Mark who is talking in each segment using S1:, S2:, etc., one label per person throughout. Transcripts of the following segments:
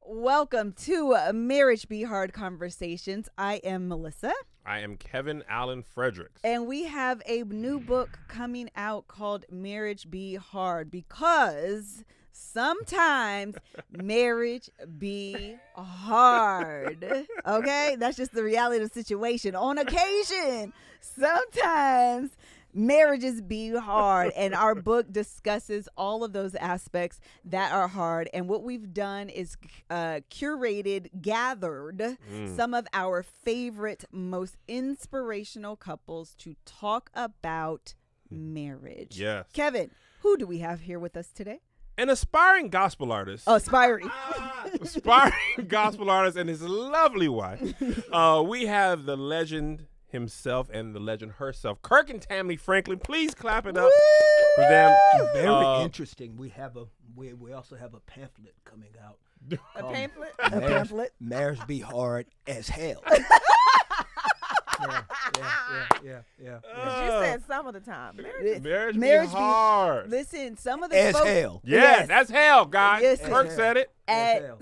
S1: Welcome to Marriage Be Hard Conversations. I am Melissa.
S2: I am Kevin Allen Fredericks.
S1: And we have a new book coming out called Marriage Be Hard because sometimes marriage be hard. Okay? That's just the reality of the situation. On occasion, sometimes marriages be hard, and our book discusses all of those aspects that are hard. And what we've done is gathered some of our favorite, most inspirational couples to talk about marriage.
S2: Yes.
S1: Kevin, who do we have here with us today?
S2: An aspiring gospel artist.
S1: Aspiring.
S2: Aspiring gospel artist and his lovely wife. We have the legend himself and the legend herself, Kirk and Tammy Franklin. Please clap it up for them.
S3: Very interesting. We also have a pamphlet coming out.
S1: A pamphlet?
S3: A
S1: pamphlet?
S3: Marriage Be Hard as Hell. Yeah.
S4: You said some of the time.
S2: Marriage be hard.
S1: Listen, some of the
S3: As
S1: folks,
S3: hell.
S2: Yes, that's hell, guys.
S1: Yes,
S2: Kirk said it.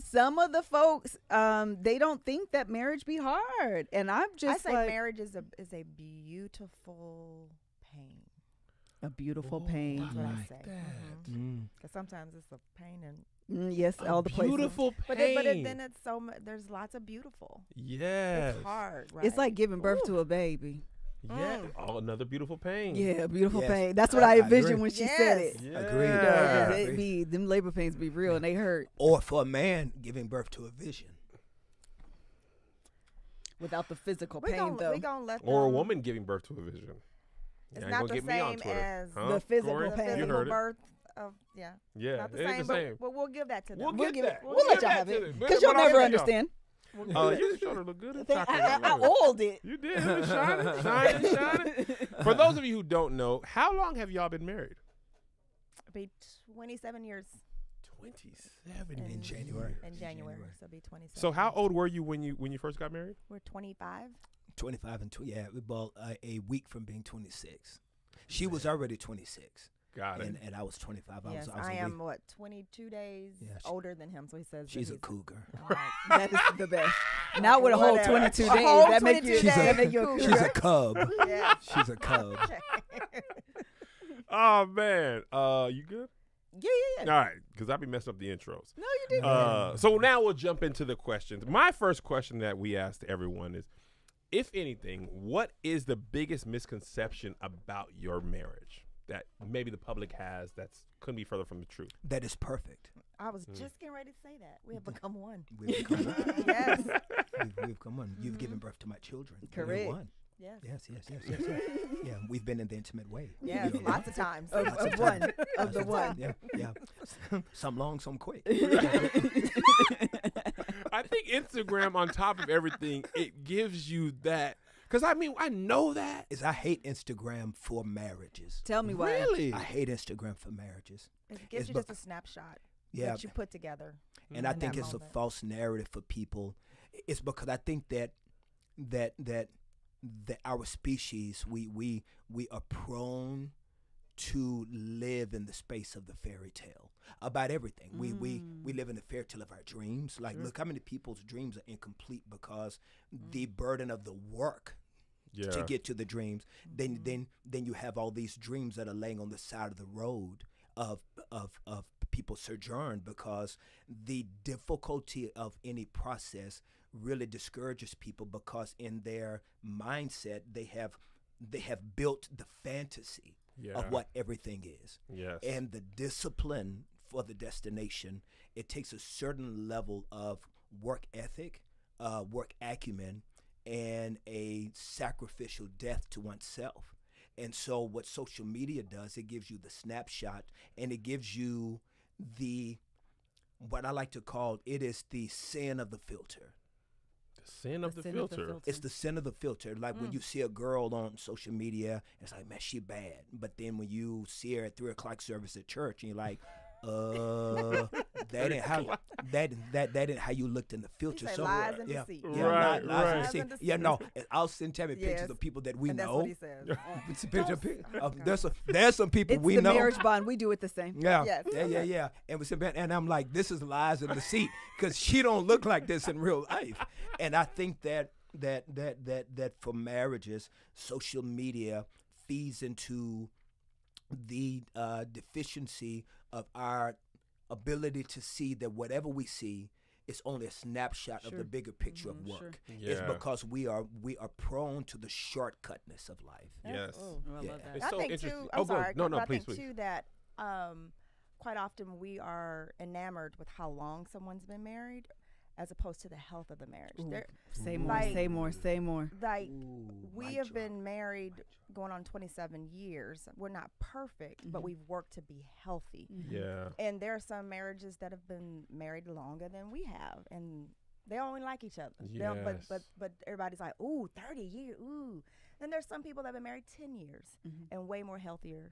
S1: Some of the folks, they don't think that marriage be hard, and I'm just
S4: I say
S1: like,
S4: marriage is a beautiful pain.
S1: a beautiful pain.
S4: That's what I
S2: like
S4: say.
S2: that.
S4: Because sometimes it's a pain and.
S1: Yes, all the places.
S2: Beautiful
S4: But
S2: pain.
S4: then it's so much. There's lots of beautiful.
S2: Yes.
S4: It's hard, right?
S1: It's like giving birth to a baby.
S2: Yeah. Oh, another beautiful pain.
S1: Yeah, beautiful
S3: Yes.
S1: pain. That's what
S3: I
S1: I envisioned
S3: agree.
S1: when she said it.
S2: Yeah.
S3: Agreed.
S1: Yeah,
S3: Yeah.
S1: it be them labor pains be real and they hurt
S3: Or for a man giving birth to a vision.
S1: without the physical
S4: we
S1: pain though.
S4: gonna let them,
S2: Or a woman giving birth to a vision.
S4: It's
S2: You ain't
S4: not
S2: gonna
S4: the
S2: get me on
S4: same
S2: Twitter.
S4: as
S2: Huh?
S1: the physical
S2: Corey?
S4: the
S1: pain.
S2: You
S4: physical
S2: heard it.
S4: birth of
S2: Yeah,
S4: not the
S2: it
S4: same,
S2: ain't the same.
S4: but we'll give that to them.
S2: We'll
S1: We'll
S2: get
S1: give
S2: that.
S1: it. We'll let y'all have
S2: to
S1: it
S2: them.
S1: because you'll
S2: But I'll
S1: never
S2: give
S1: understand.
S2: You sure look good in chocolate.
S1: I oiled it.
S2: You did. It was shining. For those of you who don't know, how long have y'all been married?
S4: It'll be 27 years
S2: 27
S3: In January.
S4: In January, so it'll be 27.
S2: So how old were you when you first got married?
S4: We're 25.
S3: 25 and 2. Yeah, we both a week from being 26. She was already 26.
S2: Got it.
S3: And I was 25.
S4: Yes,
S3: I was
S4: I
S3: a
S4: am
S3: week.
S4: 22 days
S3: Yeah,
S4: older than him, so he says
S3: She's
S4: that
S3: a cougar.
S4: all right.
S1: That is the best. Not with a whole
S4: Whatever.
S1: 22 days.
S4: A whole
S1: That make you.
S4: 22
S1: That
S4: days.
S1: make you a
S3: She's
S1: cougar.
S3: a cub.
S4: Yeah.
S3: She's a cub.
S2: Oh man, you good?
S1: Yeah.
S2: All right, because I be messing up the intros.
S1: No, you did.
S2: So now we'll jump into the questions. My first question that we asked everyone is, if anything, what is the biggest misconception about your marriage that maybe the public has that's couldn't be further from the truth?
S3: That is perfect.
S4: I was just getting ready to say that. We have become one.
S3: We've become one.
S4: Yes.
S3: We've come on. You've given birth to my children.
S1: Correct.
S3: We're one.
S4: Yes.
S3: Yes. Yeah, we've been in the intimate way.
S4: Yes,
S3: You know,
S4: lots of times.
S1: Of one. Of the
S3: Lots
S1: one.
S3: Yeah. Some long, some quick.
S2: I think Instagram, on top of everything, it gives you that. Because, I mean, I know that.
S3: I hate Instagram for marriages.
S1: Tell me why.
S2: Really?
S3: I hate Instagram for marriages.
S4: It gives
S3: It's
S4: you just a snapshot
S3: Yeah,
S4: that you put together.
S3: and I
S4: in
S3: think
S4: that
S3: it's
S4: moment.
S3: a false narrative for people. It's because I think that our species we are prone to live in the space of the fairy tale about everything. We live in the fairy tale of our dreams. Like, look how many people's dreams are incomplete because the burden of the work to get to the dreams. Then you have all these dreams that are laying on the side of the road of people sojourn because the difficulty of any process really discourages people because in their mindset they have built the fantasy of what everything is.
S2: Yes.
S3: And the discipline for the destination, it takes a certain level of work ethic, work acumen, and a sacrificial death to oneself. And so what social media does, it gives you the snapshot, and it gives you what I like to call, it is the sin of the filter.
S2: The sin of the filter.
S3: It's the sin of the filter. Like when you see a girl on social media, it's like, man, she bad. But then when you see her at 3 o'clock service at church, and you're like, That ain't how that ain't how you looked in the filter.
S4: said
S3: So
S4: lies and
S3: yeah,
S4: deceit.
S3: yeah,
S2: Right,
S3: lies
S2: right.
S3: and
S4: Lies
S3: deceit.
S4: and
S3: Yeah,
S4: deceit.
S3: no, and I'll send Tammy pictures
S4: Yes.
S3: of people that we
S4: And that's
S3: know.
S4: what he says.
S3: It's a picture. There's some people
S1: It's
S3: we
S1: the
S3: know.
S1: marriage bond. We do it the same.
S3: Yeah,
S4: Yes.
S3: yeah. And we said, and I'm like, this is lies and deceit because she don't look like this in real life. And I think that for marriages, social media feeds into the deficiency of our ability to see that whatever we see is only a snapshot of
S1: Sure.
S3: the bigger picture of
S1: Sure.
S3: work.
S2: Yeah.
S3: It's because we are prone to the shortcutness of life.
S2: Yes.
S1: Oh, I
S3: Yeah.
S1: love that.
S2: It's
S4: I
S2: so
S4: think
S2: interesting.
S4: too.
S2: Oh,
S4: I'm
S2: go ahead.
S4: sorry.
S2: No, no,
S4: but I
S2: please,
S4: think
S2: please.
S4: too that quite often we are enamored with how long someone's been married, as opposed to the health of the marriage.
S1: Ooh,
S4: They're-
S1: say more,
S4: Like-
S1: say more, say more.
S4: Like
S3: Ooh,
S4: we
S3: mic
S4: have
S3: drop.
S4: been married going on 27 years. We're not perfect, but
S1: Mhm.
S4: we've worked to be healthy.
S2: Yeah.
S4: And there are some marriages that have been married longer than we have, and they only like each other. They don't-
S2: Yes.
S4: but everybody's like, ooh, 30 years, ooh. Then there's some people that have been married 10 years
S1: Mhm.
S4: and way more healthier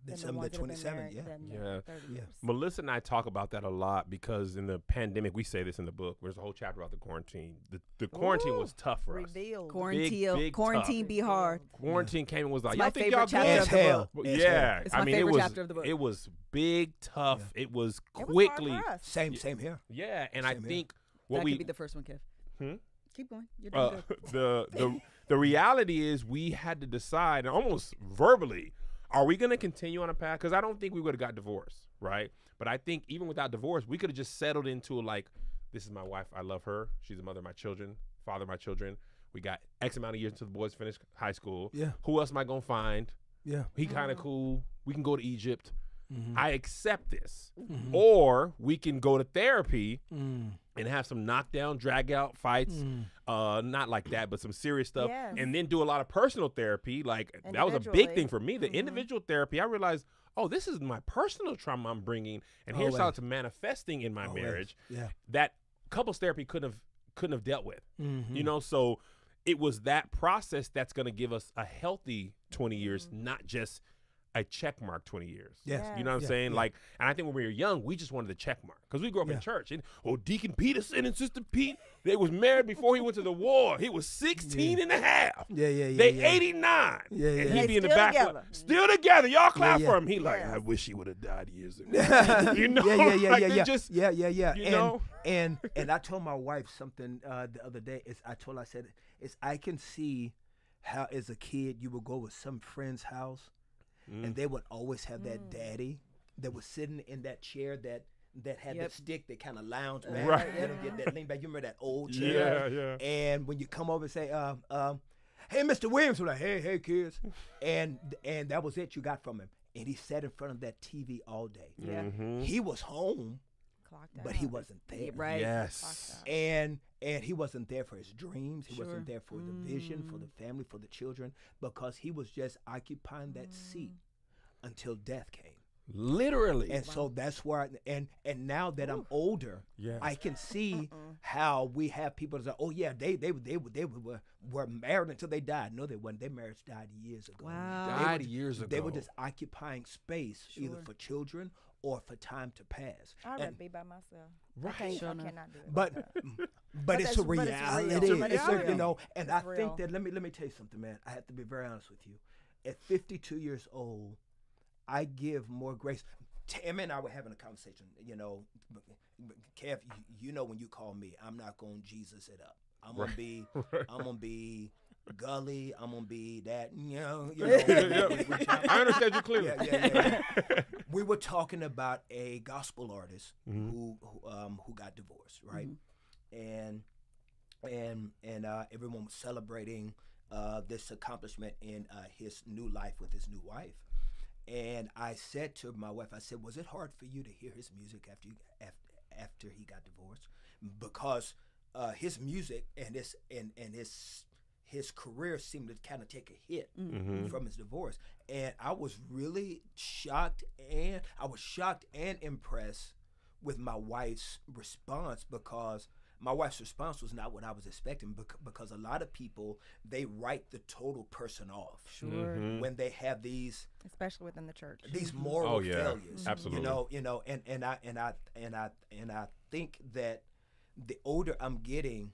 S3: Than
S4: than the
S3: some
S4: ones
S3: that
S4: that have been
S3: 27,
S4: married
S3: yeah.
S4: than
S2: Yeah.
S4: 30
S3: Yeah.
S4: years.
S2: Melissa and I talk about that a lot because in the pandemic, we say this in the book. There's a whole chapter about the quarantine. The quarantine
S4: Ooh,
S2: was tough for us.
S4: Revealed.
S2: big
S1: Quarantine
S2: tough.
S1: be hard.
S2: Quarantine came and was like,
S1: It's
S2: y'all
S1: my
S2: think
S1: favorite
S2: y'all
S1: chapter
S2: good?
S3: As
S1: of the
S3: hell.
S1: book.
S3: As
S2: Yeah,
S3: hell.
S1: It's
S2: I
S1: my
S2: mean,
S1: favorite
S2: it was
S1: chapter of the book.
S2: it was big, tough.
S3: Yeah.
S2: It was
S4: It was
S2: quickly,
S4: hard for us.
S3: Same here.
S2: yeah. And I
S3: Same here.
S2: think what
S1: That
S2: we
S1: could be the first one, Kev.
S2: Hmm?
S1: Keep going. You're doing good.
S2: the reality is we had to decide almost verbally, are we going to continue on a path? Because I don't think we would have got divorced, right? But I think even without divorce, we could have just settled into like, this is my wife. I love her. She's the mother of my children, father of my children. We got X amount of years until the boys finish high school.
S3: Yeah.
S2: Who else am I going to find?
S3: Yeah.
S2: He kind of cool. We can go to Egypt.
S3: Mm-hmm.
S2: I accept this. Or we can go to therapy
S3: Mm.
S2: and have some knockdown, drag out fights. Not like that, but some serious stuff.
S4: Yes.
S2: And then do a lot of personal therapy. Like that was a big
S4: Individually.
S2: thing for me. The individual therapy, I realized, oh, this is my personal trauma I'm bringing. And here's how
S3: Always.
S2: it's manifesting in my
S3: Always.
S2: marriage
S3: Yeah.
S2: that couples therapy couldn't have dealt with.
S3: Mm-hmm.
S2: You know, so it was that process that's going to give us a healthy 20 years, not just a check mark 20 years.
S3: Yes.
S2: You know what I'm
S3: Yeah,
S2: saying?
S3: yeah.
S2: Like, and I think when we were young, we just wanted the check mark because we grew up in
S3: Yeah.
S2: church. And Deacon Peterson and Sister Pete, they was married before he went to the war. He was 16 and a half.
S3: Yeah.
S2: They
S3: yeah.
S2: 89.
S3: Yeah, yeah.
S2: And
S3: They
S2: he'd be in the
S4: still
S2: back.
S4: together.
S2: Still together. Y'all clap
S3: yeah.
S2: for him. He like,
S4: Yes.
S2: I wish he would have died years ago. You know? Like, they just,
S3: yeah.
S2: you know?
S3: And I told my wife something the other day. I said I can see how as a kid you would go with some friend's house and they would always have that daddy that was sitting in that chair that had
S1: Yep.
S3: the stick that kind of lounged back.
S2: Right.
S3: You know, get that lean back. You remember that old chair?
S2: Yeah.
S3: And when you come over and say, hey, Mr. Williams, we're like, hey, kids. And that was it you got from him. And he sat in front of that TV all day.
S1: Yeah.
S2: Mm-hmm.
S3: He was home,
S4: Clocked
S3: but he
S4: out.
S3: wasn't there.
S1: Right.
S2: Yes.
S4: Clocked out.
S3: And he wasn't there for his dreams. He
S1: Sure.
S3: wasn't there for the vision, for the family, for the children, because he was just occupying that seat until death came.
S2: Literally.
S3: And so that's where, and now that I'm older,
S2: Yes.
S3: I can see how we have people that say, oh yeah, they were married until they died. No, they wasn't. Their marriage died years ago.
S1: Wow.
S2: Died years ago.
S3: They were just occupying space either
S1: Sure.
S3: for children or for time to pass.
S4: I'd rather
S3: And-
S4: be by myself.
S2: Right.
S4: I
S1: Sure enough.
S4: cannot do it.
S3: But but it's
S4: that's-
S3: a
S4: but it's
S3: reality.
S4: real.
S2: It's a
S3: It's a,
S2: reality.
S3: you know, and
S4: It's
S3: I think
S4: real.
S3: that let me tell you something, man. I have to be very honest with you. At 52 years old, I give more grace. Tammy and I were having a conversation. You know, Kev, you know when you call me, I'm not gonna Jesus it up. I'm gonna be gully. I'm gonna be that. You know.
S2: I understand you clearly.
S3: Yeah. We were talking about a gospel artist
S2: Mm-hmm.
S3: who got divorced, right? And everyone was celebrating this accomplishment in his new life with his new wife. And I said to my wife, I said, was it hard for you to hear his music after he got divorced? Because his music and his career seemed to kind of take a hit from his divorce. And I was really shocked and impressed with my wife's response because my wife's response was not what I was expecting, because a lot of people, they write the total person off.
S1: Sure.
S3: When they have these,
S4: especially within the church,
S3: these moral failures.
S2: Absolutely.
S3: And I think that the older I'm getting.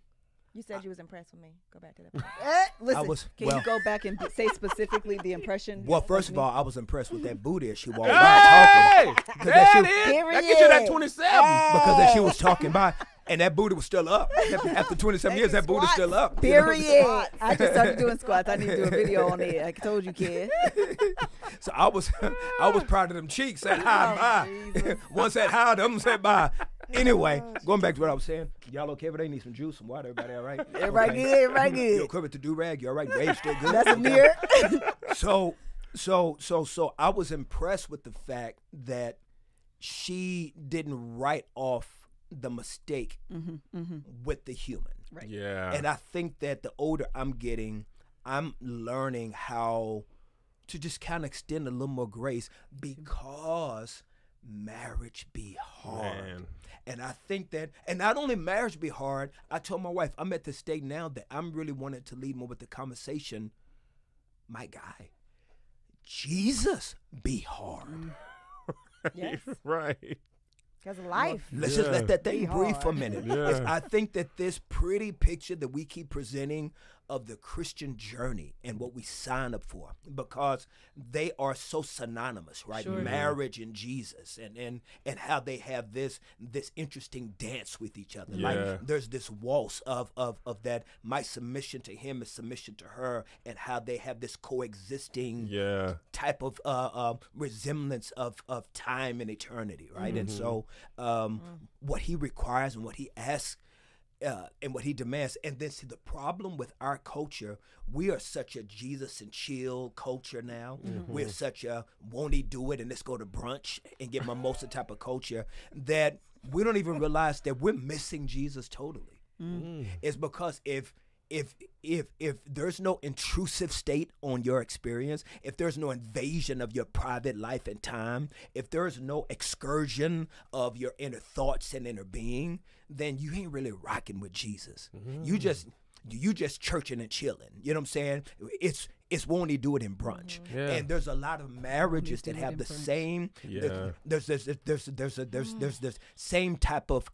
S4: You said you was impressed with me. Go back to that.
S1: Listen, can you go back and say specifically the impression?
S3: Well, first of all, I was impressed with that booty as she walked by talking.
S2: That gets you that 27.
S3: Because as she was talking by, and that booty was still up. After 27 years, that booty's still up.
S1: Period. I just started doing squats. I need to do a video on it. I told you, kid.
S3: So I was proud of them cheeks. Said hi, bye. One said hi, the other said bye. Anyway, going back to what I was saying, y'all okay? But they need some juice, some water. Everybody all right?
S1: Everybody good. Everybody good.
S3: You okay with the do-rag? You all right? Wave still good?
S1: That's a mirror.
S3: So I was impressed with the fact that she didn't write off the mistake with the human.
S1: Right.
S2: Yeah.
S3: And I think that the older I'm getting, I'm learning how to just kind of extend a little more grace, because marriage be hard.
S2: Man.
S3: And I think that, and not only marriage be hard, I told my wife, I'm at the state now that I'm really wanting to lead more with the conversation. My guy, Jesus be hard.
S4: Yes.
S2: Right.
S4: Because of life.
S3: Let's just let that thing breathe for a minute.
S2: Yeah.
S3: I think that this pretty picture that we keep presenting of the Christian journey and what we sign up for, because they are so synonymous, right?
S1: Sure.
S3: Marriage and Jesus, and how they have this interesting dance with each other.
S2: Yeah.
S3: Like there's this waltz of that. My submission to him is submission to her, and how they have this coexisting type of resemblance of time and eternity, right? And so what he requires and what he asks, and what he demands. And then see, the problem with our culture, we are such a Jesus and chill culture now. We're such a won't he do it and let's go to brunch and get mimosa type of culture, that we don't even realize that we're missing Jesus totally. It's because if there's no intrusive state on your experience, if there's no invasion of your private life and time, if there's no excursion of your inner thoughts and inner being, then you ain't really rocking with Jesus. You just churching and chilling. You know what I'm saying? It's won't he do it in brunch. And there's a lot of marriages that have the same. There's this same type of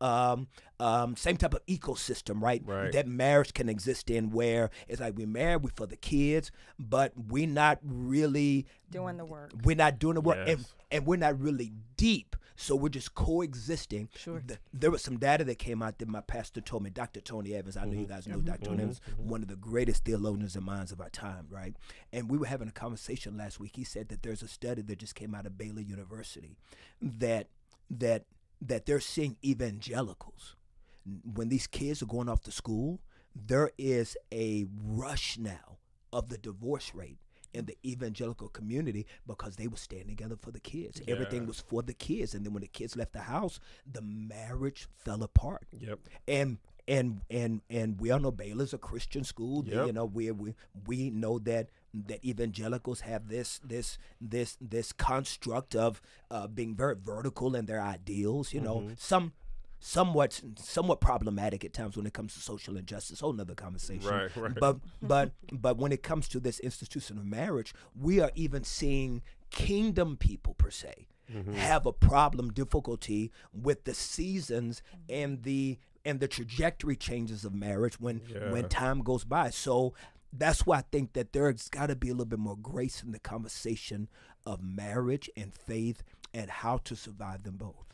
S3: ecosystem, right? That marriage can exist in, where it's like we're married, we're for the kids, but we're not really
S4: doing the work.
S3: We're not doing the work, and we're not really deep. So we're just coexisting.
S1: Sure.
S3: There was some data that came out that my pastor told me, Dr. Tony Evans. I know you guys know Dr. Tony Evans, one of the greatest theologians and minds of our time, right? And we were having a conversation last week. He said that there's a study that just came out of Baylor University that they're seeing evangelicals. When these kids are going off to school, there is a rush now of the divorce rate in the evangelical community, because they were standing together for the kids. Everything was for the kids. And then when the kids left the house, the marriage fell apart. And we all know Baylor's a Christian school. You know, we know that evangelicals have this construct of being very vertical in their ideals. You know, somewhat problematic at times when it comes to social injustice. Whole nother conversation. Right. But when it comes to this institution of marriage, we are even seeing kingdom people per se have a difficulty with the seasons and the trajectory changes of marriage when time goes by. So that's why I think that there's got to be a little bit more grace in the conversation of marriage and faith and how to survive them both.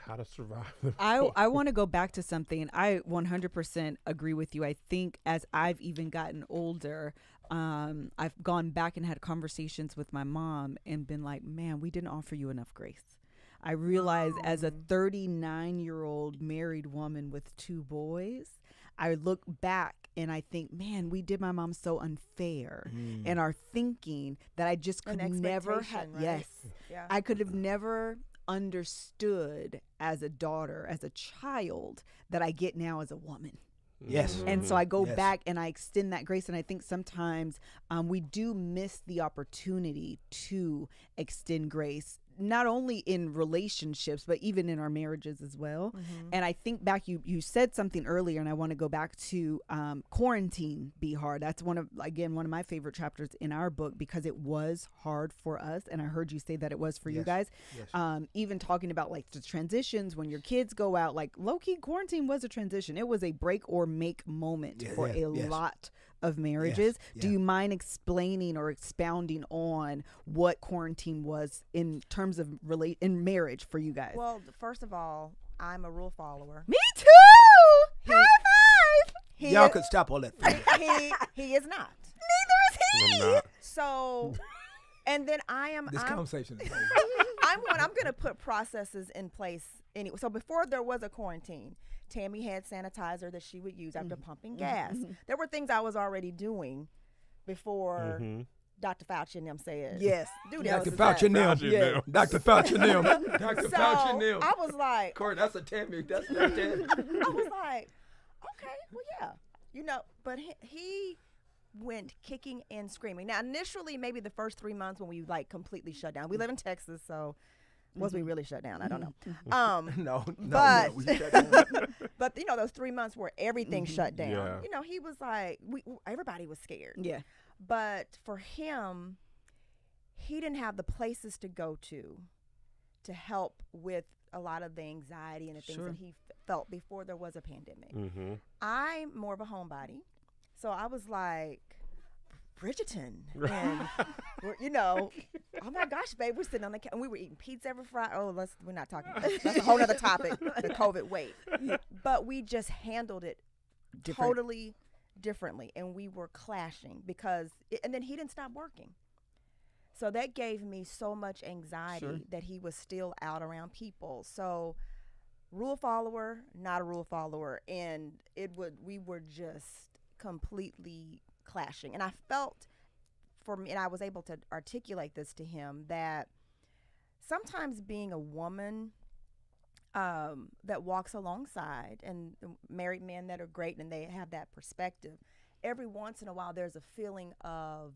S2: How to survive them.
S1: I want to go back to something. I 100% agree with you. I think as I've even gotten older, I've gone back and had conversations with my mom and been like, man, we didn't offer you enough grace. I realize as a 39-year-old married woman with 2 boys, I look back and I think, man, we did my mom so unfair in our thinking that I just could never have.
S4: Right?
S1: I could have never understood as a daughter, as a child, that I get now as a woman.
S3: Yes.
S1: And so I go back and I extend that grace. And I think sometimes we do miss the opportunity to extend grace, not only in relationships, but even in our marriages as well.
S4: Mm-hmm.
S1: And I think back, you said something earlier, and I want to go back to quarantine be hard. That's one of my favorite chapters in our book, because it was hard for us. And I heard you say that it was for you guys.
S3: Yes.
S1: Even talking about like the transitions when your kids go out, like low key quarantine was a transition. It was a break or make moment for a lot of marriages. Do you mind explaining or expounding on what quarantine was in terms of in marriage for you guys?
S4: Well, first of all, I'm a rule follower.
S1: Me too. High five.
S3: Y'all could stop all that.
S4: He is not.
S1: Neither is he.
S2: I'm not.
S4: So, and then I'm
S3: conversation is over.
S4: I'm going to put processes in place anyway. So before there was a quarantine, Tammy had sanitizer that she would use after pumping gas. There were things I was already doing before Dr. Fauci and them said,
S1: yes,
S4: do this.
S3: Dr. Fauci and them.
S2: Yeah.
S3: Dr. Fauci and them. Dr.
S4: So
S3: Fauci and them.
S4: I was like,
S3: Corey, that's a Tammy. That's not Tammy.
S4: I was like, okay, well, yeah. You know, but he went kicking and screaming. Now, initially, maybe the first 3 months when we like completely shut down. We live in Texas, so was we really shut down? I don't know.
S3: No,
S4: but
S3: we shut down.
S4: but you know, those 3 months where everything shut down.
S2: Yeah.
S4: You know, he was like, everybody was scared.
S1: Yeah.
S4: But for him, he didn't have the places to go to help with a lot of the anxiety and the things that he felt before there was a pandemic. I'm more of a homebody, so I was like, Bridgerton, and you know, oh my gosh, babe, we're sitting on the couch and we were eating pizza every Friday. Oh, we're not talking about that. That's a whole other topic, the COVID wait. But we just handled it totally differently, and we were clashing and then he didn't stop working. So that gave me so much anxiety that he was still out around people. So rule follower, not a rule follower, and we were just completely clashing. And I felt for me, and I was able to articulate this to him, that sometimes being a woman that walks alongside, and married men that are great and they have that perspective, every once in a while there's a feeling of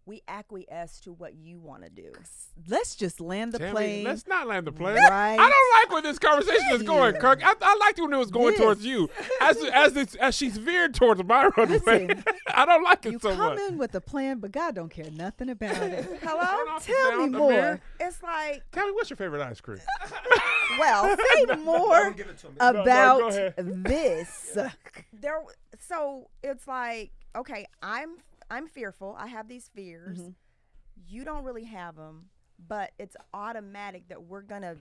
S4: we acquiesce to what you want to do.
S1: Let's just land the
S2: Tammy,
S1: plane.
S2: let's not land the plane.
S1: Right.
S2: I don't like where this conversation is going, Kirk. I liked it when it was going towards you. As she's veered towards my runway, I don't like it
S1: You
S2: so
S1: come
S2: much.
S1: in with a plan, but God don't care nothing about it.
S4: Hello?
S1: Tell me more.
S4: It's like,
S2: Tell me, what's your favorite ice cream?
S4: well,
S1: Say more
S3: Give it to me.
S2: go
S1: about
S2: ahead.
S1: this.
S4: so it's like, okay, I'm fearful. I have these fears. You don't really have them, but it's automatic that we're gonna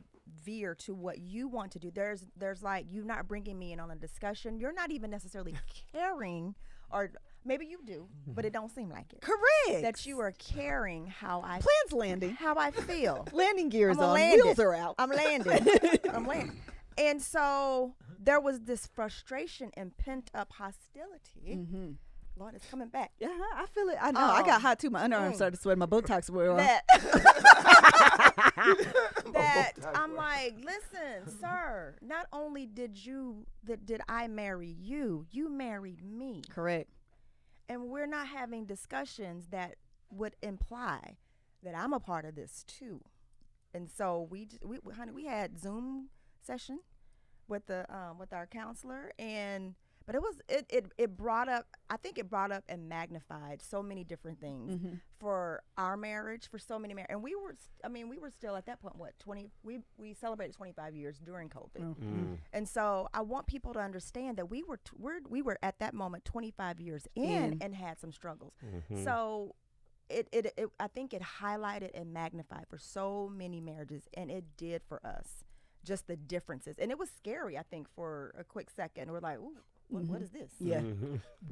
S4: veer to what you want to do. There's like, you not bringing me in on a discussion. You're not even necessarily caring, or maybe you do, but it don't seem like it.
S1: Correct.
S4: That you are caring how I
S1: Plan's landing.
S4: how I feel.
S1: Landing gears
S4: I'm
S1: on.
S4: landed.
S1: Wheels are out.
S4: I'm landing. I'm landing. And so there was this frustration and pent up hostility. Lord, it's coming back.
S1: Yeah, I feel it. I know. I got hot too. My underarms started sweating. My Botox wore off.
S4: That I'm like, listen, sir, not only did I marry you, you married me.
S1: Correct.
S4: And we're not having discussions that would imply that I'm a part of this too. And so we had Zoom session with our counselor, but it brought up, I think it brought up and magnified so many different things for our marriage, for so many and we were still at that point, we celebrated 25 years during COVID. And so I want people to understand that we were at that moment 25 years in and had some struggles. So I think it highlighted and magnified for so many marriages, and it did for us, just the differences. And it was scary, I think, for a quick second. We're like, ooh, what is this?
S1: Yeah.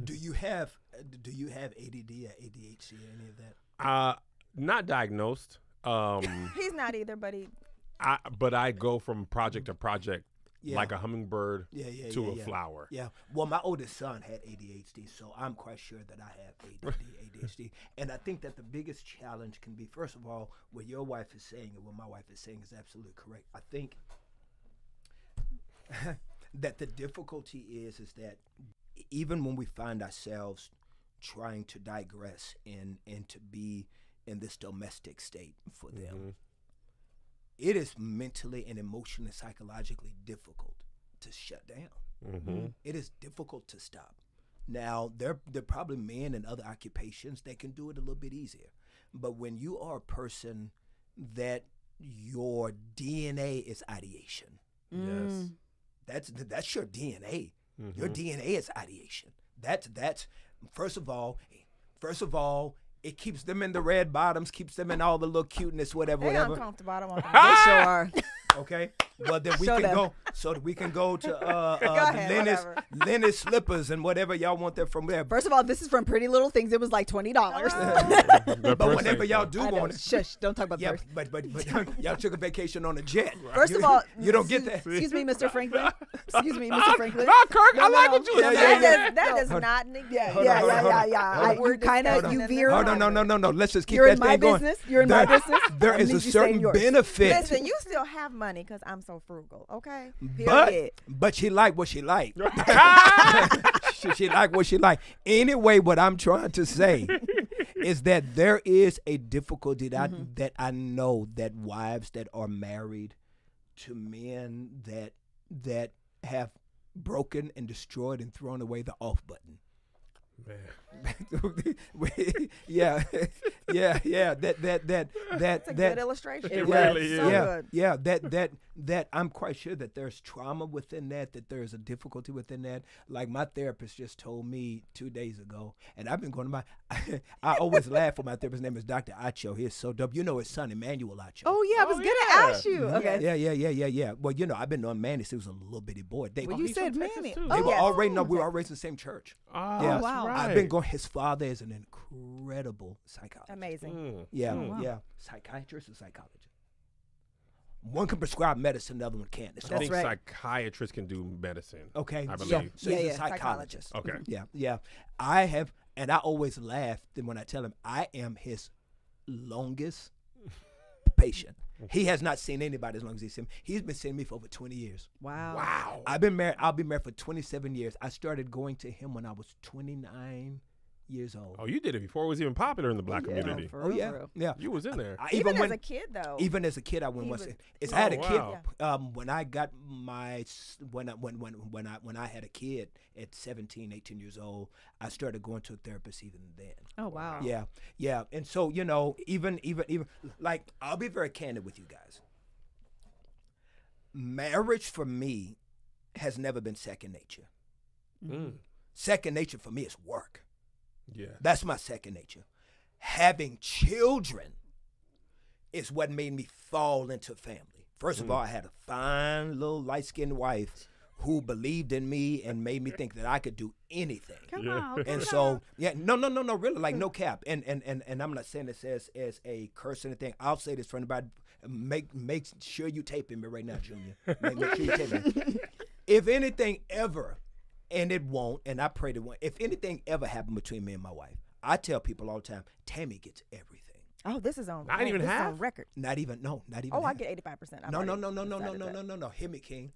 S3: Do you have ADD or ADHD or any of that?
S2: Not diagnosed.
S4: He's not either, but
S2: but I go from project to project
S3: Yeah.
S2: like a hummingbird to a
S3: yeah.
S2: flower.
S3: Yeah. Well, my oldest son had ADHD, so I'm quite sure that I have ADHD. And I think that the biggest challenge can be, first of all, what your wife is saying and what my wife is saying is absolutely correct. I think that the difficulty is that even when we find ourselves trying to digress and to be in this domestic state for them, it is mentally and emotionally, psychologically difficult to shut down.
S2: Mm-hmm.
S3: It is difficult to stop. Now, there are probably men in other occupations that can do it a little bit easier. But when you are a person that your DNA is ideation,
S2: Yes.
S3: that's your DNA.
S2: Mm-hmm.
S3: Your DNA is ideation. That's first of all, it keeps them in the red bottoms, keeps them in all the little cuteness, whatever,
S4: They're
S3: whatever.
S4: uncomfortable. I don't want them.
S1: They sure are.
S3: Okay, but then we
S1: Show
S3: can
S1: them.
S3: go so that we can go to
S4: ahead, whatever.
S3: Lenny's slippers and whatever y'all want there from there.
S1: First of all, this is from Pretty Little Things. It was like $20.
S2: The
S3: But
S2: first
S3: whenever
S2: thing-
S3: y'all do
S1: I know.
S3: want it,
S1: Shush! Don't talk about the
S3: yeah,
S1: first.
S3: but y'all took a vacation on a jet.
S1: First
S3: You-
S1: of all,
S3: you don't get that.
S1: Excuse me, Mr. Franklin. Excuse me, Mr. Franklin.
S2: No, Kirk, I like what you were
S3: Yeah,
S2: saying.
S3: yeah.
S4: That does
S3: Hold
S4: not negate.
S1: Yeah,
S3: Hold on.
S1: You kind of you veer.
S3: Oh no! Let's just keep
S1: You're
S3: that
S1: in my
S3: thing going.
S1: business. You're in my business.
S3: There
S1: I
S3: is
S1: need
S3: a
S1: you to stay in
S3: certain
S1: yours.
S3: benefit.
S4: Listen, you still have money because I'm so frugal. Okay.
S1: Period.
S3: But she liked what she liked. she liked what she liked. Anyway, what I'm trying to say is that there is a difficulty that I know that wives that are married to men that have broken and destroyed and thrown away the off button.
S2: Man.
S3: yeah.
S4: That's a good illustration.
S2: It
S1: was.
S2: really is.
S4: So
S3: Yeah,
S4: good.
S3: that I'm quite sure that there's trauma within that there's a difficulty within that. Like my therapist just told me 2 days ago, and I've been going to my, I always laugh when my therapist's name is Dr. Acho. He's so dope. You know his son, Emmanuel Acho.
S1: Oh yeah, I was
S2: Oh,
S1: gonna
S2: yeah.
S1: ask you. Okay.
S3: Yeah. Well, I've been knowing Manny since he was a little bitty boy. They,
S1: Well, you
S2: he's
S1: said
S2: from Texas,
S1: Manny.
S2: too.
S3: they
S1: Oh,
S3: were
S1: yes.
S3: all raised, no, we were all raised in the same church.
S2: Oh,
S3: Yeah.
S2: that's
S1: wow.
S2: right.
S3: I've been going, his father is an incredible psychologist.
S4: Amazing.
S2: Mm.
S3: Yeah,
S1: Oh, wow.
S3: yeah. Psychiatrist and psychologist. One can prescribe medicine, the other one can't. It's
S2: I
S1: That's
S2: think
S1: right.
S2: psychiatrists can do medicine.
S3: okay.
S2: I
S3: So,
S2: believe.
S3: so
S1: Yeah,
S3: he's
S1: yeah.
S3: a psychologist.
S2: Okay.
S3: Yeah. I have, and I always laugh when I tell him I am his longest patient. He has not seen anybody as long as he's seen me. He's been seeing me for over 20 years.
S1: Wow.
S2: Wow.
S3: I've been married. I'll be married for 27 years. I started going to him when I was 29 years old.
S2: Oh, you did it before it was even popular in the black
S1: Yeah,
S2: community.
S1: for
S3: Oh,
S1: real,
S3: yeah,
S1: for real.
S3: yeah.
S2: You was in there.
S3: I,
S4: Even as
S3: when,
S4: a kid, though.
S3: even as a kid, I went
S4: He
S3: once.
S4: was-
S3: It's I had a
S2: Oh,
S3: kid.
S2: wow.
S3: When I got my when I had a kid at 17, 18 years old, I started going to a therapist even then.
S1: Oh wow.
S3: Yeah. And so even like I'll be very candid with you guys. Marriage for me has never been second nature.
S2: Mm.
S3: Second nature for me is work.
S2: Yeah.
S3: That's my second nature. Having children is what made me fall into family. First of all, I had a fine little light-skinned wife who believed in me and made me think that I could do anything.
S1: Come
S2: Yeah.
S1: on.
S3: And so, no, really, like no cap. And I'm not saying this as a curse or anything. I'll say this for anybody. Make sure you taping me right now, Junior. Make sure you taping me. If anything ever, and it won't, and I pray it won't. If anything ever happened between me and my wife, I tell people all the time, Tammy gets everything.
S4: Oh, this is on.
S2: Not even
S4: this is
S2: half?
S4: on record.
S3: Not even
S4: Oh, I
S3: half.
S4: get 85%. I've
S3: No.
S4: already decided that.
S3: No. Hear me, King.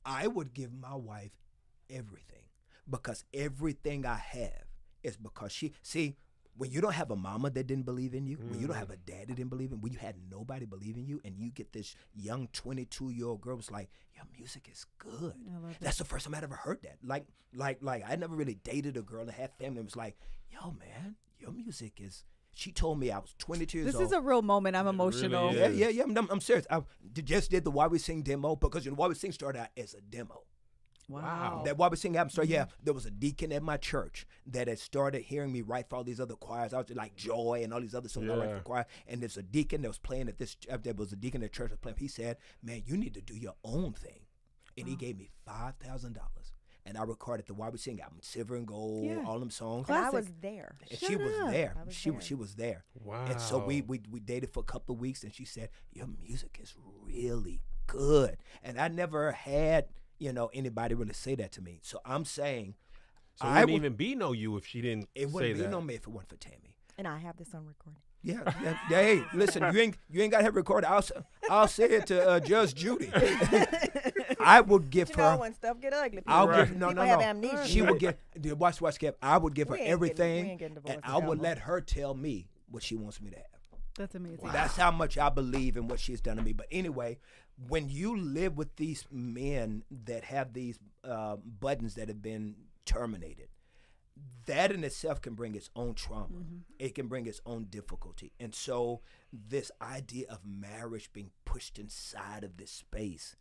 S3: I would give my wife everything because everything I have is because see, when you don't have a mama that didn't believe in you, when you don't have a dad that didn't believe in you, when you had nobody believe in you, and you get this young 22-year-old girl who's like, your music is good.
S1: I love
S3: That's the first time I'd ever heard that. Like I never really dated a girl that had family and was like, yo, man, your music is. She told me I was 22 years
S1: This
S3: old.
S1: is a real moment. I'm emotional.
S2: is.
S3: Yeah. I'm serious. I just did the Why We Sing demo because Why We Sing started out as a demo.
S1: Wow.
S3: That Why We Sing album started. Yeah, there was a deacon at my church that had started hearing me write for all these other choirs. I was like Joy and all these other songs I write
S2: Yeah.
S3: for choir. And there's a deacon that was playing at this. There was a deacon at church that was playing. He said, "Man, you need to do your own thing," and he gave me $5,000. And I recorded the Why We Sing album, Silver and Gold,
S1: Yeah.
S3: all them songs.
S4: And I
S1: Classic.
S4: was there.
S3: And
S1: Shut
S3: she was
S1: up.
S3: there.
S4: I was
S3: She
S4: there.
S3: was there.
S2: Wow.
S3: And so we dated for a couple of weeks, and she said, "Your music is really good." And I never had anybody really say that to me. So I'm saying,
S2: So it
S3: I
S2: wouldn't
S3: would-
S2: even be no you if she didn't
S3: it
S2: say
S3: wouldn't be
S2: that.
S3: no me if it wasn't for Tammy.
S4: And I have this on recording.
S3: Yeah. Hey, listen, you ain't got to have it recorded. I'll say it to Judge Judy. I would give
S4: You
S3: her.
S4: know when stuff get ugly, people,
S3: I'll
S2: Right.
S3: give no.
S4: people have
S3: No.
S4: amnesia.
S3: She would get watch Kev. I would give her
S4: We ain't getting- we
S3: everything,
S4: ain't getting divorced
S3: and
S4: in
S3: I would
S4: Tampa.
S3: let her tell me what she wants me to have.
S1: That's amazing.
S2: Wow.
S3: That's how much I believe in what she's done to me. But anyway, when you live with these men that have these buttons that have been terminated, that in itself can bring its own trauma. It can bring its own difficulty. And so this idea of marriage being pushed inside of this space,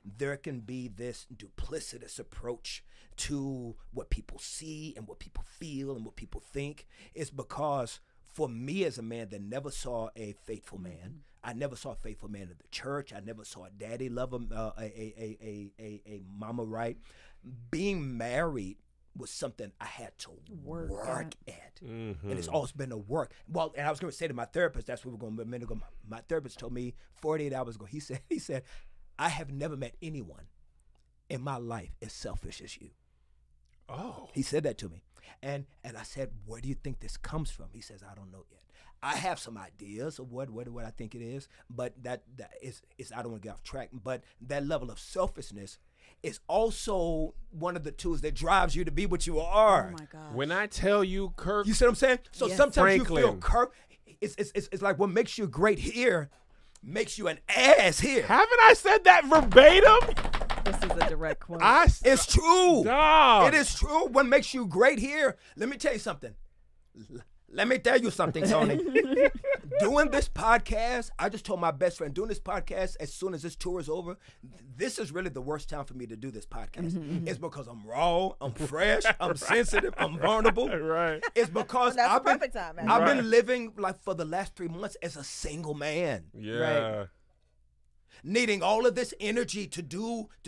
S3: there can be this duplicitous approach to what people see and what people feel and what people think. It's because for me as a man that never saw a faithful man, I never saw a faithful man in the church. I never saw a daddy love a mama right. Being married was something I had to work at. And it's always been a work. Well, and I was going to say to my therapist, that's what we're going to be a minute ago. My therapist told me 48 hours ago, he said, I have never met anyone in my life as selfish as you.
S2: Oh.
S3: He said that to me. And I said, where do you think this comes from? He says, I don't know yet. I have some ideas of what I think it is, but that is I don't want to get off track. But that level of selfishness is also one of the tools that drives you to be what you are.
S1: Oh my God.
S2: When I tell you, Kirk,
S3: You see what I'm saying? So
S1: Yes.
S3: sometimes you feel
S2: Franklin.
S3: Kirk. It's like what makes you great here makes you an ass here.
S2: haven't I said that verbatim?
S1: This is a direct quote.
S3: It's true.
S2: Dog.
S3: It is true. What makes you great here? Let me tell you something. Let me tell you something, Tony. Doing this podcast, I just told my best friend, doing this podcast as soon as this tour is over, this is really the worst time for me to do this podcast. It's because I'm raw, I'm fresh, I'm sensitive, I'm vulnerable.
S2: Right.
S3: It's because
S4: That's
S3: I've
S4: the perfect time, man.
S3: I've
S2: Right.
S3: been living like for the last 3 months as a single man.
S2: Yeah.
S3: Needing all of this energy to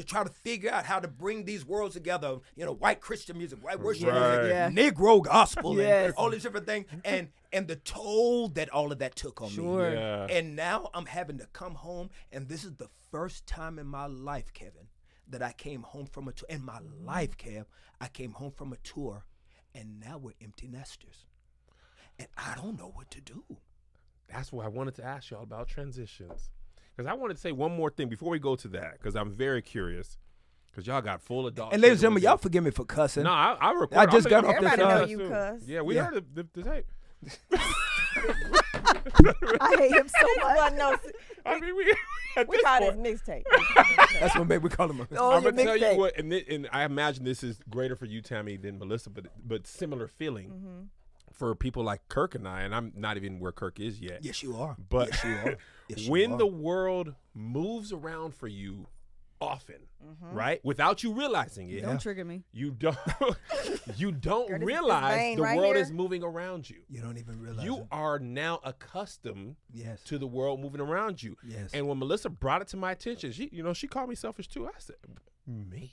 S3: try to figure out how to bring these worlds together, white Christian music, white worship
S2: Right.
S3: music,
S1: Yeah.
S3: Negro gospel,
S1: Yes.
S3: and all these different things, and the toll that all of that took on
S1: Sure.
S3: me.
S2: Yeah.
S3: And now I'm having to come home, and this is the first time in my life, Kevin, that I came home from a tour. In my life, Kev, I came home from a tour, and now we're empty nesters. And I don't know what to do.
S2: That's why I wanted to ask y'all about transitions. Because I wanted to say one more thing before we go to that, because I'm very curious. Because y'all got full adult.
S3: And ladies and gentlemen, y'all forgive me for cussing.
S2: No, I record.
S3: I just got off
S4: Everybody
S3: this.
S4: know you cuss.
S2: Yeah, we
S3: Yeah.
S2: heard the tape.
S4: I hate him so much. No,
S2: I mean, we at
S4: we
S2: this
S4: call
S2: point,
S4: this mixtape.
S3: That's what we call them.
S4: Oh,
S2: I'm
S4: your
S2: gonna tell you
S4: mixtape.
S2: what, and I imagine this is greater for you, Tammy, than Melissa, but similar feeling for people like Kirk and I. And I'm not even where Kirk is yet.
S3: Yes, you are.
S2: But
S3: yes, you are. Yes, you
S2: when
S3: are.
S2: the world moves around for you often, right, without you realizing it,
S1: Don't trigger me.
S2: you don't you don't
S4: Girl, this
S2: realize
S4: vein
S2: the
S4: right
S2: world
S4: here.
S2: is moving around you.
S3: You don't even realize
S2: You
S3: it.
S2: are now accustomed
S3: Yes.
S2: to the world moving around you.
S3: Yes.
S2: And when Melissa brought it to my attention, she called me selfish too. I said, me?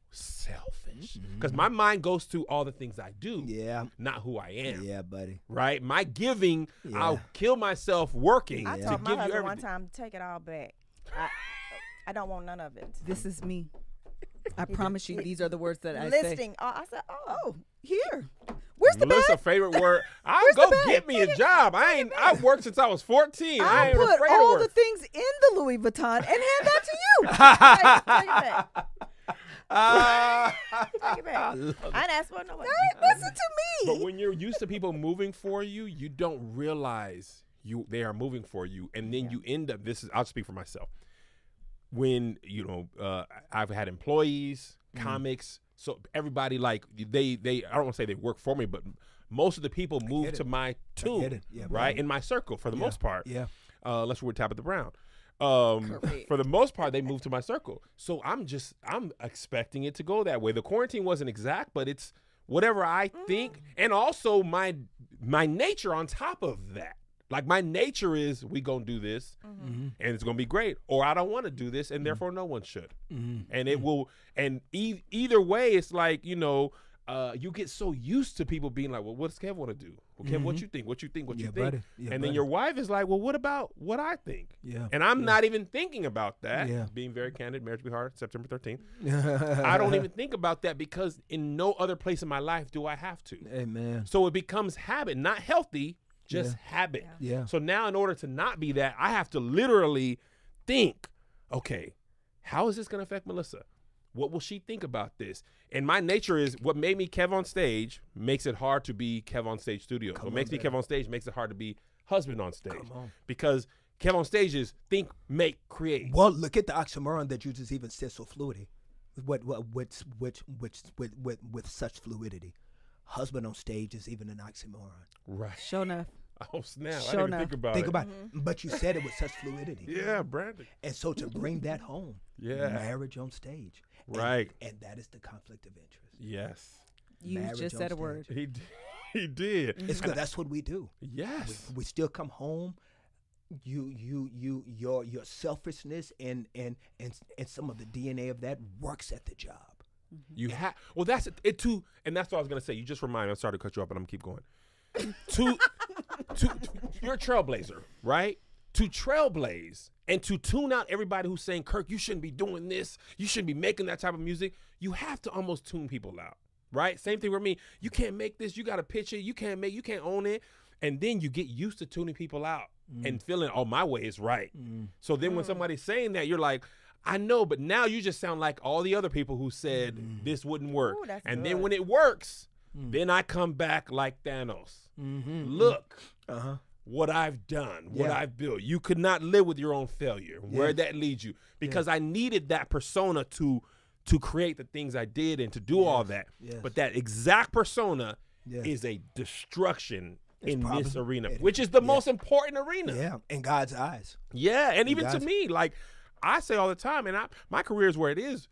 S2: Selfish? Because my mind goes to all the things I do,
S3: Yeah.
S2: not who I am.
S3: Yeah, buddy.
S2: Right? My giving,
S3: Yeah.
S2: I'll kill myself working
S4: I
S2: to
S4: told my
S2: give you
S4: husband
S2: everything.
S4: one time, take it all back. I don't want none of it.
S1: This is me. I promise you, these are the words that I say.
S4: Listing. I said,
S1: Oh, here. Where's the
S2: Melissa'
S1: bag?
S2: favorite word. I'll
S1: Where's
S2: go
S1: the bag?
S2: get me a job. I've worked since I was 14. I
S1: I'll
S2: ain't
S1: put
S2: afraid
S1: all
S2: of
S1: the
S2: work.
S1: things in the Louis Vuitton and hand that to you.
S4: take it back. Take it back. I didn't ask for no.
S1: Listen to
S2: But
S1: me.
S2: when you're used to people moving for you, you don't realize they are moving for you, and then you end up. I'll speak for myself. When I've had employees, comics, so everybody like they I don't want to say they work for me, but most of the people move
S3: get
S2: to
S3: it.
S2: my tune,
S3: get it. Yeah,
S2: right
S3: buddy.
S2: in my circle for the most part.
S3: Yeah.
S2: Unless we're with Tabitha Brown.
S1: Correct.
S2: For the most part, they move to my circle. So I'm expecting it to go that way. The quarantine wasn't exact, but it's whatever I think, and also my nature on top of that. Like my nature is we gonna do this, and it's gonna be great, or I don't want to do this, and therefore no one should. And it will. And either way, it's like you get so used to people being like, well, what does Kev want to do? Well, Kev, what you think? What you think? What you
S3: Yeah,
S2: think?
S3: buddy. Yeah,
S2: and then
S3: buddy.
S2: your wife is like, well, what about what I think?
S3: Yeah.
S2: And I'm not even thinking about that.
S3: Yeah.
S2: Being very candid, marriage will be hard, September 13th. I don't even think about that because in no other place in my life do I have to.
S3: Amen.
S2: So it becomes habit, not healthy, just habit.
S3: Yeah.
S2: So now in order to not be that, I have to literally think, okay, how is this going to affect Melissa? What will she think about this? And my nature is what made me Kev on Stage makes it hard to be Kev on Stage Studios. What makes me Kev on Stage makes it hard to be husband on stage.
S3: Come on.
S2: Because Kev on stage is think, make, create.
S3: Well, look at the oxymoron that you just even said so fluidly. With such fluidity. Husband on stage is even an oxymoron.
S2: Right.
S1: Sure enough.
S2: Oh, snap. I
S1: Sure
S2: didn't even
S1: enough.
S2: think about
S3: Think
S2: it.
S3: about it. But you said it with such fluidity.
S2: Yeah, Brandon.
S3: And so to bring that home,
S2: Yeah.
S3: marriage on stage.
S2: Right.
S3: And that is the conflict of interest.
S2: Yes.
S1: You
S3: Marriage
S1: just
S3: on
S1: said a
S3: stage.
S1: word.
S2: He did.
S3: It's because that's what we do.
S2: Yes.
S3: We still come home. Your selfishness and some of the DNA of that works at the job.
S2: You have that's it too, and that's what I was gonna say. You just remind me. I'm sorry to cut you off, but I'm gonna keep going. to you're a trailblazer, right? To trailblaze and to tune out everybody who's saying, Kirk, you shouldn't be doing this. You shouldn't be making that type of music. You have to almost tune people out, right? Same thing with me. You can't make this. You got to pitch it. You can't own it. And then you get used to tuning people out and feeling, oh, my way is right. So then when somebody's saying that, you're like, I know, but now you just sound like all the other people who said this wouldn't work.
S4: Ooh, that's
S2: and
S4: good.
S2: then when it works, then I come back like Thanos. Look what I've done, what
S3: Yeah.
S2: I've built. You could not live with your own failure, where that leads you. Because I needed that persona to create the things I did and to do all that.
S3: Yes.
S2: But that exact persona
S3: Yes.
S2: is a destruction in
S3: probably-
S2: this arena,
S3: it-
S2: which is the most important arena.
S3: Yeah, in God's eyes.
S2: Yeah, and even to
S3: Guys-
S2: me, like I say all the time, and my career is where it is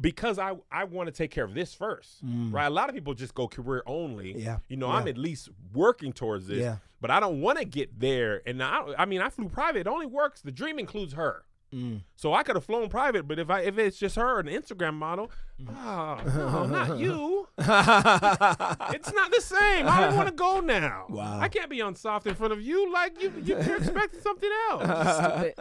S2: because I want to take care of this first, right? A lot of people just go career only.
S3: Yeah,
S2: You know,
S3: yeah.
S2: I'm at least working towards this,
S3: Yeah.
S2: but I don't want to get there. And I mean, I flew private. It only works. The dream includes her. So I could have flown private, but if it's just her, an Instagram model, no, not you. It's not the same. I don't want to go now.
S3: Wow.
S2: I can't be on soft in front of you like you're expecting something else.
S1: Stupid.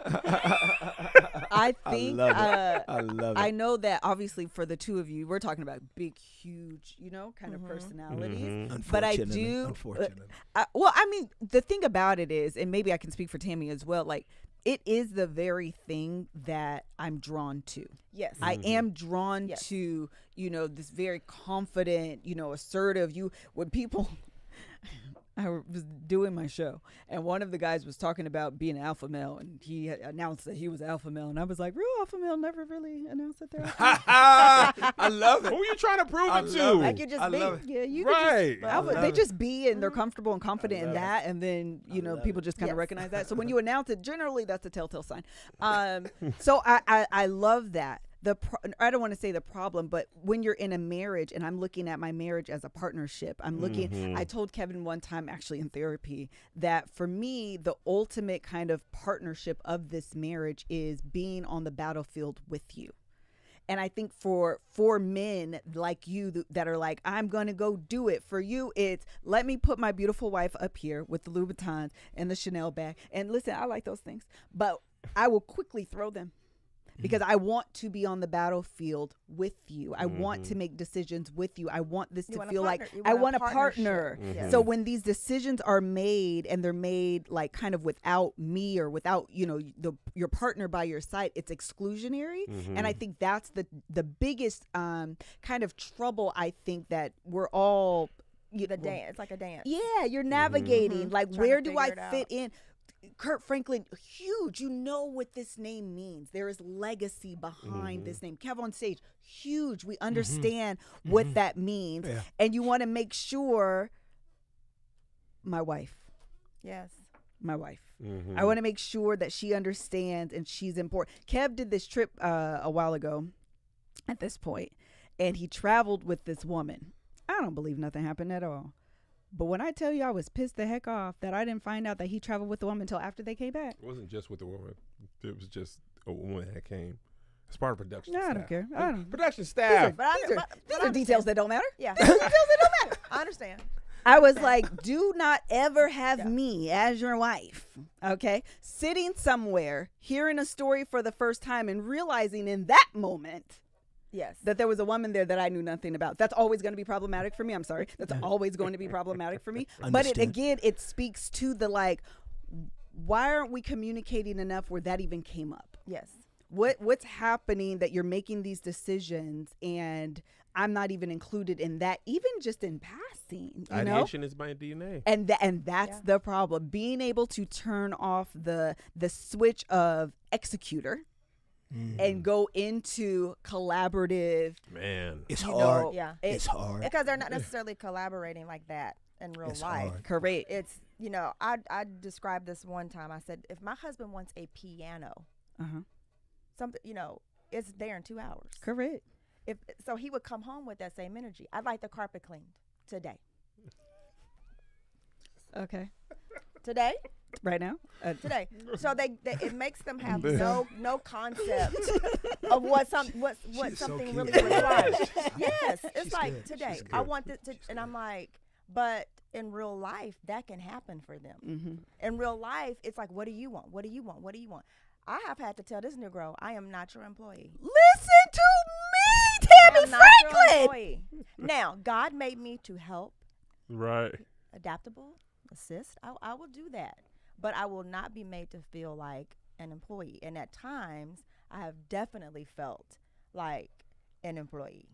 S1: I think
S3: I love it.
S1: I know that obviously for the two of you, we're talking about big, huge, kind of personalities. But I do.
S3: Unfortunately.
S1: Well, I mean, the thing about it is, and maybe I can speak for Tammy as well, like, it is the very thing that I'm drawn to.
S4: Yes.
S1: I am drawn
S4: Yes.
S1: to, this very confident, assertive. When people, I was doing my show, and one of the guys was talking about being an alpha male, and he had announced that he was alpha male, and I was like, real alpha male never really announced that they're alpha.
S3: I love it.
S2: Who are you trying to prove
S3: I
S2: it to?
S3: love it.
S4: Like you just
S3: I
S4: be.
S3: love it.
S1: Yeah, you
S2: Right.
S1: Could just,
S3: love
S1: they
S3: it.
S1: just be, and they're comfortable and confident in that, and then
S3: love
S1: people
S3: it.
S1: just kind of
S4: Yes.
S1: recognize that. So when you announce it, generally that's a telltale sign. So I love that. I don't want to say the problem, but when you're in a marriage, and I'm looking at my marriage as a partnership, I'm looking. I told Kevin one time, actually in therapy, that for me the ultimate kind of partnership of this marriage is being on the battlefield with you. And I think for men like you that are like, I'm going to go do it. For you, it's let me put my beautiful wife up here with the Louboutins and the Chanel bag. And listen, I like those things, but I will quickly throw them. Because I want to be on the battlefield with you. I want to make decisions with you. I want this
S4: You
S1: to
S4: want a
S1: feel like
S4: partner. You
S1: I
S4: want
S1: want
S4: a
S1: a partner.
S4: partnership. Yes.
S1: So when these decisions are made, and they're made like kind of without me or without, your partner by your side, it's exclusionary. And I think that's the biggest kind of trouble, I think, that we're all
S4: The dance. It's like a dance.
S1: yeah, you're navigating. Like,
S4: Trying to
S1: where do I
S4: figure it
S1: fit in? Kurt Franklin, huge. You know what this name means. There is legacy behind this name. Kev on Stage, huge. We understand what that means.
S3: Yeah.
S1: And you want to make sure my wife.
S4: Yes.
S1: I want to make sure that she understands and she's important. Kev did this trip a while ago at this point, and he traveled with this woman. I don't believe nothing happened at all. But when I tell you I was pissed the heck off that I didn't find out that he traveled with the woman until after they came back.
S2: It wasn't just with the woman. It was just a woman that came. It's part of production.
S1: No, I
S2: staff.
S1: don't care. I don't.
S2: Production staff.
S4: But I,
S1: These are,
S4: but
S1: these
S4: I
S1: are details that don't matter.
S4: Yeah.
S1: These are details that don't matter.
S4: I understand.
S1: I was like, do not ever have me as your wife, okay? Sitting somewhere, hearing a story for the first time and realizing in that moment
S4: Yes.
S1: that there was a woman there that I knew nothing about. That's always going to be problematic for me. I'm sorry. That's always going to be problematic for me. But it speaks to the, like, why aren't we communicating enough where that even came up?
S4: Yes.
S1: What's happening that you're making these decisions and I'm not even included in that, even just in passing. You know?
S2: Ideation is my DNA.
S1: And that's the problem. Being able to turn off the switch of executor and go into collaborative.
S2: Man,
S3: it's hard.
S4: Yeah,
S3: it's hard
S4: because they're not necessarily collaborating like that in real life.
S3: Hard.
S1: Correct.
S4: It's I described this one time. I said, if my husband wants a piano, something it's there in 2 hours.
S1: Correct.
S4: So he would come home with that same energy. I'd like the carpet cleaned today.
S1: Okay.
S4: Today.
S1: Right now.
S4: Today. So they it makes them have no concept of what something really requires. Yes, it's
S3: She's
S4: like
S3: good.
S4: today.
S3: She's
S4: I
S3: good.
S4: want it to, and I'm like, but in real life that can happen for them.
S1: Mm-hmm.
S4: In real life, it's like, what do you want? What do you want? What do you want? I have had to tell this Negro, I am not your employee.
S1: Listen to me,
S4: I
S1: Tammy
S4: am not your
S1: Franklin.
S4: employee. Now, God made me to help,
S2: right.
S4: adaptable, assist. I will do that. But I will not be made to feel like an employee. And at times, I have definitely felt like an employee.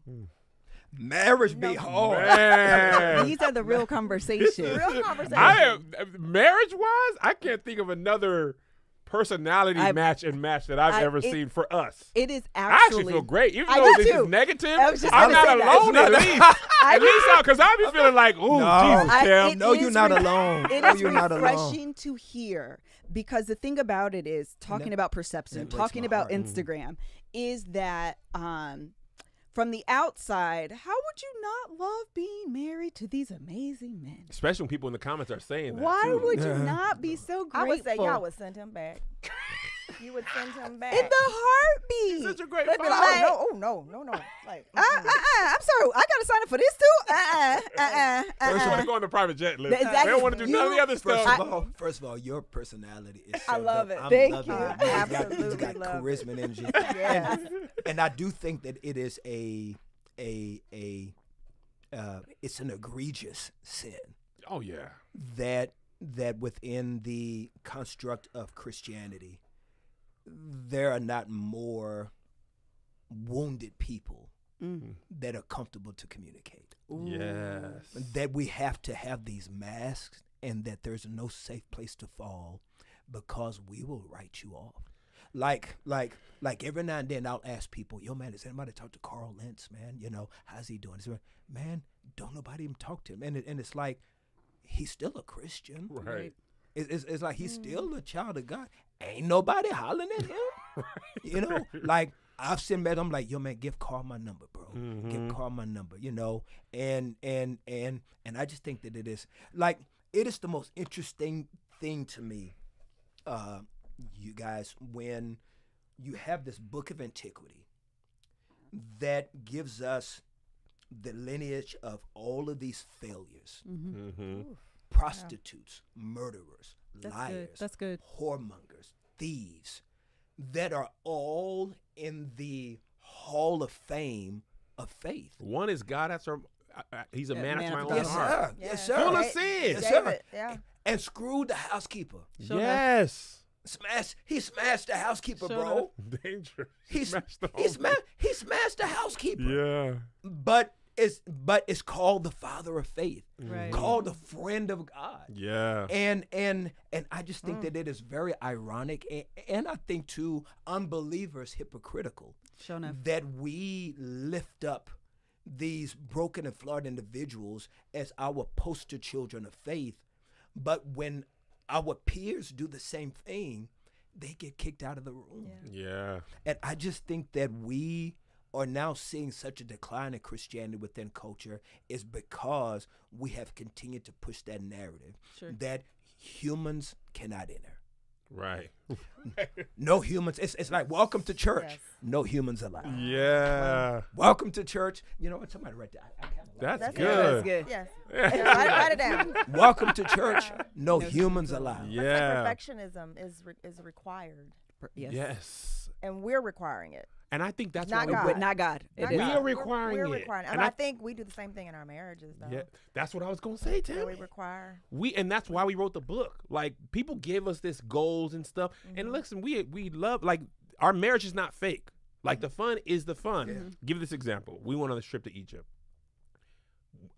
S3: Marriage be hard.
S2: Man.
S1: These are the real conversations.
S4: Real conversation.
S2: Marriage-wise, I can't think of another personality match that I've ever seen for us.
S1: It is
S2: I actually
S1: actually.
S2: feel great, even
S1: I
S2: though
S1: do
S2: this
S1: too.
S2: is negative.
S1: I was just
S2: I'm
S1: gonna
S2: not
S1: say that.
S2: alone at least. At least because I'll be feeling like, ooh,
S3: No.
S2: Jesus, Kim.
S3: No, you're not alone.
S1: It
S3: No,
S1: is
S3: you're not alone.
S1: refreshing to hear because the thing about it is talking about perception,
S3: that breaks
S1: talking
S3: my
S1: about
S3: heart.
S1: Instagram, is that from the outside, how would you not love being married to these amazing men?
S2: Especially when people in the comments are saying that.
S1: Why
S2: too.
S1: would you not be so grateful?
S4: I would say y'all would send him back. You would send him back.
S1: in the heartbeat.
S2: Such a great
S4: They'd be
S2: father.
S4: like,
S1: Like-
S4: oh no. Like,
S1: I'm sorry. I gotta sign up for this too.
S2: First of all, they go on the private jet list.
S1: Exactly.
S2: They don't want to do none of the other stuff.
S3: First of all, your personality is.
S4: I
S3: so
S4: love
S3: good.
S4: it.
S3: I'm
S1: Thank
S3: loving
S1: you.
S3: it.
S1: I
S4: absolutely
S3: He's got
S4: love
S3: charisma and energy.
S4: Yes.
S3: And I do think that it is it's an egregious sin
S2: Oh, yeah.
S3: that within the construct of Christianity, there are not more wounded people that are comfortable to communicate.
S2: Yes.
S3: That we have to have these masks and that there's no safe place to fall because we will write you off. Like every now and then I'll ask people, yo, man, has anybody talked to Carl Lentz, man? You know, how's he doing? Man, don't nobody even talk to him. And it's like, he's still a Christian.
S2: Right.
S3: It's like he's still a child of God. Ain't nobody hollering at him. You know, like I've seen met him like, yo, man, give Carl my number, bro. Give Carl my number, you know. And I just think that it is the most interesting thing to me, you guys, when you have this book of antiquity that gives us the lineage of all of these failures, prostitutes, murderers, liars,
S1: That's good.
S3: whoremongers, thieves, that are all in the Hall of Fame of faith.
S2: One is God after he's a man after my own
S3: Yes,
S2: heart.
S3: sir. Yes, sir.
S2: Full of
S4: Right.
S2: sin.
S3: Yes, sir.
S4: David, yeah.
S3: And screwed the housekeeper.
S2: Yes.
S3: He smashed the housekeeper,
S1: Sure
S3: bro.
S2: Dangerous.
S3: He
S2: smashed the
S3: he
S2: whole
S3: smashed the housekeeper.
S2: Yeah.
S3: But it's called the father of faith,
S1: Right.
S3: called the friend of God.
S2: Yeah.
S3: And I just think that it is very ironic, and I think too unbelievers hypocritical
S1: Sure enough.
S3: that we lift up these broken and flawed individuals as our poster children of faith, but when our peers do the same thing, they get kicked out of the room.
S2: Yeah.
S3: And I just think that we are now seeing such a decline in Christianity within culture is because we have continued to push that narrative that humans cannot enter.
S2: Right.
S3: No humans. It's like, welcome to church.
S4: Yes.
S3: No humans allowed.
S2: Yeah.
S3: Welcome to church. You know what? Somebody write that. I kind of
S2: That's
S4: That's
S2: good.
S1: good.
S4: Yes. Yeah, write it down.
S3: Welcome to church. No humans allowed.
S2: Yeah.
S4: It's like perfectionism is required,
S1: Yes.
S2: Yes.
S4: and we're requiring it.
S2: And I think that's
S4: Not
S2: why
S4: God.
S1: But not God.
S4: Not
S1: It is.
S2: We
S4: God.
S2: are requiring
S4: we're
S2: it.
S4: requiring,
S2: And
S4: and
S2: I
S4: I think we do the same thing in our marriages, though.
S2: Yeah, that's what I was gonna say,
S4: Yeah, we
S2: Tammy.
S4: require.
S2: And that's why we wrote the book. Like, people give us this goals and stuff. And listen, we love, like, our marriage is not fake. Like the fun is the fun.
S3: Yeah.
S2: Give you this example. We went on this trip to Egypt.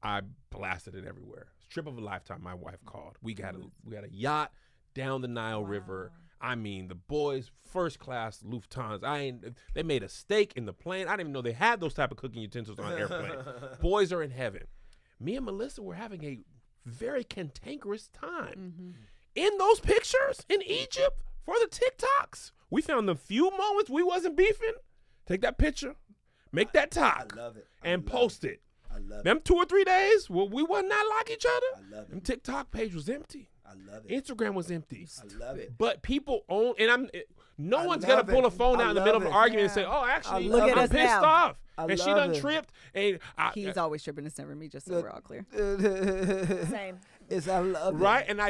S2: I blasted it everywhere. Trip of a lifetime, my wife called. We got a yacht down the Nile River. I mean, the boys, first class Lufthansa. They made a steak in the plane. I didn't even know they had those type of cooking utensils on an airplane. Boys are in heaven. Me and Melissa were having a very cantankerous time. In those pictures in Egypt for the TikToks, we found the few moments we wasn't beefing. Take that picture, make that talk,
S3: I love it.
S2: and post it.
S3: I love
S2: Them 2 or 3 days, well, we was not like each other.
S3: I love
S2: Them
S3: it.
S2: TikTok page was empty.
S3: I love it.
S2: Instagram was empty.
S3: I love it.
S2: But people own, and no
S3: I
S2: one's gonna
S3: love
S2: pull
S3: it.
S2: a phone
S3: I
S2: out in the
S3: love
S2: middle of an
S3: it.
S2: argument and
S4: Yeah.
S2: say, "Oh, actually,
S3: Look at
S2: I'm
S3: us
S2: pissed
S1: now.
S2: off,"
S3: I
S2: and she
S3: love
S2: done
S3: it.
S2: tripped. And
S1: He's always tripping. It's never me, just so we're all clear.
S4: Same.
S3: Is I love it.
S2: right, and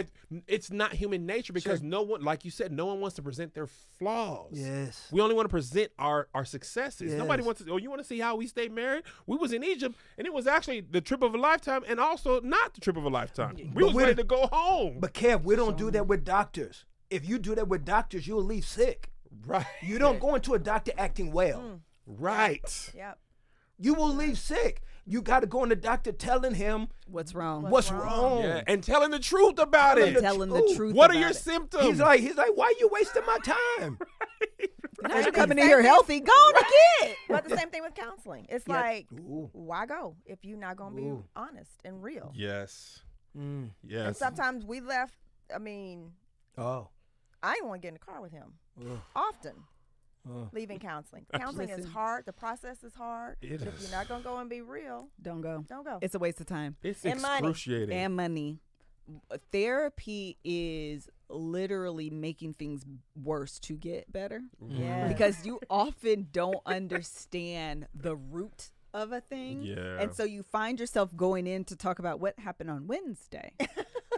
S2: it's not human nature because no one, like you said, no one wants to present their flaws.
S3: Yes.
S2: We only want to present our successes.
S3: Yes.
S2: Nobody wants to. Oh, you want to see how we stayed married? We was in Egypt, and it was actually the trip of a lifetime, and also not the trip of a lifetime. We was ready to go home.
S3: But Kev, we don't do that with doctors. If you do that with doctors, you'll leave sick.
S2: Right.
S3: You don't go into a doctor acting well.
S2: Right.
S4: Yep.
S3: You will leave sick. You got to go in the doctor telling him
S1: What's wrong?
S3: what's wrong.
S2: Yeah, and telling the truth about it.
S1: Telling the truth.
S2: What are
S1: about
S2: your
S1: it.
S2: symptoms?
S3: He's like, why are you wasting my time?
S1: Now you're coming in here healthy. Go on again.
S4: But the same thing with counseling. It's like,
S3: Ooh.
S4: why go if you're not going to be honest and real?
S2: Yes.
S4: And
S2: Yes.
S4: sometimes we left, I mean,
S3: Oh.
S4: I didn't want to get in the car with him. Often. Leaving counseling. Counseling is
S1: Listen.
S4: hard. The process is hard.
S2: It
S4: But if
S2: is.
S4: you're not going to go and be real,
S1: Don't go.
S4: don't go.
S1: It's a waste of time
S2: It's
S4: and money.
S2: excruciating.
S1: and money. Therapy is literally making things worse to get better
S4: Yeah.
S1: because you often don't understand the root of a thing.
S2: Yeah.
S1: And so you find yourself going in to talk about what happened on Wednesday.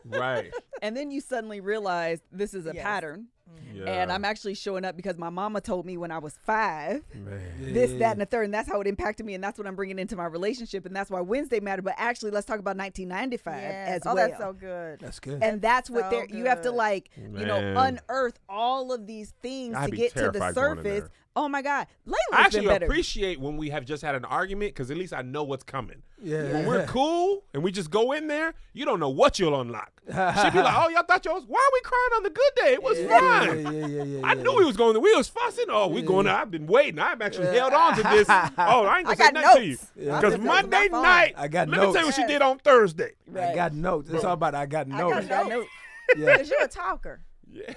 S2: Right.
S1: And then you suddenly realize this is a
S4: Yes.
S1: pattern.
S2: Yeah.
S1: And I'm actually showing up because my mama told me when I was 5,
S2: Man.
S1: this, that, and the third. And that's how it impacted me. And that's what I'm bringing into my relationship. And that's why Wednesday mattered. But actually, let's talk about 1995
S4: Yes.
S1: as
S4: Oh,
S1: well.
S4: that's so good.
S3: That's good.
S1: And that's what
S4: so
S1: they're, you have to
S4: good.
S1: like, you know,
S2: Man.
S1: unearth all of these things
S2: I'd
S1: to
S2: be
S1: get to the
S2: terrified going in
S1: surface.
S2: there.
S1: Oh my God.
S2: I
S1: Lately's been
S2: actually
S1: better.
S2: appreciate when we have just had an argument because at least I know what's coming.
S3: Yeah.
S2: When we're cool and we just go in there, you don't know what you'll unlock. She'd be like, "Oh, y'all thought y'all was? Why are we crying on the good day? It was fine. I knew we was going. We was fussing. Oh, we going. I've been waiting. I've actually held on to this. Oh, I ain't gonna say
S4: got
S2: nothing to you
S4: notes.
S3: Yeah.
S2: because
S4: I've been texting
S2: Monday
S4: my phone.
S2: night.
S3: I got
S2: Let me tell you what
S3: notes.
S2: she did on Thursday.
S3: I got notes. It's all about I got
S4: I
S3: notes.
S4: got notes.
S3: Yeah.
S4: Because you're a talker.
S2: Yeah.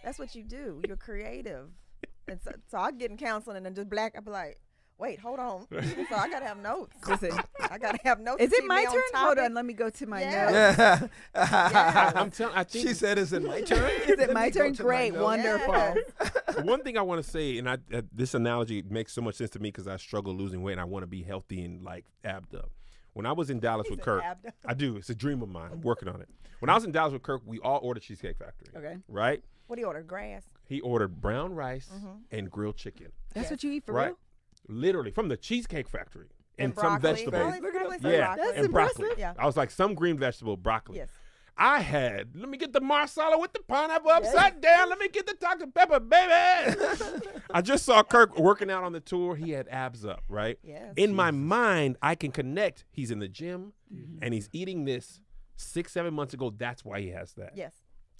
S4: That's what you do. You're creative. And so I get in counseling and then just black. I be like, wait, hold on. So I gotta have notes.
S1: Listen,
S4: I gotta have notes.
S1: is
S4: to
S1: it
S4: keep
S1: my
S4: me
S1: turn? Hold
S4: topic.
S1: on. Let me go to my
S4: Yes.
S1: notes.
S3: Yeah.
S2: I'm telling. I think
S3: She said, "Is it my turn?
S1: Is it
S3: Let
S1: my
S3: me go
S1: turn?
S3: to my
S1: Great.
S3: notes.
S1: Wonderful.
S4: Yes.
S2: one thing I want to say, and this analogy makes so much sense to me because I struggle losing weight and I want to be healthy and like abbed up. When I was in Dallas with
S4: said
S2: Kirk,
S4: abbed up.
S2: I do. It's a dream of mine. I'm working on it. When I was in Dallas with Kirk, we all ordered Cheesecake Factory.
S1: Okay.
S2: Right?
S4: What do you order? Grass.
S2: He ordered brown rice and grilled chicken.
S1: That's what you eat for
S2: right?
S1: real?
S2: Literally from the Cheesecake Factory. And some
S4: broccoli.
S2: vegetables.
S4: Probably- probably some
S2: Yeah,
S4: broccoli.
S1: That's
S2: and broccoli.
S1: impressive.
S4: Yeah.
S2: I was like, some green vegetable, broccoli.
S4: Yes.
S2: I had, let me get the marsala with the pineapple upside down. Let me get the Dr. Pepper, baby. I just saw Kirk working out on the tour. He had abs up, right?
S4: Yes.
S2: In my mind, I can connect. He's in the gym and he's eating this 6-7 months ago. That's why he has that.
S4: Yes.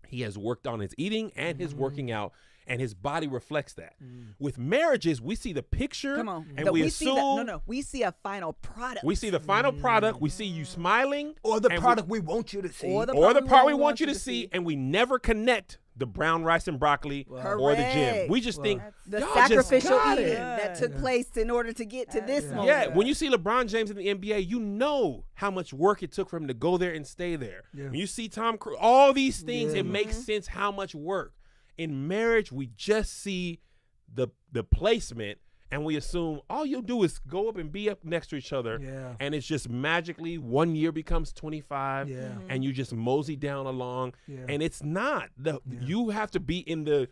S2: He has worked on his eating and his working out, and his body reflects that. With marriages, we see the picture,
S1: Come on.
S2: and we
S1: see
S2: assume
S1: we see a final product.
S2: we see the final product. We see you smiling,
S3: Or the
S2: and
S3: product we want you to see.
S1: Or the
S2: or the
S1: part
S2: part we want you to see, and we never connect the brown rice and broccoli or the gym.
S1: Correct.
S2: We just think
S1: the
S2: y'all just
S1: sacrificial
S2: got
S1: eating
S2: it.
S1: that took place in order to get to this moment.
S2: Yeah, when you see LeBron James in the NBA, you know how much work it took for him to go there and stay there.
S3: Yeah.
S2: When you see Tom Cruise, all these things,
S3: Yeah.
S2: it makes sense how much work. In marriage, we just see the placement, and we assume all you'll do is go up and be up next to each other,
S3: Yeah.
S2: and it's just magically 1 year becomes 25,
S3: Yeah.
S2: and you just mosey down along,
S3: Yeah.
S2: and it's not. You have to be in the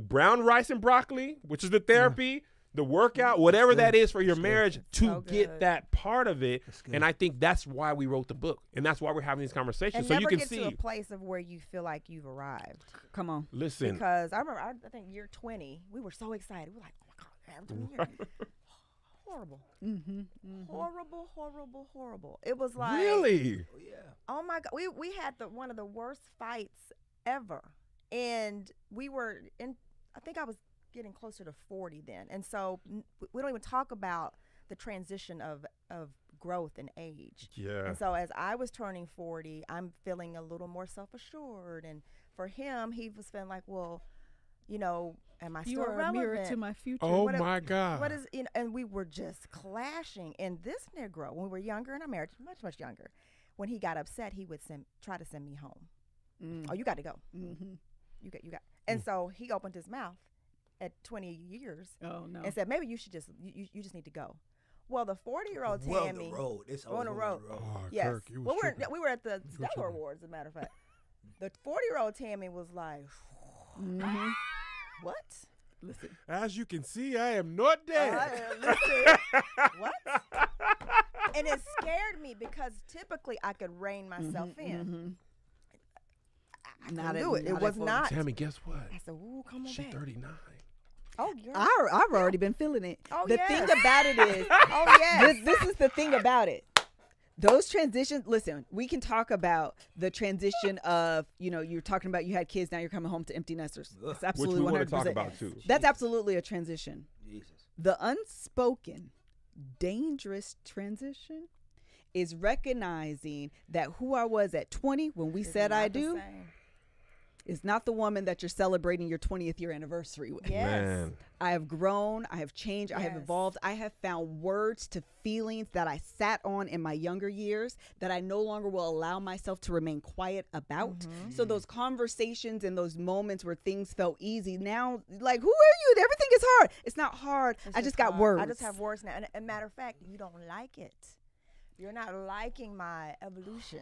S2: brown rice and broccoli, which is the therapy. the workout, whatever that is for your marriage, to
S4: So
S2: get
S4: good.
S2: that part of it.
S3: good.
S2: And I think that's why we wrote the book, and that's why we're having these conversations.
S4: And
S2: So
S4: never
S2: you can
S4: get
S2: see.
S4: to a place of where you feel like you've arrived.
S1: Come on.
S2: Listen,
S4: Because I remember, I think year 20, we were so excited. We were like, oh my God, after 20 years. Horrible. Horrible, horrible, horrible. It was like,
S2: really?
S3: Oh, yeah.
S4: oh my God. We had one of the worst fights ever. And we were in, I think I was getting closer to 40 then. And so we don't even talk about the transition of growth and age.
S2: Yeah.
S4: And so as I was turning 40, I'm feeling a little more self-assured. And for him, he was feeling like, well, you know, am I
S1: You
S4: still
S1: are a
S4: relevant?
S1: mirror to my future.
S2: Oh
S4: What if-
S2: my God.
S4: What is, you know, and we were just clashing. And this Negro, when we were younger in our marriage, much younger, when he got upset, he would try to send me home. Oh, you got to go. You got. And so he opened his mouth at 20 years
S1: Oh no.
S4: and said, maybe you should just, you just need to go. Well, the 40-year-old
S3: Well,
S4: Tammy.
S3: the road. It's
S4: on the road.
S2: Oh,
S4: Yes.
S2: Kirk, you was
S4: Well,
S2: tripping.
S4: we were at the Stellar Awards, as a matter of fact. The 40-year-old Tammy was like, what?
S1: Listen.
S2: As you can see, I am not dead.
S4: Listen, what? And it scared me because typically I could rein myself in. I couldn't do it. It was not.
S2: Tammy, guess what?
S4: I said, ooh, come on
S2: She's
S4: back.
S2: 39.
S4: Oh, girl.
S1: I've already been feeling it.
S4: Oh,
S1: the
S4: yes.
S1: thing about it is,
S4: Oh, yes.
S1: this is the thing about it. Those transitions, listen, we can talk about the transition of, you know, you're talking about you had kids, now you're coming home to empty nesters. That's
S2: Which
S1: absolutely
S2: we
S1: 100%.
S2: want to talk about too.
S1: That's absolutely a transition.
S3: Jesus.
S1: The unspoken, dangerous transition is recognizing that who I was at 20 when we
S4: It's
S1: said I
S4: not the
S1: do
S4: same.
S1: is not the woman that you're celebrating your 20th year anniversary with.
S4: Yes.
S2: Man.
S1: I have grown, I have changed, I have
S4: Yes.
S1: evolved. I have found words to feelings that I sat on in my younger years that I no longer will allow myself to remain quiet about.
S4: Mm-hmm.
S1: So those conversations and those moments where things felt easy, now, like, who are you? Everything is hard. It's not hard.
S4: It's
S1: I just got
S4: hard.
S1: words.
S4: I just have words now. And matter of fact, you don't like it. You're not liking my evolution.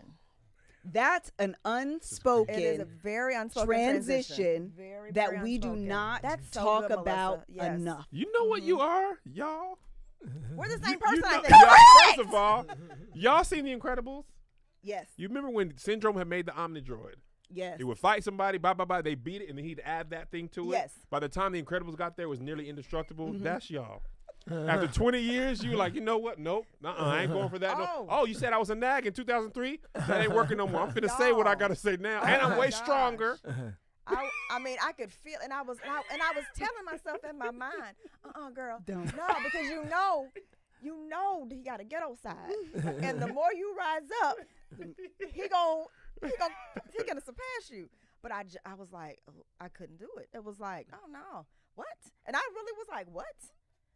S1: That's an unspoken
S4: It is a very unspoken
S1: transition
S4: Very,
S1: that
S4: very
S1: we do
S4: unspoken.
S1: not
S4: That's so
S1: talk
S4: good,
S1: about
S4: Melissa. Yes.
S1: enough.
S2: You know what you are, y'all?
S4: We're the
S2: You-
S4: same
S2: you
S4: person,
S2: know-
S4: I think.
S2: y'all- First of all, y'all seen The Incredibles?
S1: Yes.
S2: You remember when Syndrome had made the Omnidroid?
S1: Yes.
S2: He would fight somebody, blah, blah, blah. They beat it, and then he'd add that thing to it.
S1: Yes.
S2: By the time The Incredibles got there, it was nearly indestructible. That's y'all. After 20 years, you were like, you know what? Nope. I ain't going for that. No.
S4: Oh.
S2: Oh, you said I was a nag in 2003? That ain't working no more. I'm finna say what I got to say now. And I'm
S4: Oh
S2: way
S4: my
S2: stronger.
S4: I mean, I could feel, and I was telling myself in my mind, girl,
S1: Don't.
S4: no, because you know he got a ghetto side, and the more you rise up, he gonna surpass you. But I was like, oh, I couldn't do it. It was like, oh no, what? And I really was like, what?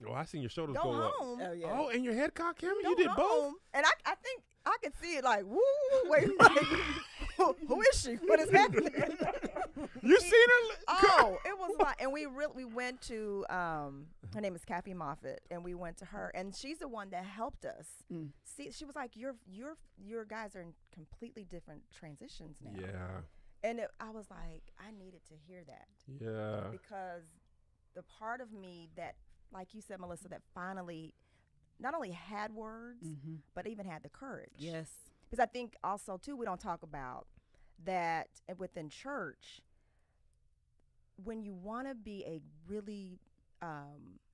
S2: Oh, I seen your shoulders
S4: Go
S2: go up.
S4: home.
S1: Oh, yeah.
S2: Oh, and your head cock, Cammy?
S4: Go
S2: You did both?
S4: home. And I think I could see it like, woo, wait, who is she? What is happening?
S2: You seen her?
S4: Oh, it was like, and we went to, her name is Kathy Moffitt, and we went to her, and she's the one that helped us. See, she was like, your guys are in completely different transitions now.
S2: Yeah.
S4: And I was like, I needed to hear that.
S2: Yeah.
S4: Because the part of me that, like you said, Melissa, that finally not only had words, but even had the courage.
S1: Yes.
S4: Because I think also, too, we don't talk about that within church, when you want to be a really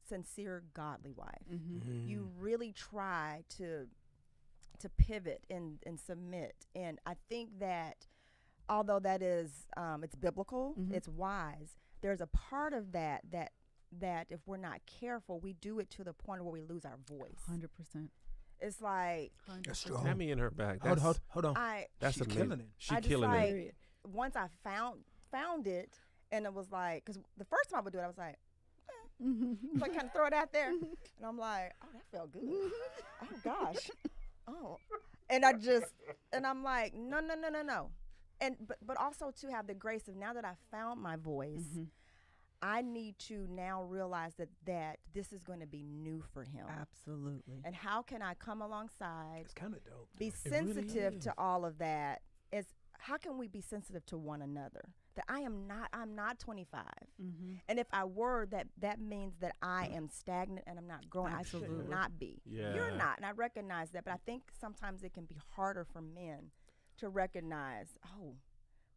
S4: sincere, godly wife, you really try to pivot and submit. And I think that although that is, it's biblical, it's wise, there's a part of that if we're not careful, we do it to the point where we lose our voice.
S1: 100%.
S4: It's like,
S3: That's strong.
S2: Tammy in her bag.
S3: Hold on.
S2: That's
S3: She's
S2: amazing.
S3: killing it.
S2: She
S4: I just
S2: killing
S4: like,
S2: it.
S4: once I found it, and it was like, because the first time I would do it, I was like, like kind of throw it out there, and I'm like, oh, that felt good. Oh gosh, oh, and I'm like, no, and but also to have the grace of, now that I found my voice, I need to now realize that this is going to be new for him.
S1: Absolutely.
S4: And how can I come alongside,
S3: It's kind of dope.
S4: be
S2: really
S4: sensitive
S2: is.
S4: to all of that? Is how can we be sensitive to one another? That I'm not 25.
S1: Mm-hmm.
S4: And if I were, that means that I am stagnant and I'm not growing.
S1: Absolutely.
S4: I should not be.
S2: Yeah.
S4: You're not. And I recognize that. But I think sometimes it can be harder for men to recognize, oh,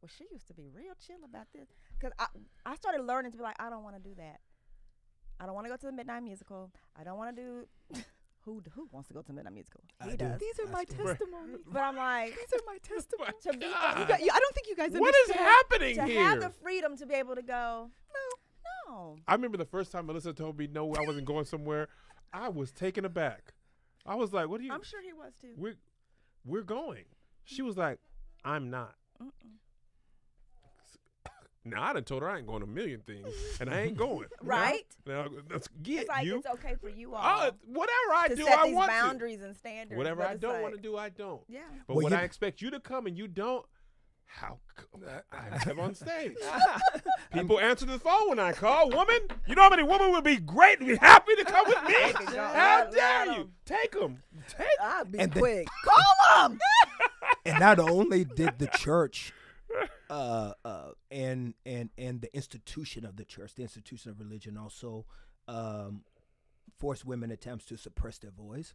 S4: well, she used to be real chill about this. Because I started learning to be like, I don't want to do that. I don't want to go to the Midnight Musical. I don't want to do... Who wants to go to the Midnight Musical? He does.
S1: These are my testimonies.
S4: But I'm like...
S1: These are my testimonies.
S4: To be,
S1: I don't think you guys understand.
S2: What is happening
S4: to
S2: here?
S4: have the freedom to be able to go, no.
S2: I remember the first time Melissa told me no, I wasn't going somewhere. I was taken aback. I was like, "What do you?"
S4: I'm sure he was too.
S2: We're going. She was like, "I'm not." Now I done told her I ain't going to a million things, and I ain't going.
S4: Right?
S2: Now let's get
S4: It's like
S2: you.
S4: it's okay for you all
S2: Whatever I
S4: to
S2: do,
S4: set
S2: I
S4: these
S2: want
S4: boundaries and standards.
S2: to. Whatever
S4: but
S2: I
S4: it's
S2: don't
S4: like,
S2: want to do, I don't.
S4: Yeah.
S2: But
S3: Well,
S2: when
S3: you-
S2: I expect you to come and you don't, how come I have on stage? People answer the phone when I call. Woman, you know how many women would be great and be happy to come with me? How dare you? Take them.
S1: I'll be
S3: And then-
S1: quick. Call them.
S3: And not only did the church and the institution of the church, the institution of religion, also forced women at times to suppress their voice.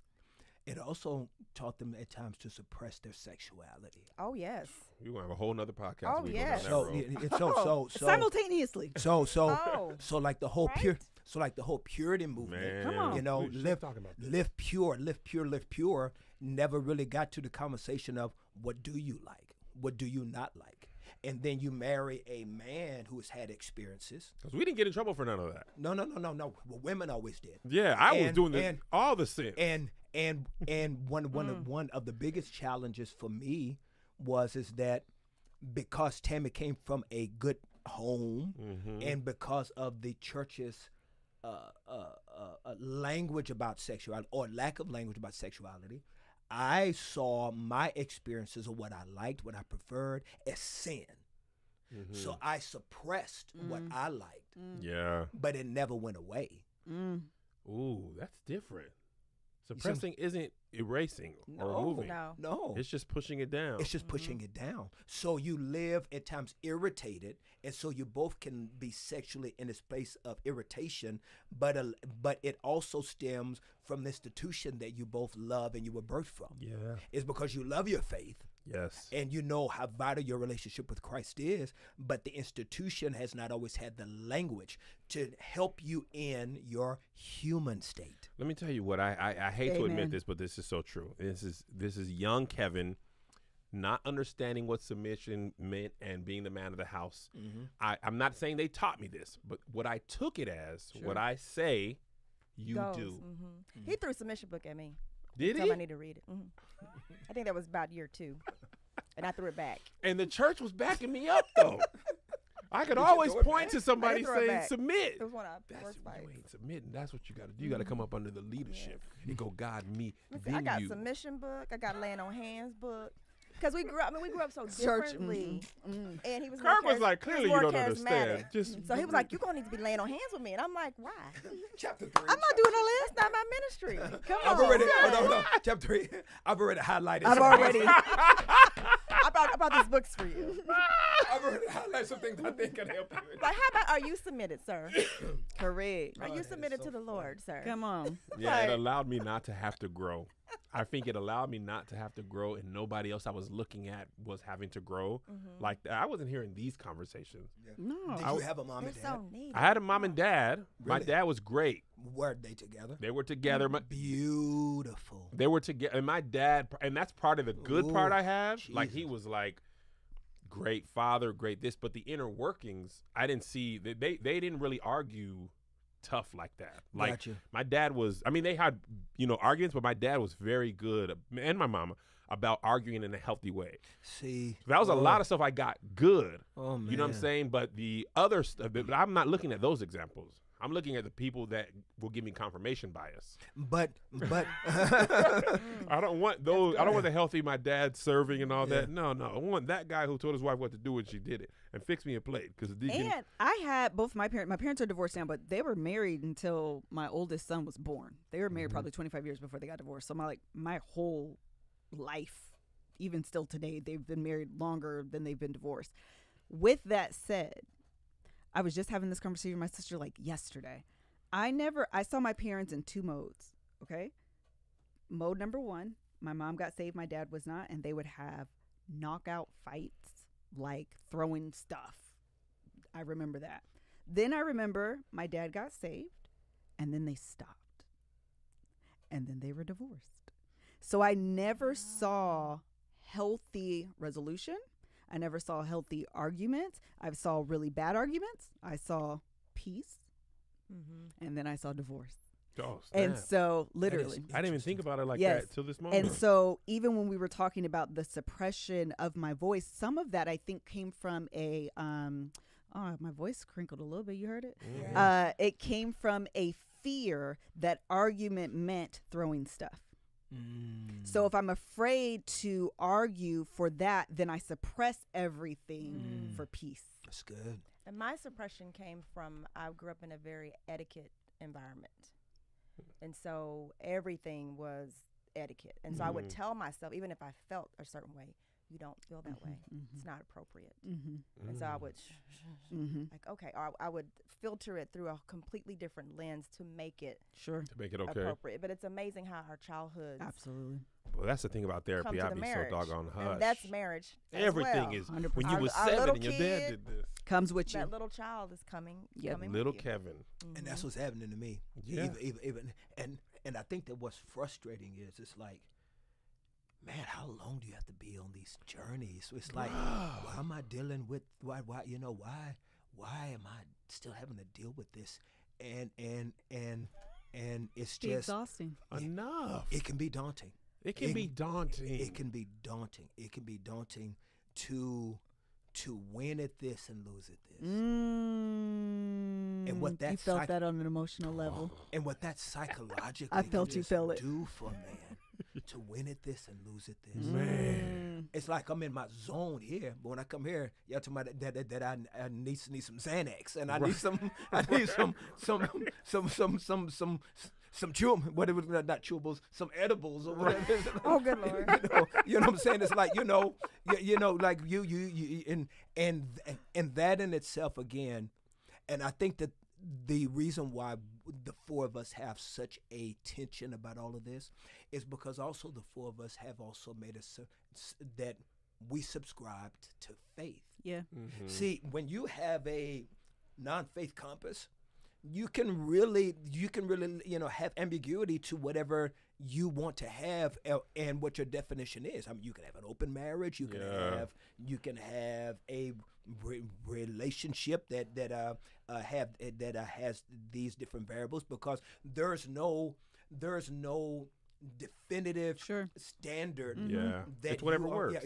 S3: It also taught them at times to suppress their sexuality.
S4: Oh yes.
S2: We're gonna have a whole nother podcast.
S4: Oh,
S2: if we go
S4: yes.
S2: down that road.
S1: Simultaneously.
S4: Oh.
S3: So like the whole
S4: Right?
S3: purity movement.
S2: Man,
S1: Come on.
S3: You know,
S2: we should
S3: live
S2: talk about this.
S3: live pure, never really got to the conversation of what do you like? What do you not like? And then you marry a man who has had experiences.
S2: Because we didn't get in trouble for none of that.
S3: No. Well, women always did.
S2: Yeah, I was
S3: And-
S2: doing
S3: and-
S2: all the sin.
S3: And one of the biggest challenges for me is that because Tammy came from a good home, and because of the church's language about sexuality or lack of language about sexuality, I saw my experiences of what I liked, what I preferred as sin. So I suppressed what I liked,
S2: Yeah.
S3: but it never went away.
S2: Ooh, that's different. Suppressing isn't erasing or removing.
S3: No.
S2: It's just pushing it down.
S3: It's just pushing it down. So you live at times irritated, and so you both can be sexually in a space of irritation, but it also stems from the institution that you both love and you were birthed from.
S2: Yeah.
S3: It's because you love your faith.
S2: Yes.
S3: And you know how vital your relationship with Christ is, but the institution has not always had the language to help you in your human state.
S2: Let me tell you what I hate to admit
S1: Amen.
S2: this, but this is so true. This is young Kevin not understanding what submission meant and being the man of the house. I'm not saying they taught me this, but what I took it as, what I say, you
S4: Goes.
S2: do.
S4: He threw a submission book at me.
S2: Did
S4: Told me I
S2: he?
S4: need to read it. I think that was about year 2, and I threw it back.
S2: And the church was backing me up though. I could always
S3: throw it
S2: point
S3: back?
S2: to somebody
S4: throw it
S2: saying
S4: back.
S2: submit.
S4: It was one of our
S2: That's
S4: first
S2: you
S4: fights.
S2: ain't submitting. That's what you got to do. You got to come up under the leadership and go God me.
S4: Listen, I
S2: Then
S4: got
S2: you.
S4: submission book. I got laying on hands book. Because we grew up so
S1: Church,
S4: differently. And he was
S2: Kirk
S4: more
S2: was like,
S4: he was
S2: clearly you
S4: more
S2: don't understand.
S4: charismatic.
S2: Just
S4: So he was like, you're going to need to be laying on hands with me. And I'm like, why?
S3: Chapter 3.
S1: I'm not doing all this.
S4: That's not my ministry. Come
S3: I've
S4: on.
S3: already, no. Chapter 3. I've already highlighted.
S1: I've
S3: some
S1: already.
S3: things.
S4: I brought these books for you.
S3: I've already highlighted some things I think can help you.
S4: Like, how about, are you submitted, sir?
S1: Correct.
S4: Are you submitted to the Lord, sir?
S1: Come on.
S2: Yeah, it allowed me not to have to grow. I think it allowed me not to have to grow, and nobody else I was looking at was having to grow. Like I wasn't hearing these conversations.
S1: No.
S3: Did you have a mom and
S4: It's
S3: dad?
S4: so neat.
S2: I had a mom and dad. My
S3: Really?
S2: dad was great.
S3: Were they together?
S2: They were together.
S3: Beautiful.
S2: They were together, and my dad, and that's part of the good part
S3: Ooh,
S2: I have. Like he
S3: Jesus.
S2: was like great father, great this, but the inner workings I didn't see. They didn't really argue tough like that. Like
S3: Gotcha.
S2: my dad was. I mean, they had arguments, but my dad was very good, and my mama, about arguing in a healthy way.
S3: See,
S2: So that was a lot of stuff I got good.
S3: Oh man,
S2: You know what I'm saying? But the other stuff, but I'm not looking at those examples. I'm looking at the people that will give me confirmation bias.
S3: But
S2: I don't want those. I don't want the healthy my dad serving and all that. No. I want that guy who told his wife what to do when she did it and fix me a plate. Because
S1: And I had both my parents. My parents are divorced now, but they were married until my oldest son was born. They were married probably 25 years before they got divorced. So my whole life even still today, they've been married longer than they've been divorced. With that said, I was just having this conversation with my sister like yesterday. I saw my parents in 2 modes, okay? Mode number 1, my mom got saved, my dad was not, and they would have knockout fights, like throwing stuff. I remember that. Then I remember my dad got saved, and then they stopped. And then they were divorced. So I never saw healthy resolution. I never saw healthy arguments. I saw really bad arguments. I saw peace. And then I saw divorce.
S2: Oh,
S1: and so literally,
S2: I didn't even think about it like
S1: Yes.
S2: that till this moment.
S1: and so even when we were talking about the suppression of my voice, some of that I think came from a my voice crinkled a little bit. You heard it? It came from a fear that argument meant throwing stuff. So if I'm afraid to argue for that, then I suppress everything for peace.
S3: That's good.
S4: And my suppression came from, I grew up in a very etiquette environment. And so everything was etiquette. And so I would tell myself, even if I felt a certain way, you don't feel that way. It's not appropriate. And so I would, like, okay, or I would filter it through a completely different lens to make it
S1: Sure.
S2: To make it okay.
S4: appropriate. But it's amazing how our childhoods
S1: Absolutely.
S2: Well, that's the thing about
S4: come
S2: therapy.
S4: to
S2: I
S4: the
S2: be
S4: marriage.
S2: so doggone hush.
S4: And that's marriage as
S2: Everything
S4: well.
S2: is
S1: 100%.
S2: when you
S4: Our-
S2: was
S4: our
S2: 7
S4: little
S2: and your dad
S4: kid-
S2: did this.
S1: Comes with you.
S4: That little child is coming.
S1: Yep.
S4: coming
S2: Little
S4: with you.
S2: Kevin.
S3: And that's what's happening to me.
S2: Yeah.
S3: Even and I think that what's frustrating is it's like, man, how long do you have to be on these journeys? It's like, why am I dealing with why am I still having to deal with this? And it's
S1: It's
S3: just
S1: exhausting.
S2: Enough.
S3: it can be daunting.
S2: It can be daunting.
S3: It can be daunting. It can be daunting to win at this and lose at this. And what that
S1: you felt that on an emotional level.
S3: And what that psychologically
S1: I felt you
S3: just
S1: feel it.
S3: do for man to win at this and lose at this.
S2: Man.
S3: It's like I'm in my zone here, but when I come here, y'all talking about that I need some Xanax and I need some not chewables, some edibles or whatever.
S4: Oh, good Lord.
S3: You know what I'm saying? It's like, like you and that in itself again. And I think that the reason why the 4 of us have such a tension about all of this is because also the 4 of us have also made us that we subscribed to faith.
S1: Yeah.
S3: See, when you have a non-faith compass, you can really have ambiguity to whatever you want to have and what your definition is. I mean, you can have an open marriage, you can have a relationship that has these different variables, because there's no definitive standard.
S2: Yeah.
S3: That
S2: It's whatever
S3: you are-
S2: works.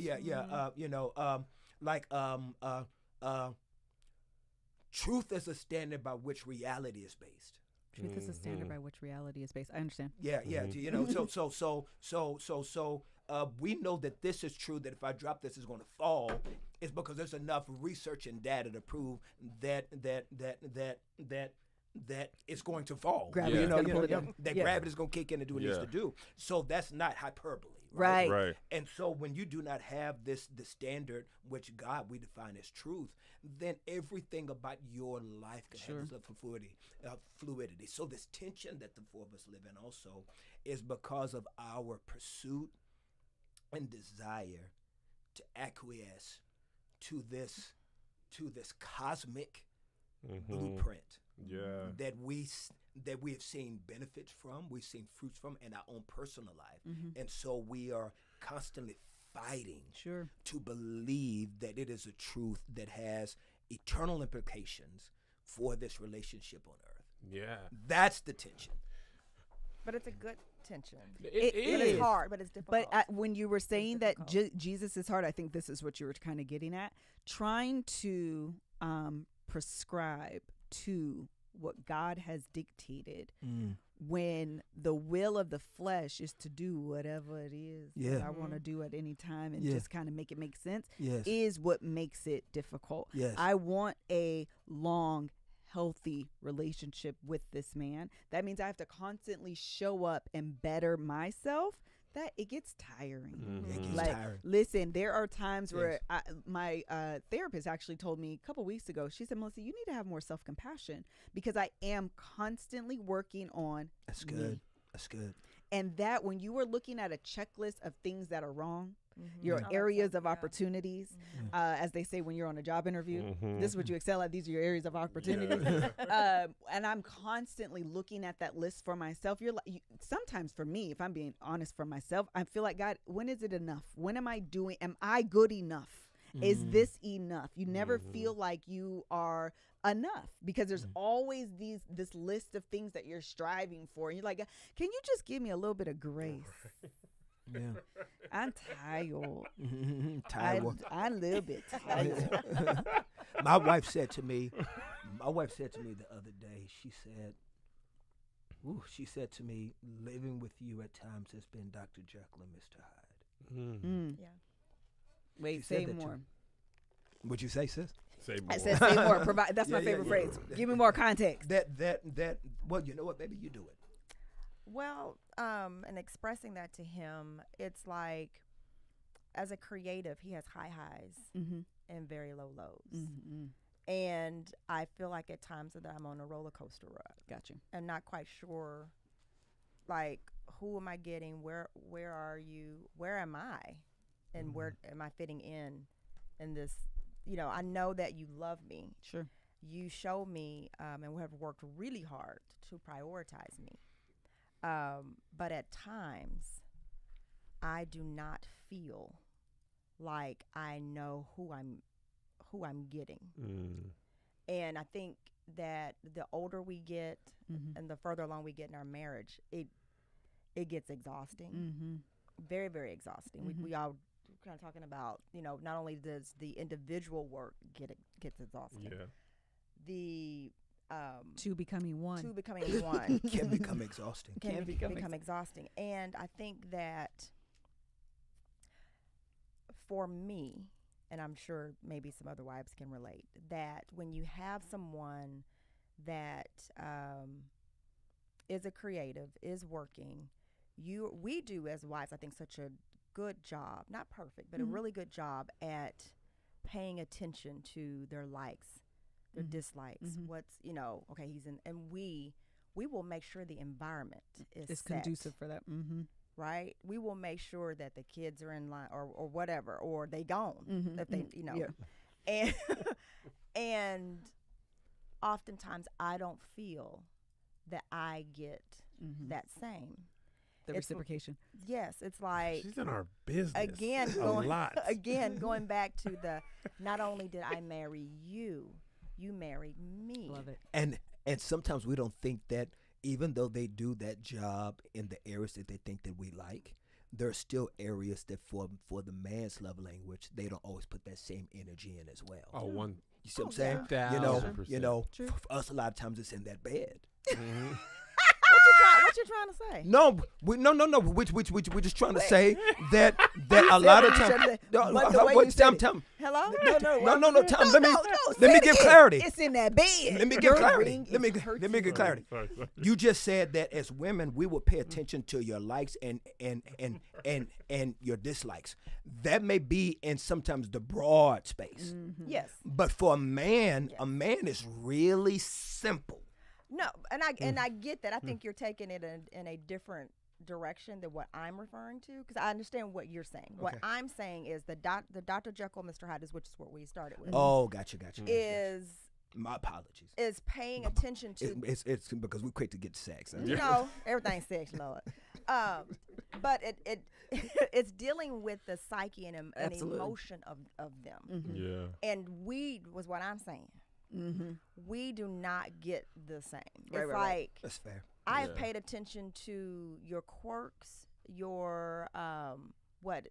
S3: Truth is a standard by which reality is based.
S1: Truth is a standard by which reality is based. I understand.
S3: Yeah. So we know that this is true, that if I drop this, it's going to fall. It's because there's enough research and data to prove that it's going to fall.
S1: Gravity's gonna pull it down.
S3: That gravity is going to kick in and do what it needs to do. So that's not hyperbole.
S1: Right.
S2: Right.
S3: And so when you do not have the standard, which God we define as truth, then everything about your life can have this fluidity. So this tension that the 4 of us live in also is because of our pursuit and desire to acquiesce to this cosmic blueprint that we have seen benefits from, we've seen fruits from in our own personal life. And so we are constantly fighting to believe that it is a truth that has eternal implications for this relationship on earth.
S2: Yeah.
S3: That's the tension.
S4: But it's a good tension.
S1: It
S4: It's
S1: is
S4: hard, but it's difficult.
S1: But when you were saying that
S4: difficult.
S1: Jesus is hard, I think this is what you were kind of getting at. Trying to prescribe to what God has dictated when the will of the flesh is to do whatever it is that I want to do at any time and just kind of make it make sense is what makes it difficult.
S3: Yes.
S1: I want a long, healthy relationship with this man. That means I have to constantly show up and better myself that it gets tiring.
S3: It gets
S1: Like,
S3: tiring.
S1: listen, there are times where
S3: Yes.
S1: my therapist actually told me a couple weeks ago, she said, Melissa, you need to have more self-compassion because I am constantly working on
S3: That's
S1: me.
S3: good. That's good.
S1: And that when you are looking at a checklist of things that are wrong,
S4: Mm-hmm.
S1: your areas of opportunities, as they say when you're on a job interview, this is what you excel at. These are your areas of opportunity. And I'm constantly looking at that list for myself. Sometimes for me, if I'm being honest for myself, I feel like, God, when is it enough? When am I good enough? Is this enough? You never feel like you are enough because there's always this list of things that you're striving for. And you're like, can you just give me a little bit of grace?
S3: Yeah.
S1: I'm tired.
S3: Tired.
S1: I'm a little bit tired.
S3: My wife said to me the other day, she said to me, living with you at times has been Dr. Jekyll and Mr. Hyde.
S4: Yeah.
S1: Wait,
S3: She
S1: say
S3: said that
S1: more.
S3: What'd you say, sis?
S2: Say more.
S1: I said say more. Provide. That's my
S3: Yeah,
S1: favorite
S3: yeah.
S1: phrase. Give me more context.
S3: Well, you know what, baby, you do it.
S4: Well, and expressing that to him, it's like, as a creative, he has high highs and very low lows. And I feel like at times that I'm on a roller coaster ride.
S1: Got you.
S4: And not quite sure, like, who am I getting? Where are you? Where am I? And where am I fitting in this? You know, I know that you love me.
S1: Sure.
S4: You show me, and we have worked really hard to prioritize me. But at times, I do not feel like I know who I'm getting. And I think that the older we get and the further along we get in our marriage, it gets exhausting. Very, very exhausting. We all kind of talking about, you know, not only does the individual work gets exhausting.
S2: Yeah.
S4: The
S1: Two becoming one.
S3: Can become exhausting.
S4: Can become exhausting. And I think that for me, and I'm sure maybe some other wives can relate, that when you have someone that is a creative, is working, we do as wives, I think, such a good job, not perfect, but a really good job at paying attention to their likes, their dislikes, what's, you know, okay, he's in, and we will make sure the environment is
S1: conducive for that.
S4: Right? We will make sure that the kids are in line or whatever, or they gone, if they, you know. Yeah. And oftentimes I don't feel that I get that same.
S1: The reciprocation.
S4: Yes, it's like,
S2: she's in our business
S4: again,
S2: a lot.
S4: Again, going back to the, not only did I marry you, you married me.
S1: Love it.
S3: And sometimes we don't think that even though they do that job in the areas that they think that we like, there are still areas that for the man's love language, they don't always put that same energy in as well.
S2: Oh, one.
S3: You see what I'm saying?
S2: Yeah.
S3: You know,
S1: True.
S3: for us, a lot of times it's in that bed.
S4: What you trying to say?
S3: No. We're just trying to say that a lot of times.
S4: Hello?
S3: No, Tom. Let me give clarity.
S1: It's in that bed.
S3: Let me give clarity. Let me give clarity.
S2: Sorry.
S3: You just said that as women, we will pay attention to your likes and your dislikes. That may be in sometimes the broad space.
S4: Yes.
S3: But for a man is really simple.
S4: No, and I get that. I think you're taking it in a different direction than what I'm referring to, because I understand what you're saying. What I'm saying is the Dr. Jekyll, Mr. Hyde, which is what we started with.
S3: Oh, gotcha.
S4: Is
S3: my apologies.
S4: Is paying attention to
S3: it's because we're quick to get to sex.
S4: You know, everything's sex, Lord. But it's dealing with the psyche and emotion of them.
S2: Yeah.
S4: And we was what I'm saying. We do not get the same.
S1: Right,
S4: it's
S1: right.
S4: like
S3: That's fair.
S4: I've paid attention to your quirks, your what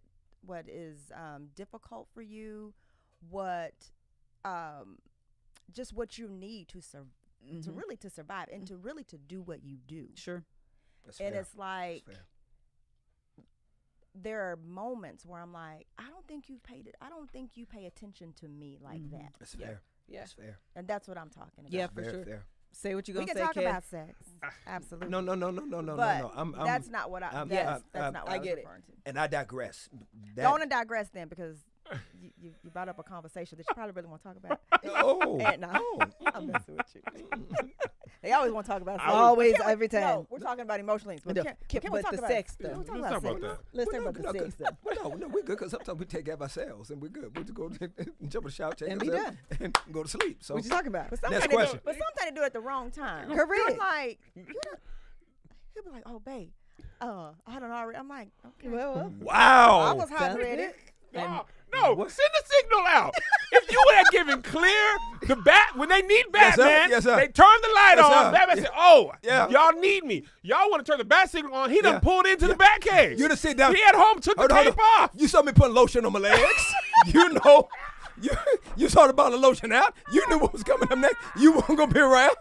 S4: is difficult for you, what just what you need to to really to survive and to really to do what you do.
S1: Sure.
S3: That's
S4: and
S3: fair.
S4: it's like there are moments where I'm like, I don't think you pay attention to me like that.
S3: That's fair.
S1: Yeah.
S3: That's fair.
S4: And that's what I'm talking about.
S1: Yeah, for
S3: Fair,
S1: sure.
S3: fair.
S1: Say what you
S4: We
S1: gonna
S4: can
S1: say,
S4: talk
S1: Kev.
S4: about sex. Absolutely.
S3: No.
S4: But that's not what I. That's not what I was referring to.
S3: And I digress.
S4: Don't digress then, because you brought up a conversation that you probably really want to talk about.
S3: Oh,
S4: I'm messing with you. They always want to talk about sex.
S1: Always, every time.
S4: No, we're talking about emotional things. But can we
S1: but
S4: talk
S1: the
S4: about
S1: sex
S4: Can we
S1: stuff.
S4: talk
S2: Let's
S4: about
S2: talk about
S4: sex?
S2: that.
S1: Let's talk about the sex stuff.
S3: No, we're good because sometimes we take care of ourselves and we're good. We just go jump in the shower, take
S1: And be
S3: ourselves, and go to sleep. So
S1: What you talking about?
S4: But
S3: Next
S4: sometimes
S3: question.
S4: they do it at the wrong time.
S1: Correct.
S4: I'm like, he'll be like, oh, babe, I don't already. I'm like, okay.
S1: Well,
S3: wow.
S4: I was hot and ready.
S2: No, send the signal out. If you would have given clear the bat when they need
S3: Yes, sir.
S2: Batman,
S3: Yes, sir.
S2: they turn the light
S3: Yes,
S2: on.
S3: sir.
S2: Batman
S3: Yeah.
S2: said, "Oh,
S3: Yeah.
S2: y'all need me. Y'all want to turn the bat signal on?" He done
S3: Yeah.
S2: pulled into the
S3: Yeah.
S2: bat cave.
S3: You done sit down.
S2: He at home took the tape off.
S3: You saw me putting lotion on my legs. You know. You saw the bottle of lotion out. You knew what was coming up next. You weren't gonna be around.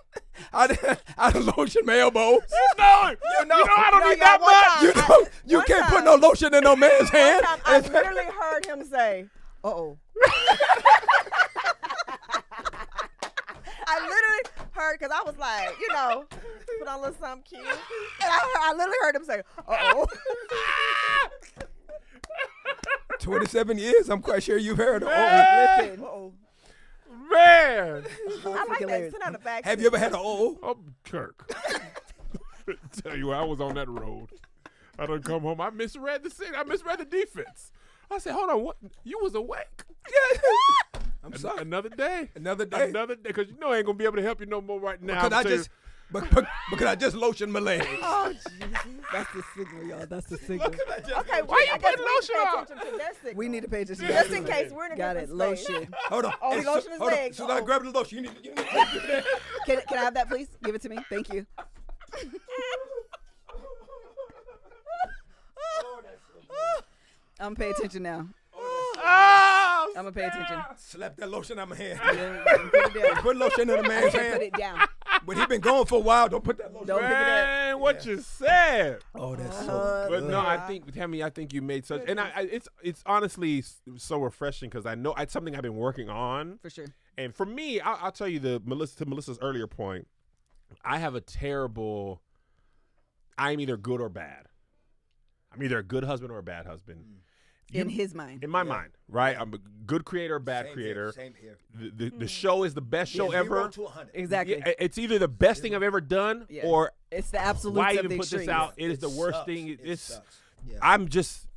S3: I done lotion my elbows.
S2: You know it. You know I don't need that much.
S3: You
S4: one
S3: can't put
S4: time-
S3: no lotion in no man's hand.
S4: One time I literally heard him say, "Uh-oh." I literally heard, because I was like, put on a little something cute. And I literally heard him say, "Uh-oh."
S3: 27 years, I'm quite sure you've heard.
S1: listen.
S4: Uh-oh.
S2: Man.
S4: I like that. Sit on the back
S3: Have
S4: seat.
S3: you ever had an oh?
S2: I'm Kirk. Tell you what, I was on that road. I done come home. I misread the signal. I misread the defense. I said, hold on, what? You was awake.
S3: I'm sorry.
S2: Another day.
S3: Another day.
S2: Another day. Because you know I ain't going to be able to help you no more right now.
S3: Because I just lotioned my legs.
S4: Oh, Jesus.
S1: That's the signal, y'all. That's the signal.
S4: Okay,
S2: Why you
S4: I guess
S2: putting
S4: we need to
S2: lotion
S4: pay
S2: on?
S4: attention to their signal.
S1: We need to pay attention.
S4: Just in case we're in a
S1: Got it.
S4: different space.
S1: Lotion.
S3: Hold on.
S4: Oh, he lotioned his
S3: hold on.
S4: legs.
S3: So I
S4: Uh-oh.
S3: grab the lotion. You need to do that.
S1: Can I have that, please? Give it to me. Thank you. I'm gonna pay attention now.
S2: Oh,
S1: I'm gonna pay attention.
S3: Slap that lotion on my hand.
S1: Put it down.
S3: Put lotion in a man's
S1: Put
S3: hand.
S1: it down.
S3: But he been gone for a while. Don't put that lotion.
S1: Don't pick it up.
S2: Man, what you said.
S3: Oh, that's
S2: But no,
S3: good.
S2: I think, Tammy, I think you made such, and it's honestly so refreshing because I know it's something I've been working on.
S1: For sure.
S2: And for me, I'll tell you to Melissa's earlier point, I have a terrible, I'm either good or bad. I'm either a good husband or a bad husband.
S1: In his mind.
S2: In my mind, right? I'm a good creator or bad
S3: Same
S2: creator.
S3: Here, same here.
S2: The show is the best show ever.
S3: 0 to 100.
S1: Exactly.
S2: Yeah, it's either the best thing I've ever done
S1: Yeah.
S2: or
S1: It's the absolute
S2: why
S1: of
S2: even
S1: the
S2: put this
S1: extremes.
S2: out. It is the worst
S3: sucks.
S2: thing.
S3: It sucks. Yeah.
S2: I'm just.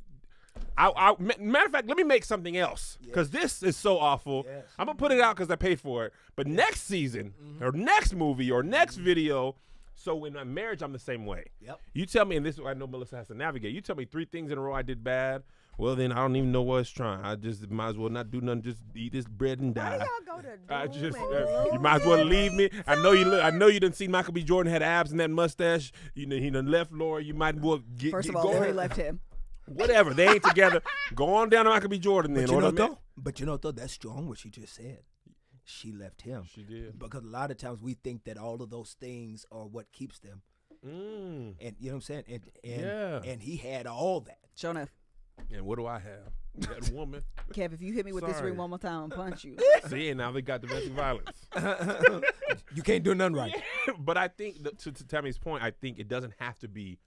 S2: Matter of fact, let me make something else because this is so awful.
S3: Yes.
S2: I'm gonna put it out because I paid for it. But next season or next movie or next video. So in my marriage, I'm the same way.
S3: Yep.
S2: You tell me, and this is what I know Melissa has to navigate. You tell me 3 things in a row I did bad. Well, then I don't even know what it's trying. I just might as well not do nothing. Just eat this bread and
S4: Why
S2: die.
S4: do y'all go to
S2: I
S4: doom
S2: just,
S4: and
S2: you might as well
S4: gloom?
S2: leave me. I know you. I know you didn't see Michael B. Jordan had abs and that mustache. You know he done left Laura. You might as well get.
S1: First of
S2: get
S1: all,
S2: going.
S1: Lori left him.
S2: Whatever. They ain't together. Go on down to Michael B. Jordan then.
S3: But you
S2: or
S3: know
S2: the man-
S3: though. But you know though. That's strong. What she just said. She left him.
S2: She did.
S3: Because a lot of times we think that all of those things are what keeps them.
S2: Mm.
S3: And you know what I'm saying? And
S2: Yeah.
S3: and he had all that.
S1: Show enough.
S2: And what do I have? That woman.
S1: Kev, if you hit me with this
S2: Sorry.
S1: ring one more time, I'll punch you.
S2: See, and now they got domestic violence.
S3: You can't do nothing right.
S2: But I think to Tammy's point, I think it doesn't have to be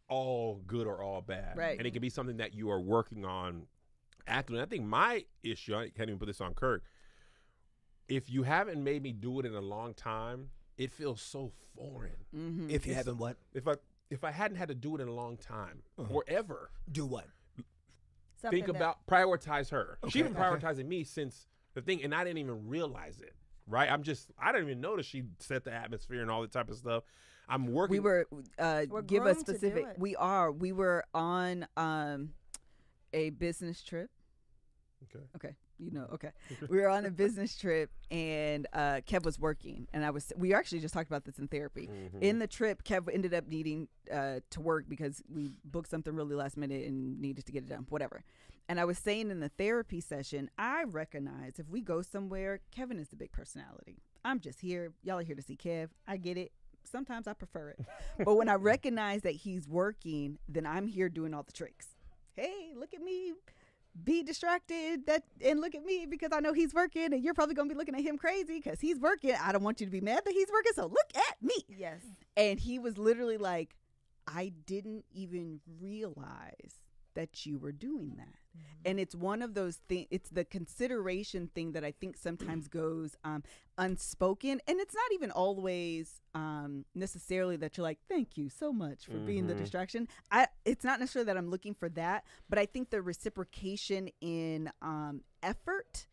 S2: all good or all bad.
S1: Right.
S2: And it can be something that you are working on actively. I think my issue, I can't even put this on Kirk. If you haven't made me do it in a long time, it feels so foreign.
S1: Mm-hmm.
S3: If you haven't what?
S2: If I hadn't had to do it in a long time or ever,
S3: Do what?
S4: Something
S2: think
S4: that-
S2: about prioritize her. She's been
S3: Okay.
S2: prioritizing me since the thing, and I didn't even realize it. Right? I didn't even notice she set the atmosphere and all that type of stuff. I'm working.
S1: We were give a
S4: groomed to do
S1: specific.
S4: it.
S1: We were on a business trip. Okay. Okay. We were on a business trip and Kev was working and we actually just talked about this in therapy.
S2: Mhm.
S1: In the trip, Kev ended up needing to work because we booked something really last minute and needed to get it done, whatever. And I was saying in the therapy session, I recognize if we go somewhere, Kevin is the big personality. I'm just here. Y'all are here to see Kev. I get it. Sometimes I prefer it. But when I recognize that he's working, then I'm here doing all the tricks. Hey, look at me be distracted and look at me because I know he's working and you're probably going to be looking at him crazy because he's working. I don't want you to be mad that he's working, so look at me.
S4: Yes.
S1: And he was literally like, I didn't even realize that you were doing that. And it's one of those things, it's the consideration thing that I think sometimes goes unspoken. And it's not even always necessarily that you're like, thank you so much for being the distraction. It's not necessarily that I'm looking for that, but I think the reciprocation in effort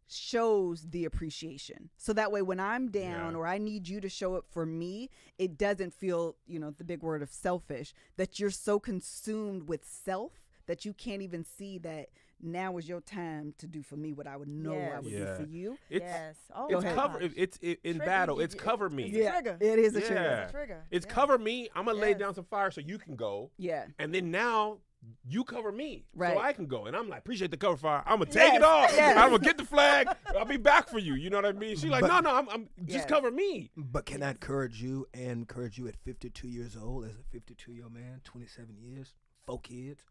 S1: shows the appreciation. So that way when I'm down or I need you to show up for me, it doesn't feel, the big word of selfish, that you're so consumed with self that you can't even see that now is your time to do for me what I would know I would do for you.
S4: Yes. Oh,
S2: it's cover. It's in battle. It's cover me.
S4: It's a trigger.
S1: It is a
S2: trigger.
S1: trigger.
S4: It's a trigger.
S2: It's cover me. I'm gonna lay down some fire so you can go.
S1: Yeah.
S2: And then now you cover me
S1: right.
S2: so I can go. And I'm like, appreciate the cover fire. I'm gonna take it off. I'm gonna get the flag. I'll be back for you. You know what I mean? She's like, no, I'm just cover me.
S3: But can I encourage you at 52 years old, as a 52-year-old man, 27 years, 4 kids,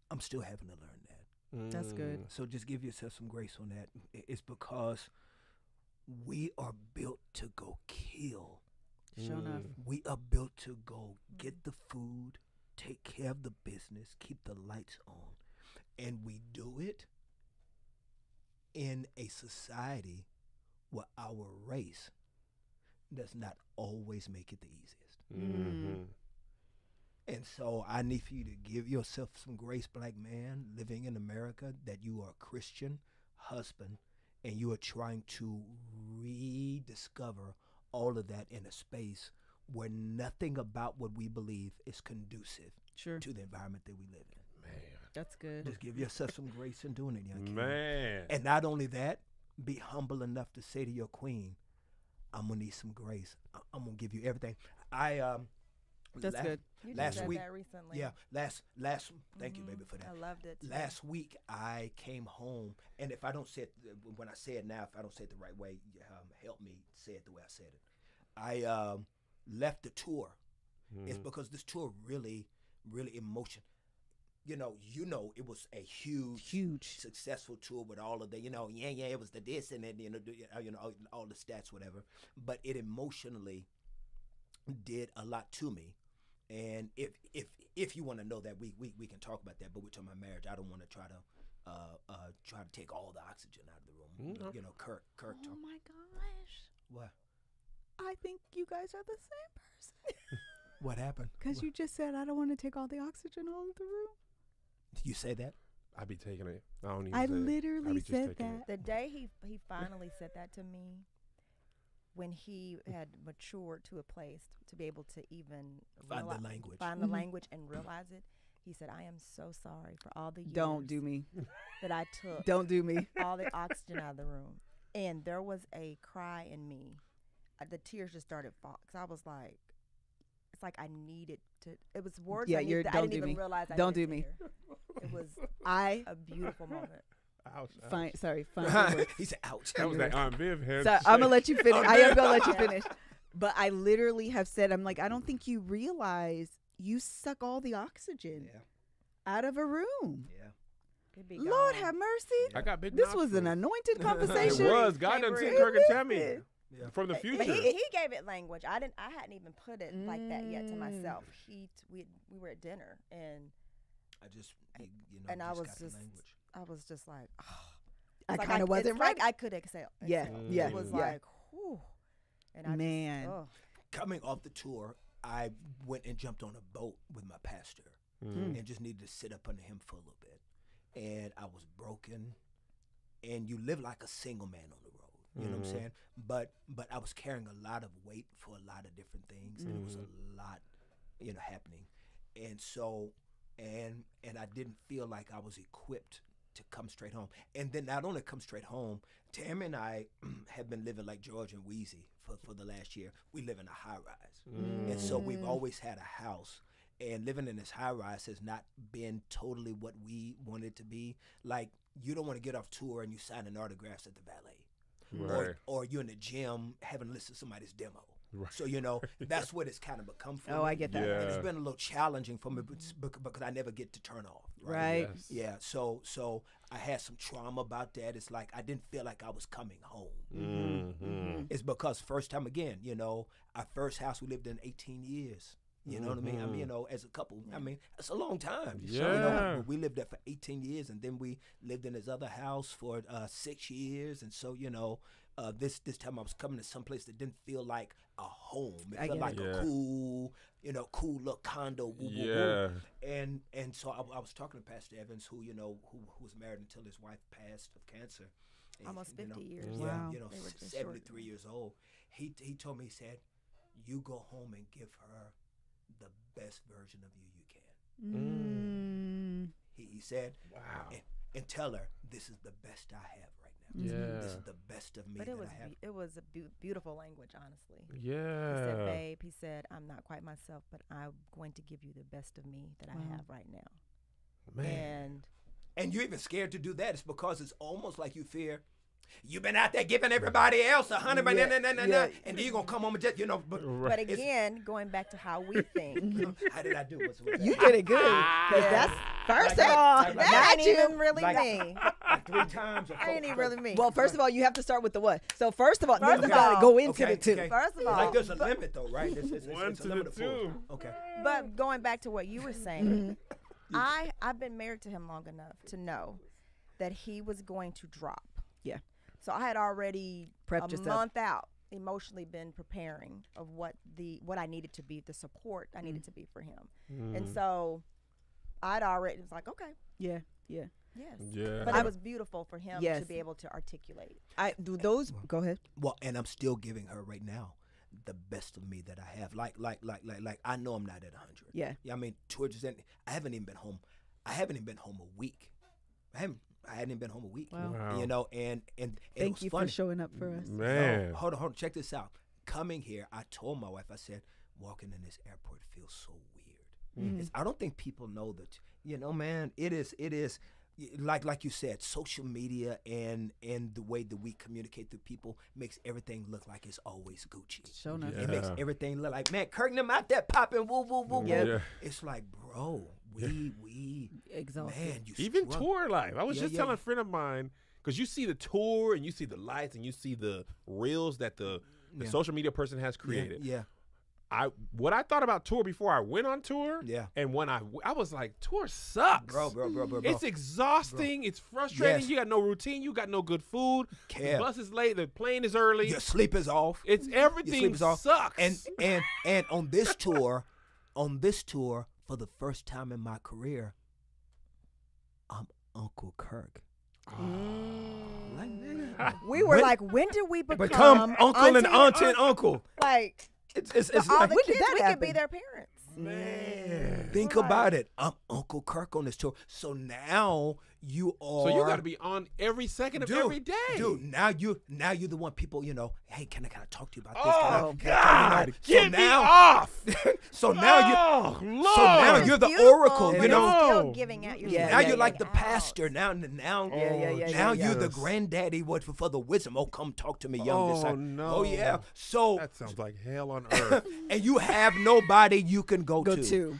S3: I'm still having to learn that.
S1: That's good.
S3: So just give yourself some grace on that. It's because we are built to go kill.
S1: Sure enough.
S3: We are built to go get the food, take care of the business, keep the lights on. And we do it in a society where our race does not always make it the easiest. And so I need for you to give yourself some grace, black man, living in America, that you are a Christian husband and you are trying to rediscover all of that in a space where nothing about what we believe is conducive to the environment that we live in.
S2: Man.
S1: That's good.
S3: Just give yourself some grace in doing it, young kid.
S2: Man.
S3: And not only that, be humble enough to say to your queen, I'm going to need some grace. I'm going to give you everything.
S1: That's good.
S4: You just
S3: last
S4: said
S3: week,
S4: that recently.
S3: Yeah, last. Thank you, baby, for that.
S4: I loved it. Too.
S3: Last week, I came home, and if I don't say it, when I say it now, if I don't say it the right way, help me say it the way I said it. I left the tour. It's because this tour really emotion. It was a huge successful tour with all of the, it was the this and then, all the stats, whatever. But it emotionally did a lot to me. And if you want to know that, we can talk about that. But we're talking about marriage. I don't want to try to take all the oxygen out of the room. Kirk.
S1: Oh my gosh!
S3: What?
S1: I think you guys are the same person.
S3: What happened?
S1: Because you just said I don't want to take all the oxygen out of the room.
S3: You say that?
S2: I be taking it. I don't even.
S1: I literally said that.
S4: The day he finally said that to me, when he had matured to a place to be able to even
S3: find the language,
S4: the language and realize it, he said, "I am so sorry for all the years
S1: don't do me
S4: that I took.
S1: Don't do me
S4: all the oxygen out of the room." And there was a cry in me. The tears just started falling because I was like, it's like I needed to. It was words.
S1: Yeah,
S4: I didn't even realize.
S1: Don't do me.
S4: It was a beautiful moment.
S2: Ouch.
S1: Fine. Sorry. Fine.
S3: He said, "Ouch."
S2: That was that Aunt Viv had.
S1: So I'm gonna let you finish. I am gonna let you finish. But I literally have said, I'm like, I don't think you realize you suck all the oxygen out of a room.
S3: Yeah.
S1: Lord have mercy.
S2: I got big.
S1: This was an anointed
S2: It
S1: conversation.
S2: was. God done sent Kirk and Tammy from the future.
S4: But he gave it language. I hadn't even put it like that yet to myself. We were at dinner and
S3: I just
S4: and I was
S3: got
S4: just
S3: the language.
S4: I was just like, oh.
S1: I kind of wasn't right.
S4: Like I could exhale.
S1: Yeah.
S4: It was like, whew. And I
S3: Coming off the tour, I went and jumped on a boat with my pastor and just needed to sit up under him for a little bit. And I was broken. And you live like a single man on the road. You know what I'm saying? But I was carrying a lot of weight for a lot of different things. And it was a lot, happening. And so, and I didn't feel like I was equipped to come straight home. And then not only come straight home, Tammy and I have been living like George and Wheezy for the last year. We live in a high rise. And so we've always had a house. And living in this high rise has not been totally what we wanted it to be. Like, you don't want to get off tour and you signing autographs at the valet.
S2: Right.
S3: Or you're in the gym having to listen to somebody's demo.
S2: Right.
S3: So, that's what it's kind of become for me.
S1: Oh, I get that.
S3: And it's
S2: Yeah.
S3: been a little challenging for me because I never get to turn off.
S1: Right.
S2: Yes.
S3: Yeah. So I had some trauma about that. It's like I didn't feel like I was coming home.
S2: Mm-hmm.
S3: It's because first time again, our first house we lived in 18 years. You know what I mean? I mean, as a couple, I mean, that's a long time.
S2: Yeah.
S3: We lived there for 18 years, and then we lived in his other house for 6 years. And so, this time I was coming to some place that didn't feel like a home. It
S1: I
S3: felt
S1: get
S3: like
S2: it.
S3: a cool little condo. Woo, woo,
S2: Yeah.
S3: woo. And so I was talking to Pastor Evans, who was married until his wife passed of cancer. And,
S4: Almost 50 years.
S3: Yeah,
S1: Wow.
S4: They were just
S3: 73 years old. He told me, he said, "You go home and give her the best version of you can." He said,
S2: Wow.
S3: and tell her this is the best I have right now.
S2: Yeah.
S3: This is the best of me
S4: But
S3: that
S4: it was
S3: I have.
S4: it was a beautiful language, honestly.
S2: Yeah.
S4: He said, "Babe," he said, "I'm not quite myself, but I'm going to give you the best of me that I have right now."
S2: Man.
S3: And you're even scared to do that. It's because it's almost like you fear. You've been out there giving everybody else 100,
S1: Yeah,
S3: and then you're gonna come home and just, but
S4: But again, going back to how we think,
S3: how did I do? What's
S1: You did it good. 'Cause that's first of all,
S3: like-
S4: that ain't
S1: you.
S4: even really
S3: Like-
S4: me.
S3: like 3 times or 4
S4: That ain't even really me.
S1: Well, first of all, you have to start with the what. So first of all, then
S4: First
S1: you
S4: of
S1: got to
S4: all-
S1: go into
S3: Okay,
S1: the two.
S3: okay.
S4: First of all,
S3: Like there's a limit though, right? It's
S2: One
S3: a
S2: to
S3: limit
S2: the
S3: of 4.
S2: two.
S3: Okay.
S4: but going back to what you were saying, I've been married to him long enough to know that he was going to drop.
S1: Yeah.
S4: So I had already
S1: Prepped
S4: a
S1: yourself.
S4: month out emotionally been preparing of what I needed to be, the support I needed to be for him. And so I'd already was like, okay,
S1: Yeah. Yeah.
S4: yes.
S2: Yeah.
S4: But it was beautiful for him
S1: Yes.
S4: to be able to articulate.
S1: I do those. Go ahead.
S3: Well, and I'm still giving her right now the best of me that I have. Like I know I'm not at 100.
S1: Yeah.
S3: I mean, towards the end, I haven't even been home. I haven't even been home a week. I hadn't even been home a week.
S1: Wow.
S3: And it
S1: Thank
S3: was
S1: you
S3: funny.
S1: for showing up for us.
S2: Man.
S3: Hold on. Check this out. Coming here, I told my wife, I said, walking in this airport feels so weird. I don't think people know that, man, it is like you said, social media and the way that we communicate to people makes everything look like it's always Gucci.
S1: Show enough.
S3: It makes
S2: Yeah.
S3: everything look like, man, Kirk and them out there popping, woo, woo, woo,
S2: Yeah.
S3: woo. It's like, bro, we
S1: Exhausted.
S3: man, you
S2: Even
S3: struggle.
S2: tour life. I was
S3: Yeah,
S2: just
S3: yeah,
S2: telling
S3: yeah.
S2: a friend of mine, because you see the tour and you see the lights and you see the reels that the
S3: Yeah.
S2: social media person has created.
S3: Yeah.
S2: What I thought about tour before I went on tour,
S3: Yeah.
S2: and when I was like, tour sucks.
S3: Bro.
S2: It's exhausting. It's frustrating.
S3: Yes.
S2: You got no routine. You got no good food.
S3: Kev.
S2: The bus is late. The plane is early.
S3: Your sleep is off.
S2: It's
S3: Your
S2: everything
S3: sleep is off.
S2: sucks.
S3: And on this tour, for the first time in my career, I'm Uncle Kirk. Like, nigga,
S4: We were
S3: When-
S4: like, when did we
S3: become uncle and auntie and uncle.
S4: Like,
S3: It's
S4: all
S3: like,
S4: the
S1: when did
S4: kids,
S1: that
S4: we could be
S1: happen?
S4: their parents.
S2: Man.
S3: think
S4: Right.
S3: about it. I'm Uncle Kirk on this tour. So now you are.
S2: So you got to be on every second of every day.
S3: Dude, now you're the one people, hey, can I talk to you about this?
S2: Oh,
S3: Can I,
S2: God.
S3: so
S2: Get me
S3: now,
S2: off.
S3: so now
S2: Oh,
S3: you,
S2: Lord.
S3: so now
S4: It's
S3: you're the
S4: beautiful,
S3: oracle,
S4: but
S3: you
S4: it's
S3: know.
S4: still giving out your
S1: Yeah,
S3: Now
S1: yeah,
S3: you're
S1: yeah.
S3: like the pastor. Now, now
S1: yeah,
S3: you're the
S2: yes.
S3: granddaddy for the wisdom. Oh, come talk to me, young
S2: Oh,
S3: disciple.
S2: no.
S3: Oh, yeah. So,
S2: That sounds like hell on earth.
S3: and you have nobody you can go
S1: Go
S3: to.
S1: to.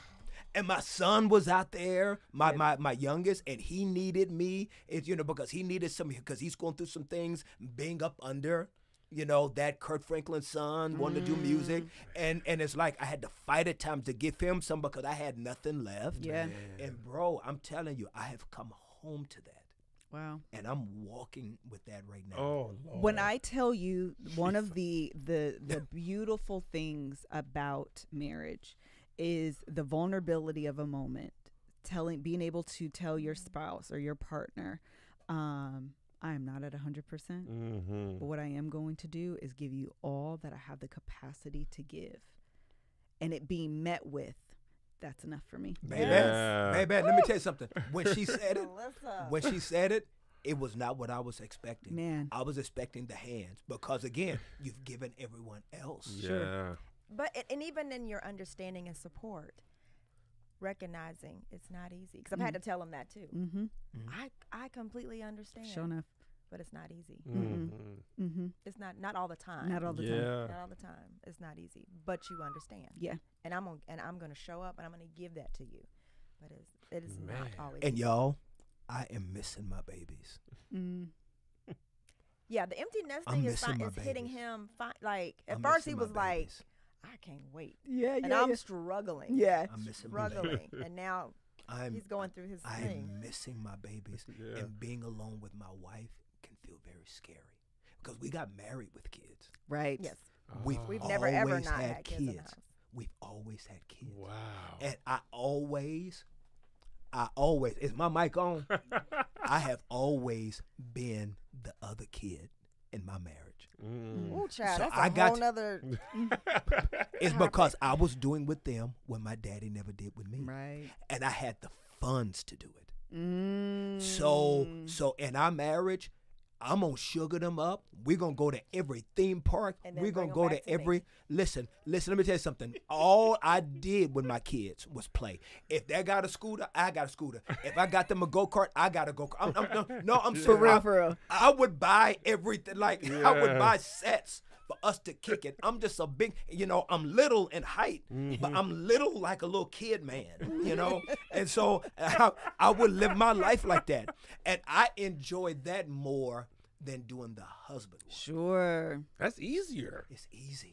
S3: And my son was out there, my youngest, and he needed me. It's because he needed because he's going through some things, being up under, that Kurt Franklin's son wanted to do music, and it's like I had to fight at times to give him some because I had nothing left.
S1: Yeah.
S3: And bro, I'm telling you, I have come home to that,
S1: Wow.
S3: and I'm walking with that right now.
S2: Oh, Lord.
S1: When I tell you one of the beautiful things about marriage is the vulnerability of a moment, being able to tell your spouse or your partner, I am not at 100%,
S2: Mm-hmm.
S1: but what I am going to do is give you all that I have the capacity to give, and it being met with, that's enough for me.
S3: Baby,
S2: Yeah.
S3: baby, let me tell you something. When she said it,
S4: Melissa.
S3: it was not what I was expecting.
S1: Man.
S3: I was expecting the hands because, again, you've given everyone else.
S2: Yeah.
S4: But and even in your understanding and support, recognizing it's not easy, because I've had to tell him that too.
S1: Mm-hmm.
S4: I completely understand.
S1: Sure enough.
S4: but it's not easy.
S1: Mm-hmm.
S4: It's not all the time.
S1: Not all the time.
S2: Yeah.
S4: Not all the time. It's not easy, but you understand.
S1: Yeah.
S4: And I'm gonna show up and I'm gonna give that to you, but it is
S2: Man.
S4: not always.
S3: And
S4: easy.
S3: y'all, I am missing my babies.
S1: Mm.
S4: Yeah, the empty nest
S3: I'm
S4: thing is
S3: missing my
S4: hitting
S3: babies.
S4: him. Like at
S3: I'm
S4: first he
S3: missing my
S4: was like,
S3: babies.
S4: I can't wait,
S1: Yeah,
S4: and I'm struggling.
S1: Yeah.
S3: I'm missing my babies.
S4: struggling, and now he's going through his
S3: I
S4: thing.
S3: am missing my babies.
S2: Yeah.
S3: And being alone with my wife can feel very scary because we got married with kids.
S1: Right.
S4: Yes,
S3: We've
S4: never ever
S3: always
S4: not
S3: had
S4: had kids in the
S3: kids.
S4: house.
S3: We've always had kids.
S2: Wow.
S3: And I always, is my mic on? I have always been the other kid in my marriage.
S4: Ooh, child,
S3: So
S4: that's
S3: I
S4: a
S3: got
S4: whole nother.
S3: It's because I was doing with them what my daddy never did with me.
S1: Right.
S3: And I had the funds to do it.
S1: Mm.
S3: So in our marriage, I'm gonna sugar them up. We're gonna go to every theme park.
S4: And then
S3: We're gonna
S4: bring 'em
S3: go
S4: back
S3: to
S4: to me.
S3: every listen, let me tell you something. All I did with my kids was play. If they got a scooter, I got a scooter. If I got them a go-kart, I got a go-kart. I'm
S1: For
S3: serious.
S1: real.
S3: I would buy everything. Like I would
S2: Yeah.
S3: buy sets for us to kick it. I'm just a big, I'm little in height, but I'm little like a little kid man, And so I would live my life like that. And I enjoyed that more than doing the husband work.
S1: Sure.
S2: That's easier.
S3: It's easier.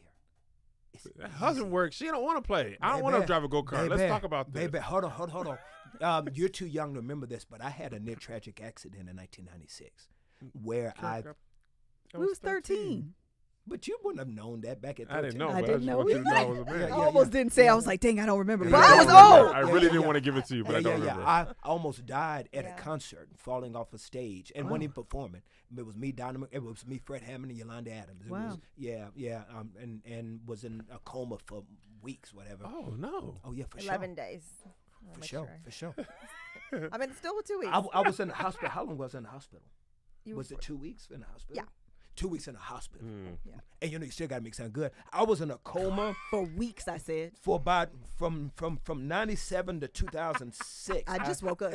S3: It's
S2: That husband work. She don't want to play. I don't want to
S3: Baby,
S2: drive a go-kart. Let's
S3: baby,
S2: talk about this.
S3: Baby, hold on. You're too young to remember this, but I had a near tragic accident in 1996 where
S2: Kirk, I
S1: We was 13.
S3: but you wouldn't have known that back at 13.
S2: I didn't know.
S1: I
S2: but
S1: didn't
S2: just
S1: know
S2: want you to
S1: either.
S2: know I was a man.
S3: Yeah,
S1: I almost didn't say. I was like, dang, I don't remember. But
S2: I
S1: I was
S2: don't remember.
S1: old.
S2: I really didn't want to give it to you, but I don't remember.
S3: I almost died at
S4: Yeah.
S3: a concert, falling off a stage, and wasn't even performing. It was me, Dynamite. It was me, Fred Hammond, and Yolanda Adams. It
S1: Wow.
S3: was, and was in a coma for weeks, whatever.
S2: Oh, no.
S3: Oh yeah, for
S4: 11 days. I'll
S3: For
S4: make
S3: sure, for sure.
S4: I mean, it's still 2 weeks.
S3: I was in the hospital. How long was I in the hospital?
S4: You
S3: Was
S4: were-
S3: it 2 weeks in the hospital?
S4: Yeah.
S3: 2 weeks in the hospital.
S4: Yeah.
S3: And you still got to make it sound good. I was in a coma
S1: For weeks, I said.
S3: for about from 97 to 2006.
S1: I just woke up.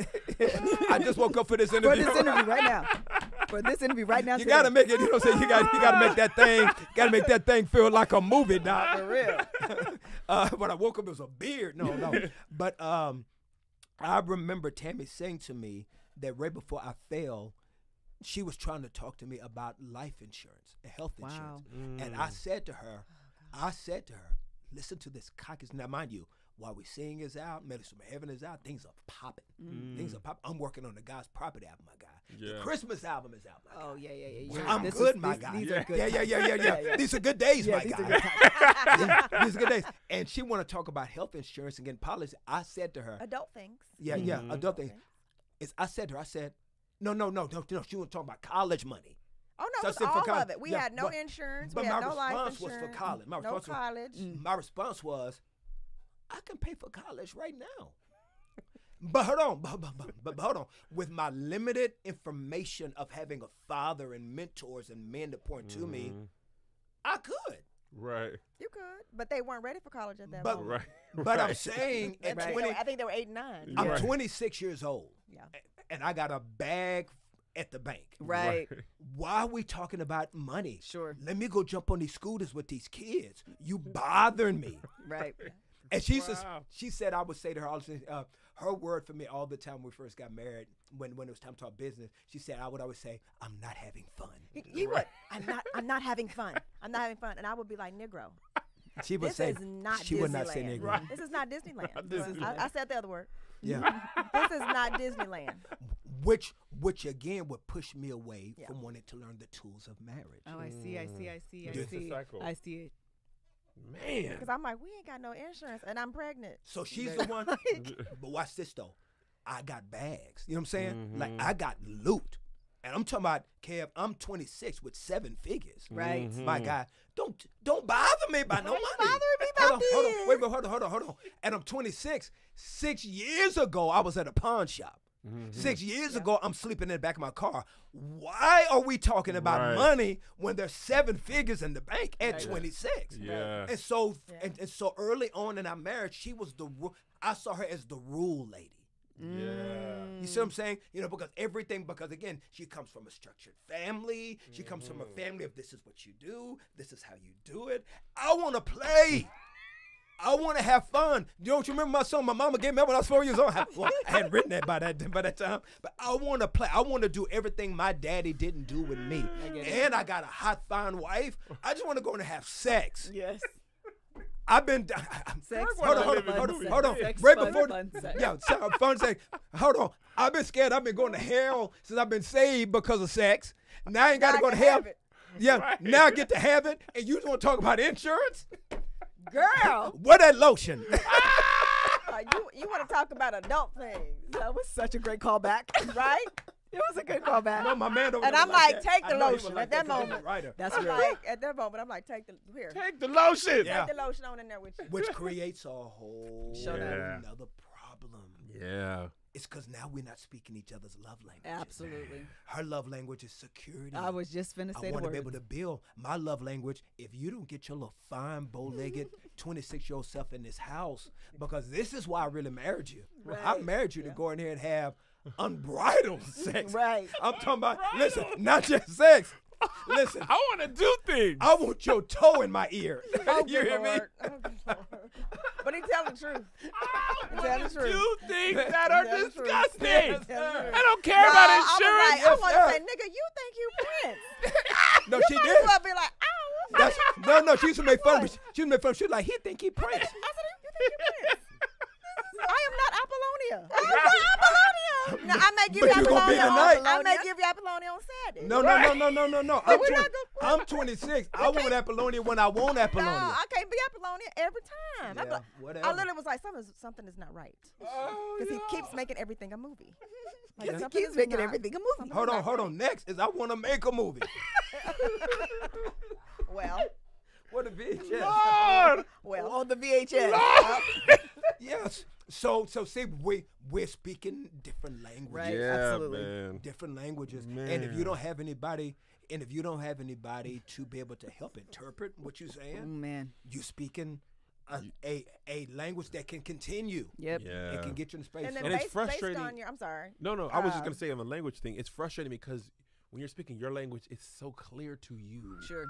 S3: I just woke up for this
S1: For
S3: interview.
S1: this interview right now. For this interview right now.
S3: You gotta make it. You know what I'm saying? You gotta make that thing. Gotta make that thing feel like a movie, dog.
S1: For real.
S3: When I woke up, it was a beard. No. But I remember Tammy saying to me that right before I fell, she was trying to talk to me about life insurance and health insurance, and I said to her, listen to this caucus. Now, mind you, while we sing is out, Medicine from Heaven is out, things are popping. Things are popping. I'm working on the guy's property album, my guy.
S2: Yeah.
S3: The Christmas album is out, my guy.
S1: Oh, yeah.
S3: I'm
S1: This
S3: good,
S1: is-
S3: my
S1: these-
S3: guy.
S1: These are good.
S3: Yeah. These are good days,
S1: Yeah,
S3: my
S1: these
S3: guy.
S1: are good times.
S3: These are good days. And she want to talk about health insurance and getting policy. I said to her,
S4: Adult things.
S3: adult things. I said to her, no. She want to talk about college money.
S4: Oh, no,
S3: So I
S4: it's
S3: said for
S4: all
S3: college.
S4: of it. We
S3: Yeah,
S4: had no
S3: but-
S4: insurance.
S3: But
S4: We
S3: my
S4: had no life
S3: response was
S4: insurance.
S3: for college.
S4: No college.
S3: My response was, I can pay for college right now. But hold on, but hold on. With my limited information of having a father and mentors and men to point to me, I could.
S2: Right.
S4: You could, but they weren't ready for college at that
S3: But-
S4: moment.
S2: Right.
S3: But I'm saying at
S4: Right.
S3: 20,
S4: I think they were 8 and 9.
S3: I'm
S2: Right.
S3: 26 years old.
S4: Yeah.
S3: And I got a bag at the bank.
S1: Right.
S3: Why are we talking about money?
S1: Sure.
S3: Let me go jump on these scooters with these kids. You bothering me.
S1: Right.
S3: And she
S2: Wow.
S3: said I would say to her all the time, her word for me all the time when we first got married, when it was time to talk business, she said I would always say, I'm not having fun.
S4: You would. I'm not having fun. I'm not having fun. And I would be like, Negro.
S3: She would
S4: This
S3: say
S4: is not
S3: she
S4: Disneyland.
S3: would not say Negro.
S2: Right.
S4: This is not Disneyland.
S2: Disneyland.
S4: I said the other word.
S3: Yeah.
S4: This is not Disneyland.
S3: Which again would push me away
S4: Yeah.
S3: from wanting to learn the tools of marriage.
S1: Oh, I see.
S2: It's a cycle.
S1: I see it.
S2: Man.
S4: Because I'm like, we ain't got no insurance, and I'm pregnant.
S3: So she's the one. But watch this though. I got bags. You know what I'm saying? Like I got loot. And I'm talking about, Kev, I'm 26 with 7 figures.
S1: Right.
S3: My guy, don't bother me by no money.
S4: bother me about
S3: hold
S4: this.
S3: on. Wait, hold on. And I'm 26. 6 years ago, I was at a pawn shop. 6 years ago, I'm sleeping in the back of my car. Why are we talking about
S2: Right.
S3: money when there's 7 figures in the bank at
S1: Right.
S3: 26?
S2: Yeah.
S3: And so,
S4: Yeah.
S3: and so early on in our marriage, she was I saw her as the rule lady. You see what I'm saying? You know, because again, she comes from a structured family. She comes from a family of this is what you do. This is how you do it. I want to play. I want to have fun. Don't you remember my song? My mama gave me up when I was 4 years old. Well, I hadn't written that by that time. But I want to play. I want to do everything my daddy didn't do with me. And I got a hot, fine wife. I just want to go and have sex.
S1: Yes.
S3: I've been.
S1: Sex.
S3: Hold on.
S1: Sex,
S3: Right
S1: fun,
S3: before.
S1: fun sex.
S3: Yeah, fun sex. Hold on. I've been scared. I've been going to hell since I've been saved because of sex. Now I ain't got to go to hell. Yeah.
S2: Right.
S3: Now I get to have it, and you just want to talk about insurance?
S4: Girl,
S3: What that lotion?
S4: you want to talk about adult things,
S1: That was such a great callback.
S4: right?
S1: It was a good callback.
S3: No, my man don't.
S4: And I'm like, take the lotion at that moment.
S1: That's
S4: I'm
S1: real.
S4: like, at that moment, I'm like, take the
S2: lotion.
S3: Yeah.
S4: take the lotion on in there with you.
S3: Which creates a whole
S2: Showdown.
S3: another problem.
S2: Yeah.
S3: It's because now we're not speaking each other's love language.
S1: Absolutely.
S3: Her love language is security.
S1: I was just finna say
S3: I
S1: the
S3: want to be
S1: word.
S3: able to build my love language. If you don't get your little fine, bow-legged, 26-year-old self in this house, because this is why I really married you. I married you to go in here and have unbridled sex.
S1: Right.
S3: I'm talking about, listen, not just sex. Listen,
S2: I want to do things.
S3: I want your toe in my ear.
S4: Oh,
S3: You
S4: good
S3: hear me?
S4: Lord. Oh, good Lord. But he telling the truth. He telling the truth.
S2: Do things that are
S4: That's true.
S2: disgusting.
S3: Yes, sir.
S2: I don't care about
S4: I
S2: insurance.
S4: was like, I want
S3: sir.
S4: to say, nigga, you think you Prince?
S3: No, she
S4: Might
S3: did.
S4: as well be like,
S3: No, she used to make fun of me. She used to make fun of me. She was like, he think he Prince.
S4: I said, you think you Prince? I am not Apollonia. I'm not Apollonia. No, I may give
S3: But
S4: you
S3: you gonna be
S4: Apollonia.
S3: tonight.
S4: I may give you Apollonia on Saturday.
S3: No.
S4: But we're not gonna-
S3: I'm 26. I want Apollonia when I want
S4: No,
S3: Apollonia.
S4: I can't be Apollonia every time.
S3: Yeah, whatever.
S4: I literally was like, something is not right. Because he keeps making everything a movie. Like,
S1: He
S4: something
S1: keeps
S4: is
S1: making
S4: not-
S1: everything a movie.
S3: Hold on. Next is I want to make a movie.
S4: Well,
S3: What a VHS.
S2: Lord.
S4: well.
S1: On the VHS.
S3: Yes. So see, we're speaking different languages.
S1: Right.
S2: Yeah,
S1: Absolutely.
S2: man.
S3: Different languages.
S2: Man.
S3: And if you don't have anybody to be able to help interpret what you're
S1: Oh,
S3: saying,
S1: man.
S3: you speaking a language that can continue.
S1: Yep.
S2: Yeah.
S3: It can get you in space.
S4: And then
S2: And it's
S4: based
S2: frustrating.
S4: on your, I'm sorry.
S2: No, I was just gonna say on the language thing. It's frustrating because when you're speaking your language, it's so clear to you.
S1: Sure.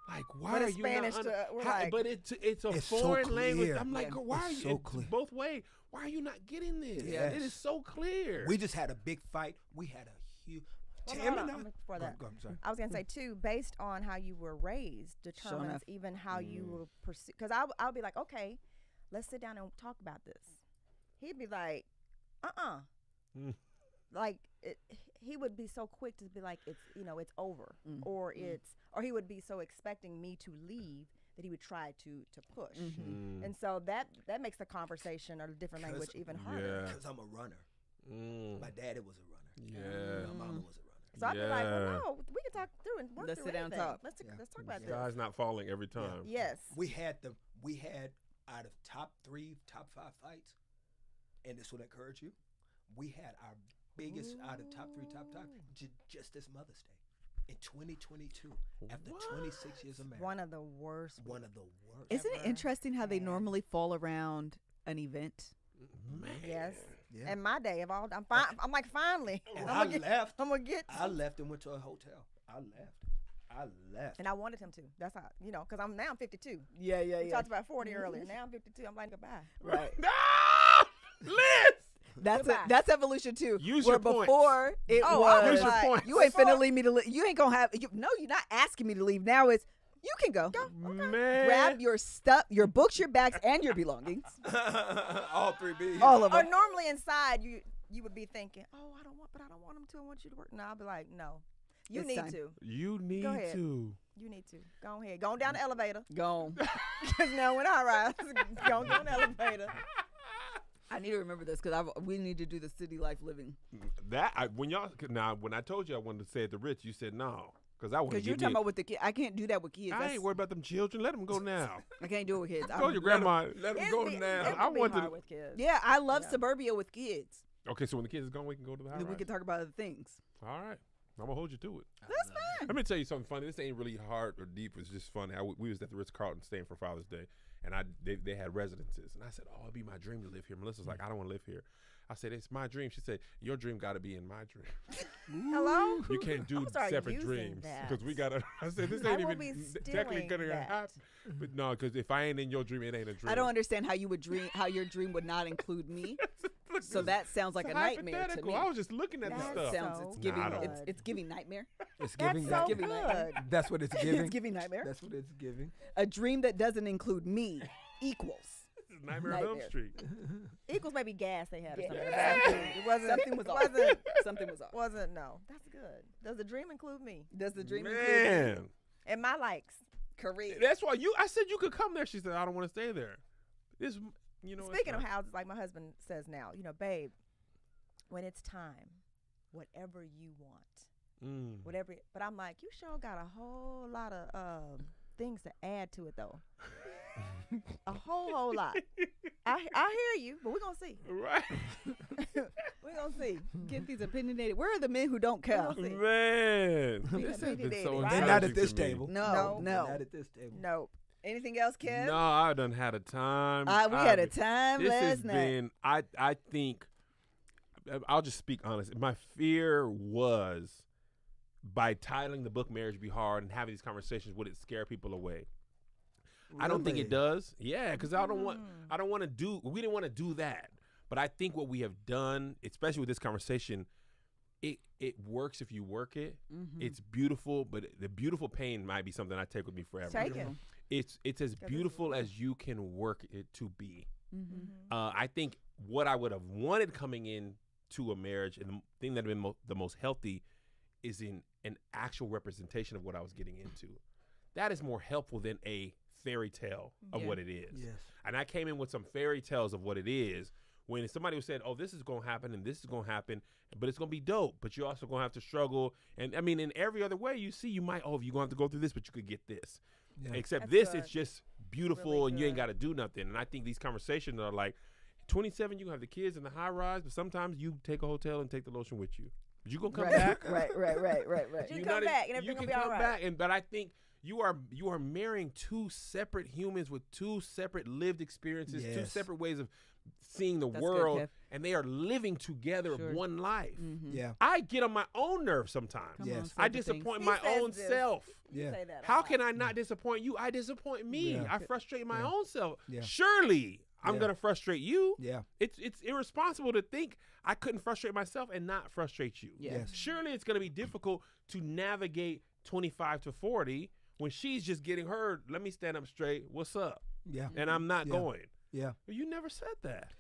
S2: Like, why
S4: But
S2: are
S4: it's
S2: you
S4: Spanish
S2: not?
S4: to- we're
S2: how-
S4: like-
S2: but it's a
S3: It's so
S2: foreign language.
S3: clear.
S2: I'm like,
S1: Yeah.
S2: why are
S3: It's
S2: you?
S3: so
S2: It's
S3: clear.
S2: both way. Why are you not getting this?
S3: Yes.
S2: It is so clear.
S3: We just had a big fight. We had a huge.
S4: Well,
S3: Tammy
S4: hold
S3: and
S4: on,
S3: I.
S4: before that.
S3: Go, I'm sorry.
S4: I was gonna say too, based on how you were raised, determines
S1: enough.
S4: even how you will pursue. Because I'll be like, okay, let's sit down and talk about this. He'd be like,
S2: Mm.
S4: like he would be so quick to be like, it's over, or or he would be so expecting me to leave that he would try to push, and so that makes the conversation or the different language even harder.
S3: Because I'm a runner. My daddy was a runner.
S2: Yeah.
S3: My mama was a runner.
S4: So I'd be like,
S2: Yeah.
S4: well, no, we can talk through and work
S1: Let's
S4: through
S1: sit down and
S4: anything.
S1: talk.
S4: Let's talk about this.
S2: Guy's not falling every time.
S4: Yes.
S3: We had out of top 5 fights, and this will encourage you. We had our biggest out of top 3 just this Mother's Day in 2022 after 26 years of marriage.
S4: One of the worst.
S3: One of the worst.
S1: Isn't it
S4: Ever
S1: interesting how they
S4: had.
S1: normally fall around an event?
S2: Man.
S4: Yes.
S3: Yeah.
S4: And my day of all, I'm like, finally.
S3: And
S4: I'm
S3: I
S4: gonna
S3: left.
S4: I'm gonna get.
S3: I left and went to a hotel. I left.
S4: And I wanted him to. That's how, because I'm 52.
S1: Yeah.
S4: We talked about 40 earlier. Now I'm 52. I'm like, goodbye.
S1: Right.
S2: Ah! Liz!
S1: That's evolution too.
S2: Use
S1: Where
S2: your points.
S1: before it
S4: I
S1: was
S2: Use your
S4: like,
S2: points.
S1: you ain't finna leave me to leave. You ain't gonna have no, you're not asking me to leave. Now it's you can go.
S2: Man.
S1: Grab your stuff, your books, your bags, and your belongings.
S3: All 3 B's.
S1: All of
S4: Or
S1: them.
S4: normally inside you would be thinking, oh, I don't want him to. I want you to work. No, I'll be like, no. You
S1: It's
S4: need
S1: time.
S4: to.
S2: You need
S4: ahead.
S2: to.
S4: You need to. Go ahead. Go down the elevator.
S1: Gone.
S4: Because now when I rise, go down the elevator.
S1: I need to remember this because we need to do the city life living.
S2: When I told you I wanted to say it to Rich, you said no. Because I want to
S1: Because you're talking about with the kids. I can't do that with kids.
S2: I ain't worried about them children. Let them go now.
S1: I can't do it with kids.
S2: Go your grandma.
S3: Let them
S4: It'd
S3: go
S4: be-
S3: now.
S4: it
S2: I
S4: would be
S2: want to-
S4: hard with kids.
S1: Yeah, I love suburbia with kids.
S2: Okay, so when the kids is gone, we can go to the high
S1: Then we can talk about other things.
S2: All right. I'm gonna hold you to it.
S1: That's fine.
S2: Let me tell you something funny. This ain't really hard or deep. It's just funny. We was at the Ritz-Carlton staying for Father's Day, and they had residences, and I said, "Oh, it'd be my dream to live here." Melissa's like, "I don't want to live here." I said, "It's my dream." She said, "Your dream got to be in my dream.
S4: Hello?
S2: You can't do separate dreams because we gotta." I said, "This ain't even technically gonna happen." But no, because if I ain't in your dream, it ain't a dream.
S1: I don't understand how your dream would not include me. So that sounds like a nightmare to me.
S2: I was just looking at the stuff.
S1: It's giving nightmare.
S3: It's giving
S4: That's so
S3: giving
S4: good.
S3: nightmare. That's what it's giving.
S1: It's giving nightmare.
S3: That's what it's giving.
S1: A dream that doesn't include me equals
S2: This is Nightmare on Elm Street.
S4: Equals maybe gas they had or something.
S1: It wasn't. Something was off. Something was off.
S4: Wasn't, no. That's good. Does the dream include me?
S1: Does the dream include
S2: Man,
S1: me?
S4: And my likes.
S1: Correct.
S2: that's why I said you could come there. She said, "I don't want to stay there." This,
S4: Speaking of houses, like my husband says now, babe, when it's time, whatever you want, whatever. But I'm like, you sure got a whole lot of things to add to it, though. A whole lot. I hear you, but we're going to see.
S2: Right.
S4: We're going to see.
S1: Get these opinionated. Where are the men who don't care?
S2: Man. This has been so
S4: Right?
S3: They're not
S2: encouraging
S3: at this
S2: to me.
S3: table.
S1: No.
S3: Not at this table.
S4: Nope.
S1: Anything else, Kev?
S2: No, I done had a time.
S1: We had a time
S2: This
S1: last
S2: has
S1: night.
S2: been, I think, I'll just speak honest. My fear was by titling the book Marriage Be Hard and having these conversations, would it scare people away? I don't think it does. Yeah, because I don't want to do, we didn't want to do that. But I think what we have done, especially with this conversation, it works if you work it. It's beautiful, but the beautiful pain might be something I take with me forever.
S4: Take it.
S2: It's as beautiful as you can work it to be. I think what I would have wanted coming into a marriage, and the thing that would have been the most healthy, is in an actual representation of what I was getting into. That is more helpful than a fairy tale of what it is.
S3: Yes.
S2: And I came in with some fairy tales of what it is. When somebody was saying, "Oh, this is going to happen and this is going to happen, but it's going to be dope, but you're also going to have to struggle." And I mean, in every other way, you might, you're going to have to go through this, but you could get this.
S3: Yeah.
S2: Except
S4: That's
S2: this,
S4: good.
S2: it's just beautiful
S4: Really
S2: and you ain't
S4: good.
S2: got to do nothing. And I think these conversations are like, 27, you can have the kids in the high rise, but sometimes you take a hotel and take the lotion with you. But you going to come back.
S1: Right.
S4: You
S2: You're
S4: can come
S2: not-
S4: back and everything
S2: you
S4: will
S2: can
S4: be all
S2: come
S4: right.
S2: back, but I think you are marrying two separate humans with two separate lived experiences, two
S3: Yes.
S2: separate ways of seeing the
S1: That's good,
S2: world,
S1: Kev.
S2: and they are living together
S1: Sure.
S2: one life.
S3: Yeah.
S2: I get on my own nerves sometimes.
S1: Come
S3: Yes.
S1: on, say
S2: I
S1: the things.
S2: disappoint
S4: He
S2: my
S4: says
S2: own
S4: this.
S2: self.
S4: You
S3: Yeah.
S4: say that a
S2: How
S4: lot.
S2: can I not disappoint you? I disappoint me.
S3: Yeah.
S2: I frustrate my
S3: Yeah.
S2: own self.
S3: Yeah.
S2: Surely I'm
S3: Yeah.
S2: gonna frustrate you.
S3: Yeah.
S2: It's irresponsible to think I couldn't frustrate myself and not frustrate you.
S1: Yeah.
S3: Yes.
S2: Surely it's gonna be difficult to navigate 25 to 40 when she's just getting her. Let me stand up straight. What's up?
S3: Yeah.
S2: And I'm not
S3: Yeah.
S2: going.
S3: Yeah.
S2: But you never said that.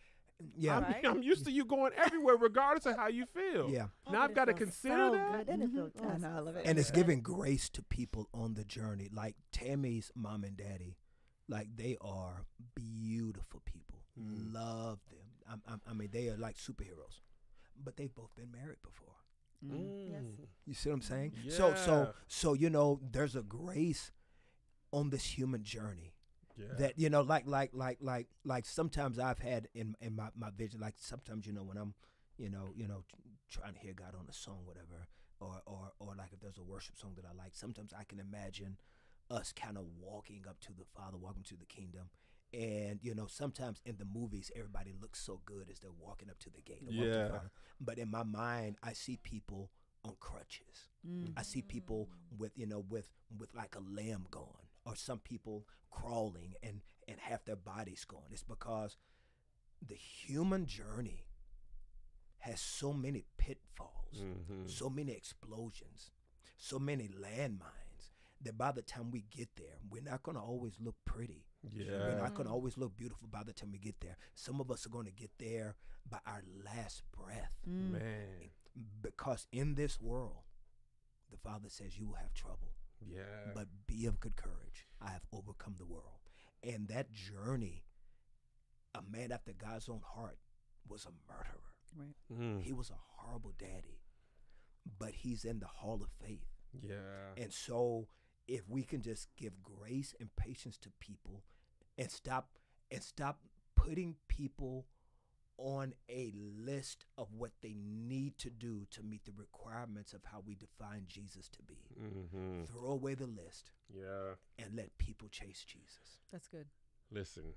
S3: Yeah.
S4: Right.
S2: I'm used to you going everywhere, regardless of how you feel.
S3: Yeah.
S2: Now I've got to consider
S4: so
S2: that.
S4: Good. Doesn't it feel
S1: I know, I love it.
S3: And it's giving grace to people on the journey. Like Tammy's mom and daddy, like they are beautiful people. Love them. I mean, they are like superheroes. But they've both been married before.
S4: Yes.
S3: You see what I'm saying?
S2: Yeah.
S3: So there's a grace on this human journey.
S2: Yeah.
S3: That like sometimes I've had in my vision, like sometimes when I'm trying to hear God on a song, whatever, or like if there's a worship song that I like, sometimes I can imagine us kind of walking up to the Father, walking to the kingdom. And sometimes in the movies everybody looks so good as they're walking up to the gate, or walking to the
S2: Yeah.
S3: Father. But in my mind I see people on crutches. I see people with like a limb gone, or some people crawling and half their bodies gone. It's because the human journey has so many pitfalls, so many explosions, so many landmines, that by the time we get there, we're not going to always look pretty.
S2: Yeah.
S3: We're not going to always look beautiful by the time we get there. Some of us are going to get there by our last breath.
S2: Man.
S3: Because in this world, the Father says you will have trouble.
S2: Yeah.
S3: But be of good courage. I have overcome the world. And that journey, a man after God's own heart, was a murderer.
S1: Right.
S3: He was a horrible daddy. But he's in the hall of faith.
S2: Yeah.
S3: And so if we can just give grace and patience to people and stop putting people on a list of what they need to do to meet the requirements of how we define Jesus to be.
S2: Mm-hmm.
S3: Throw away the list.
S2: Yeah.
S3: And let people chase Jesus.
S1: That's good.
S2: Listen,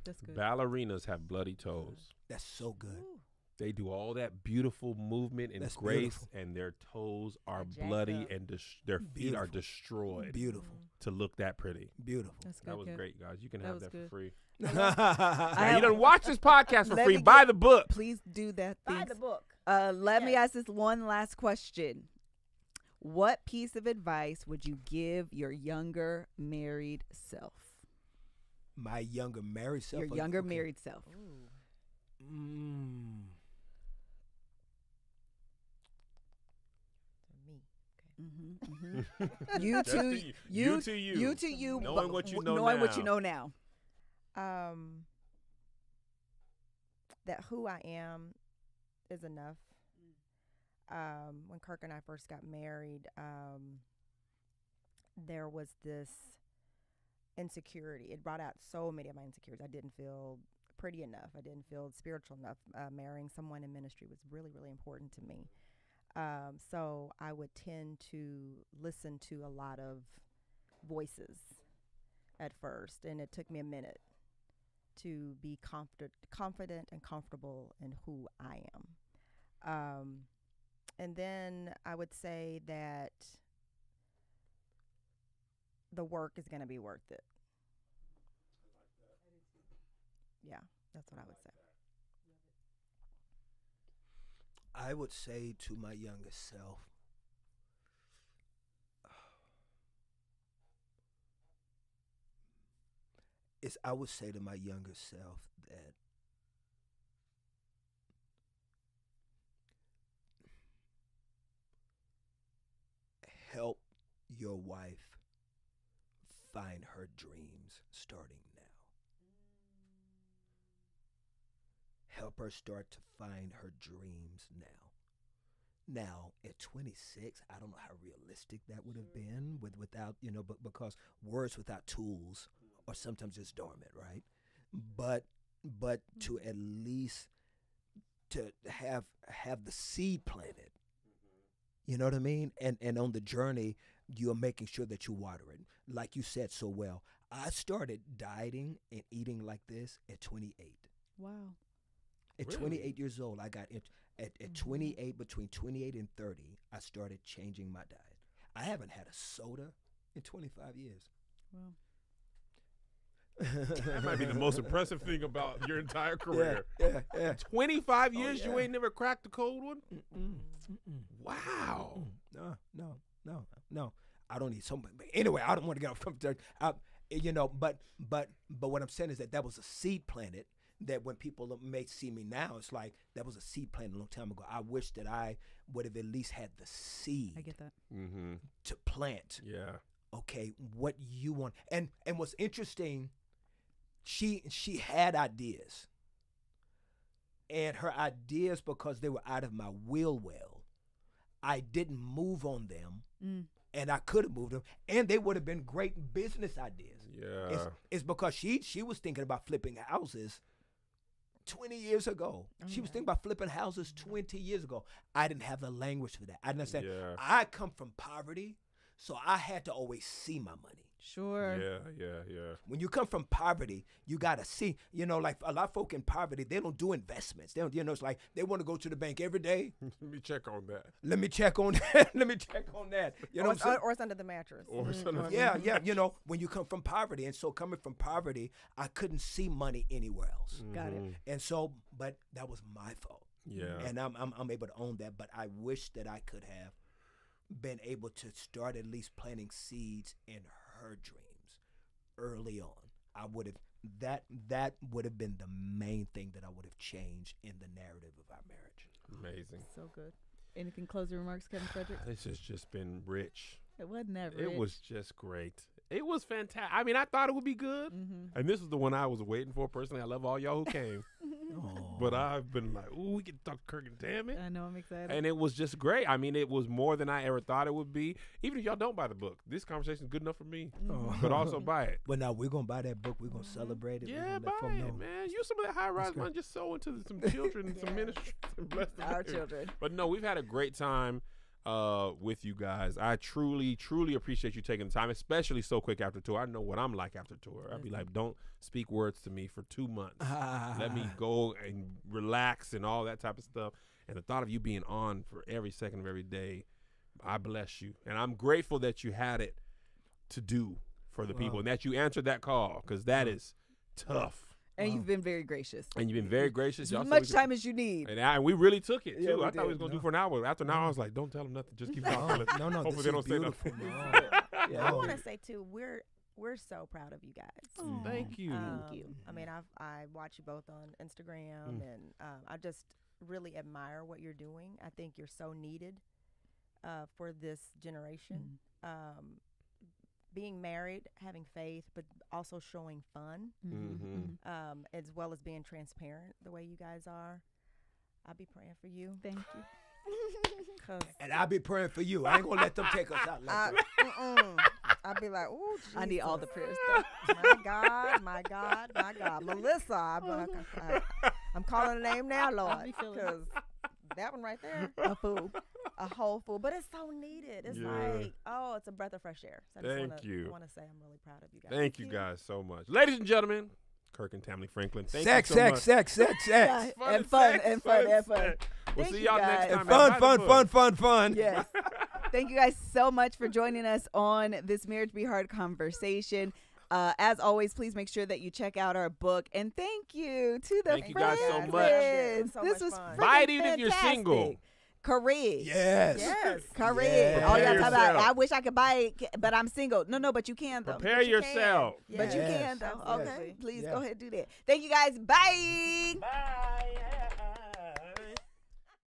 S1: That's good.
S2: ballerinas have bloody toes.
S3: That's so good.
S4: Ooh.
S2: They do all that beautiful movement and
S3: That's
S2: grace,
S3: beautiful.
S2: and their toes are
S4: Jacked
S2: bloody
S4: up.
S2: and their feet are
S3: Beautiful.
S2: destroyed
S3: Beautiful.
S2: to look that pretty.
S3: Beautiful.
S1: That's good.
S2: That was
S1: Kev.
S2: great, guys. You can
S1: That
S2: have
S1: was
S2: that
S1: good.
S2: for free.
S1: I
S2: Now, you
S1: have-
S2: done watch this podcast for
S1: Let
S2: free.
S1: me
S2: Buy
S1: get-
S2: the book.
S1: Please do that.
S4: Buy
S1: Thanks.
S4: the book.
S1: Let me
S4: Yes.
S1: ask this one last question. What piece of advice would you give your younger married self?
S3: My younger married self.
S1: Your younger
S3: Okay.
S1: married self.
S4: Ooh. For me.
S1: Mm-hmm. You
S2: That's
S1: to
S2: to you. You to you.
S1: You to you.
S2: Knowing
S1: but
S2: what you know
S1: knowing what you
S2: now.
S1: know now.
S4: That who I am is enough. When Kirk and I first got married, there was this insecurity. It brought out so many of my insecurities. I didn't feel pretty enough. I didn't feel spiritual enough. Marrying someone in ministry was really, really important to me. So I would tend to listen to a lot of voices at first, and it took me a minute to be confident and comfortable in who I am. And then I would say that the work is going to be worth it. Yeah, that's what I would say.
S3: I would say to my younger self, I would say to my younger self that help your wife find her dreams starting now. Help her start to find her dreams now. Now, at 26, I don't know how realistic that would have been without, but because words without tools are sometimes just dormant, right? But to at least to have the seed planted. You know what I mean? And on the journey, you're making sure that you water it. Like you said so well, I started dieting and eating like this at 28.
S1: Wow.
S3: At
S2: Really?
S3: 28 years old, I got it. At 28, between 28 and 30, I started changing my diet. I haven't had a soda in 25 years.
S1: Wow.
S2: That might be the most impressive thing about your entire career.
S3: Yeah.
S2: 25 years,
S3: yeah.
S2: you ain't never cracked a cold one?
S3: Mm-mm.
S2: Wow.
S3: No. I don't need somebody. But anyway, I don't want to get off from there. But what I'm saying is that was a seed planted. That when people may see me now, it's like that was a seed planted a long time ago. I wish that I would have at least had the seed
S1: I get that.
S2: Mm-hmm.
S3: to plant.
S2: Yeah.
S3: Okay, what you want. And what's interesting, she had ideas. And her ideas, because they were out of my will well, I didn't move on them. And I could have moved them. And they would have been great business ideas.
S2: Yeah.
S3: It's because she was thinking about flipping houses 20 years ago. She was thinking about flipping houses 20 years ago. I didn't have the language for that. I didn't understand.
S2: Yeah.
S3: I come from poverty, so I had to always see my money.
S1: Sure.
S2: Yeah.
S3: When you come from poverty, you got to see, like a lot of folk in poverty, they don't do investments. They don't, it's like they want to go to the bank every day.
S2: Let me check on that.
S3: Let me check on that. Let me check on that. You know what I'm saying?
S4: Or it's under the mattress.
S2: Or something.
S3: Yeah. When you come from poverty. And so coming from poverty, I couldn't see money anywhere else.
S1: Got it.
S3: And so, but that was my fault.
S2: Yeah.
S3: And I'm able to own that. But I wish that I could have been able to start at least planting seeds in her dreams early on. I would have that would have been the main thing that I would have changed in the narrative of our marriage.
S2: Amazing.
S1: So good. Anything closing remarks, Kevin Frederick?
S2: This has just been rich.
S1: It wasn't that rich.
S2: It was just great. It was fantastic. I mean, I thought it would be good. And this is the one I was waiting for. Personally, I love all y'all who came. But I've been like, ooh, we can talk to Kirk and Tammy.
S1: I know, I'm excited.
S2: And it was just great. I mean, it was more than I ever thought it would be. Even if y'all don't buy the book, this conversation is good enough for me. But also buy it.
S3: But now we're going to buy that book. We're going to celebrate it.
S2: Yeah, buy it, man. Use some of that high-rise money. Just sow into some children and some ministries and bless them.
S1: Our children.
S2: But no, we've had a great time with you guys. I truly, truly appreciate you taking the time, especially so quick after tour. I know what I'm like after tour. I'd be like, don't speak words to me for 2 months. Let me go and relax and all that type of stuff. And the thought of you being on for every second of every day, I bless you. And I'm grateful that you had it to do for the people and that you answered that call, because that is tough.
S1: And you've been very gracious.
S2: And you've been very gracious.
S1: As much time as you need.
S2: And we really took it, too.
S1: Yeah,
S2: I thought we was going to do for an hour. After an hour, I was like, don't tell them nothing. Just keep talking.
S3: No,
S2: hopefully they don't say nothing.
S4: I want to say, too, we're so proud of you guys.
S2: Thank you.
S1: Thank you.
S4: I mean, I watch you both on Instagram, and I just really admire what you're doing. I think you're so needed for this generation. Being married, having faith, but also showing fun, as well as being transparent the way you guys are. I'll be praying for you.
S1: Thank you.
S3: And I'll be praying for you. I ain't going to let them take us out like that.
S4: I'll be like, oh,
S1: I need all the prayers.
S4: My God. Melissa, I'm calling the name now, Lord, because that one right there,
S1: a fool.
S4: A whole fool. But it's so needed. It's like, it's a breath of fresh air. So I want to say I'm really proud of you guys.
S2: Thank you guys so much. Ladies and gentlemen, Kirk and Tammy Franklin. Thank you so much.
S3: Sex.
S1: And fun.
S2: We'll see y'all
S1: guys.
S2: next time.
S3: Fun.
S1: Yes. Thank you guys so much for joining us on this Marriage Be Hard conversation. As always, please make sure that you check out our book. And thank you to the
S2: Thank you guys so much.
S1: This was
S2: Buy it even if you're single.
S1: Correct.
S3: Yes.
S1: Correct.
S3: Yes.
S1: All y'all talk about,
S2: yourself.
S1: I wish I could buy it, but I'm single. No, but you can, though.
S2: Prepare yourself.
S1: But you
S3: Yes.
S1: can, though.
S3: Yes.
S1: Okay. Please
S3: Yes.
S1: go ahead and do that. Thank you guys. Bye.
S2: Bye.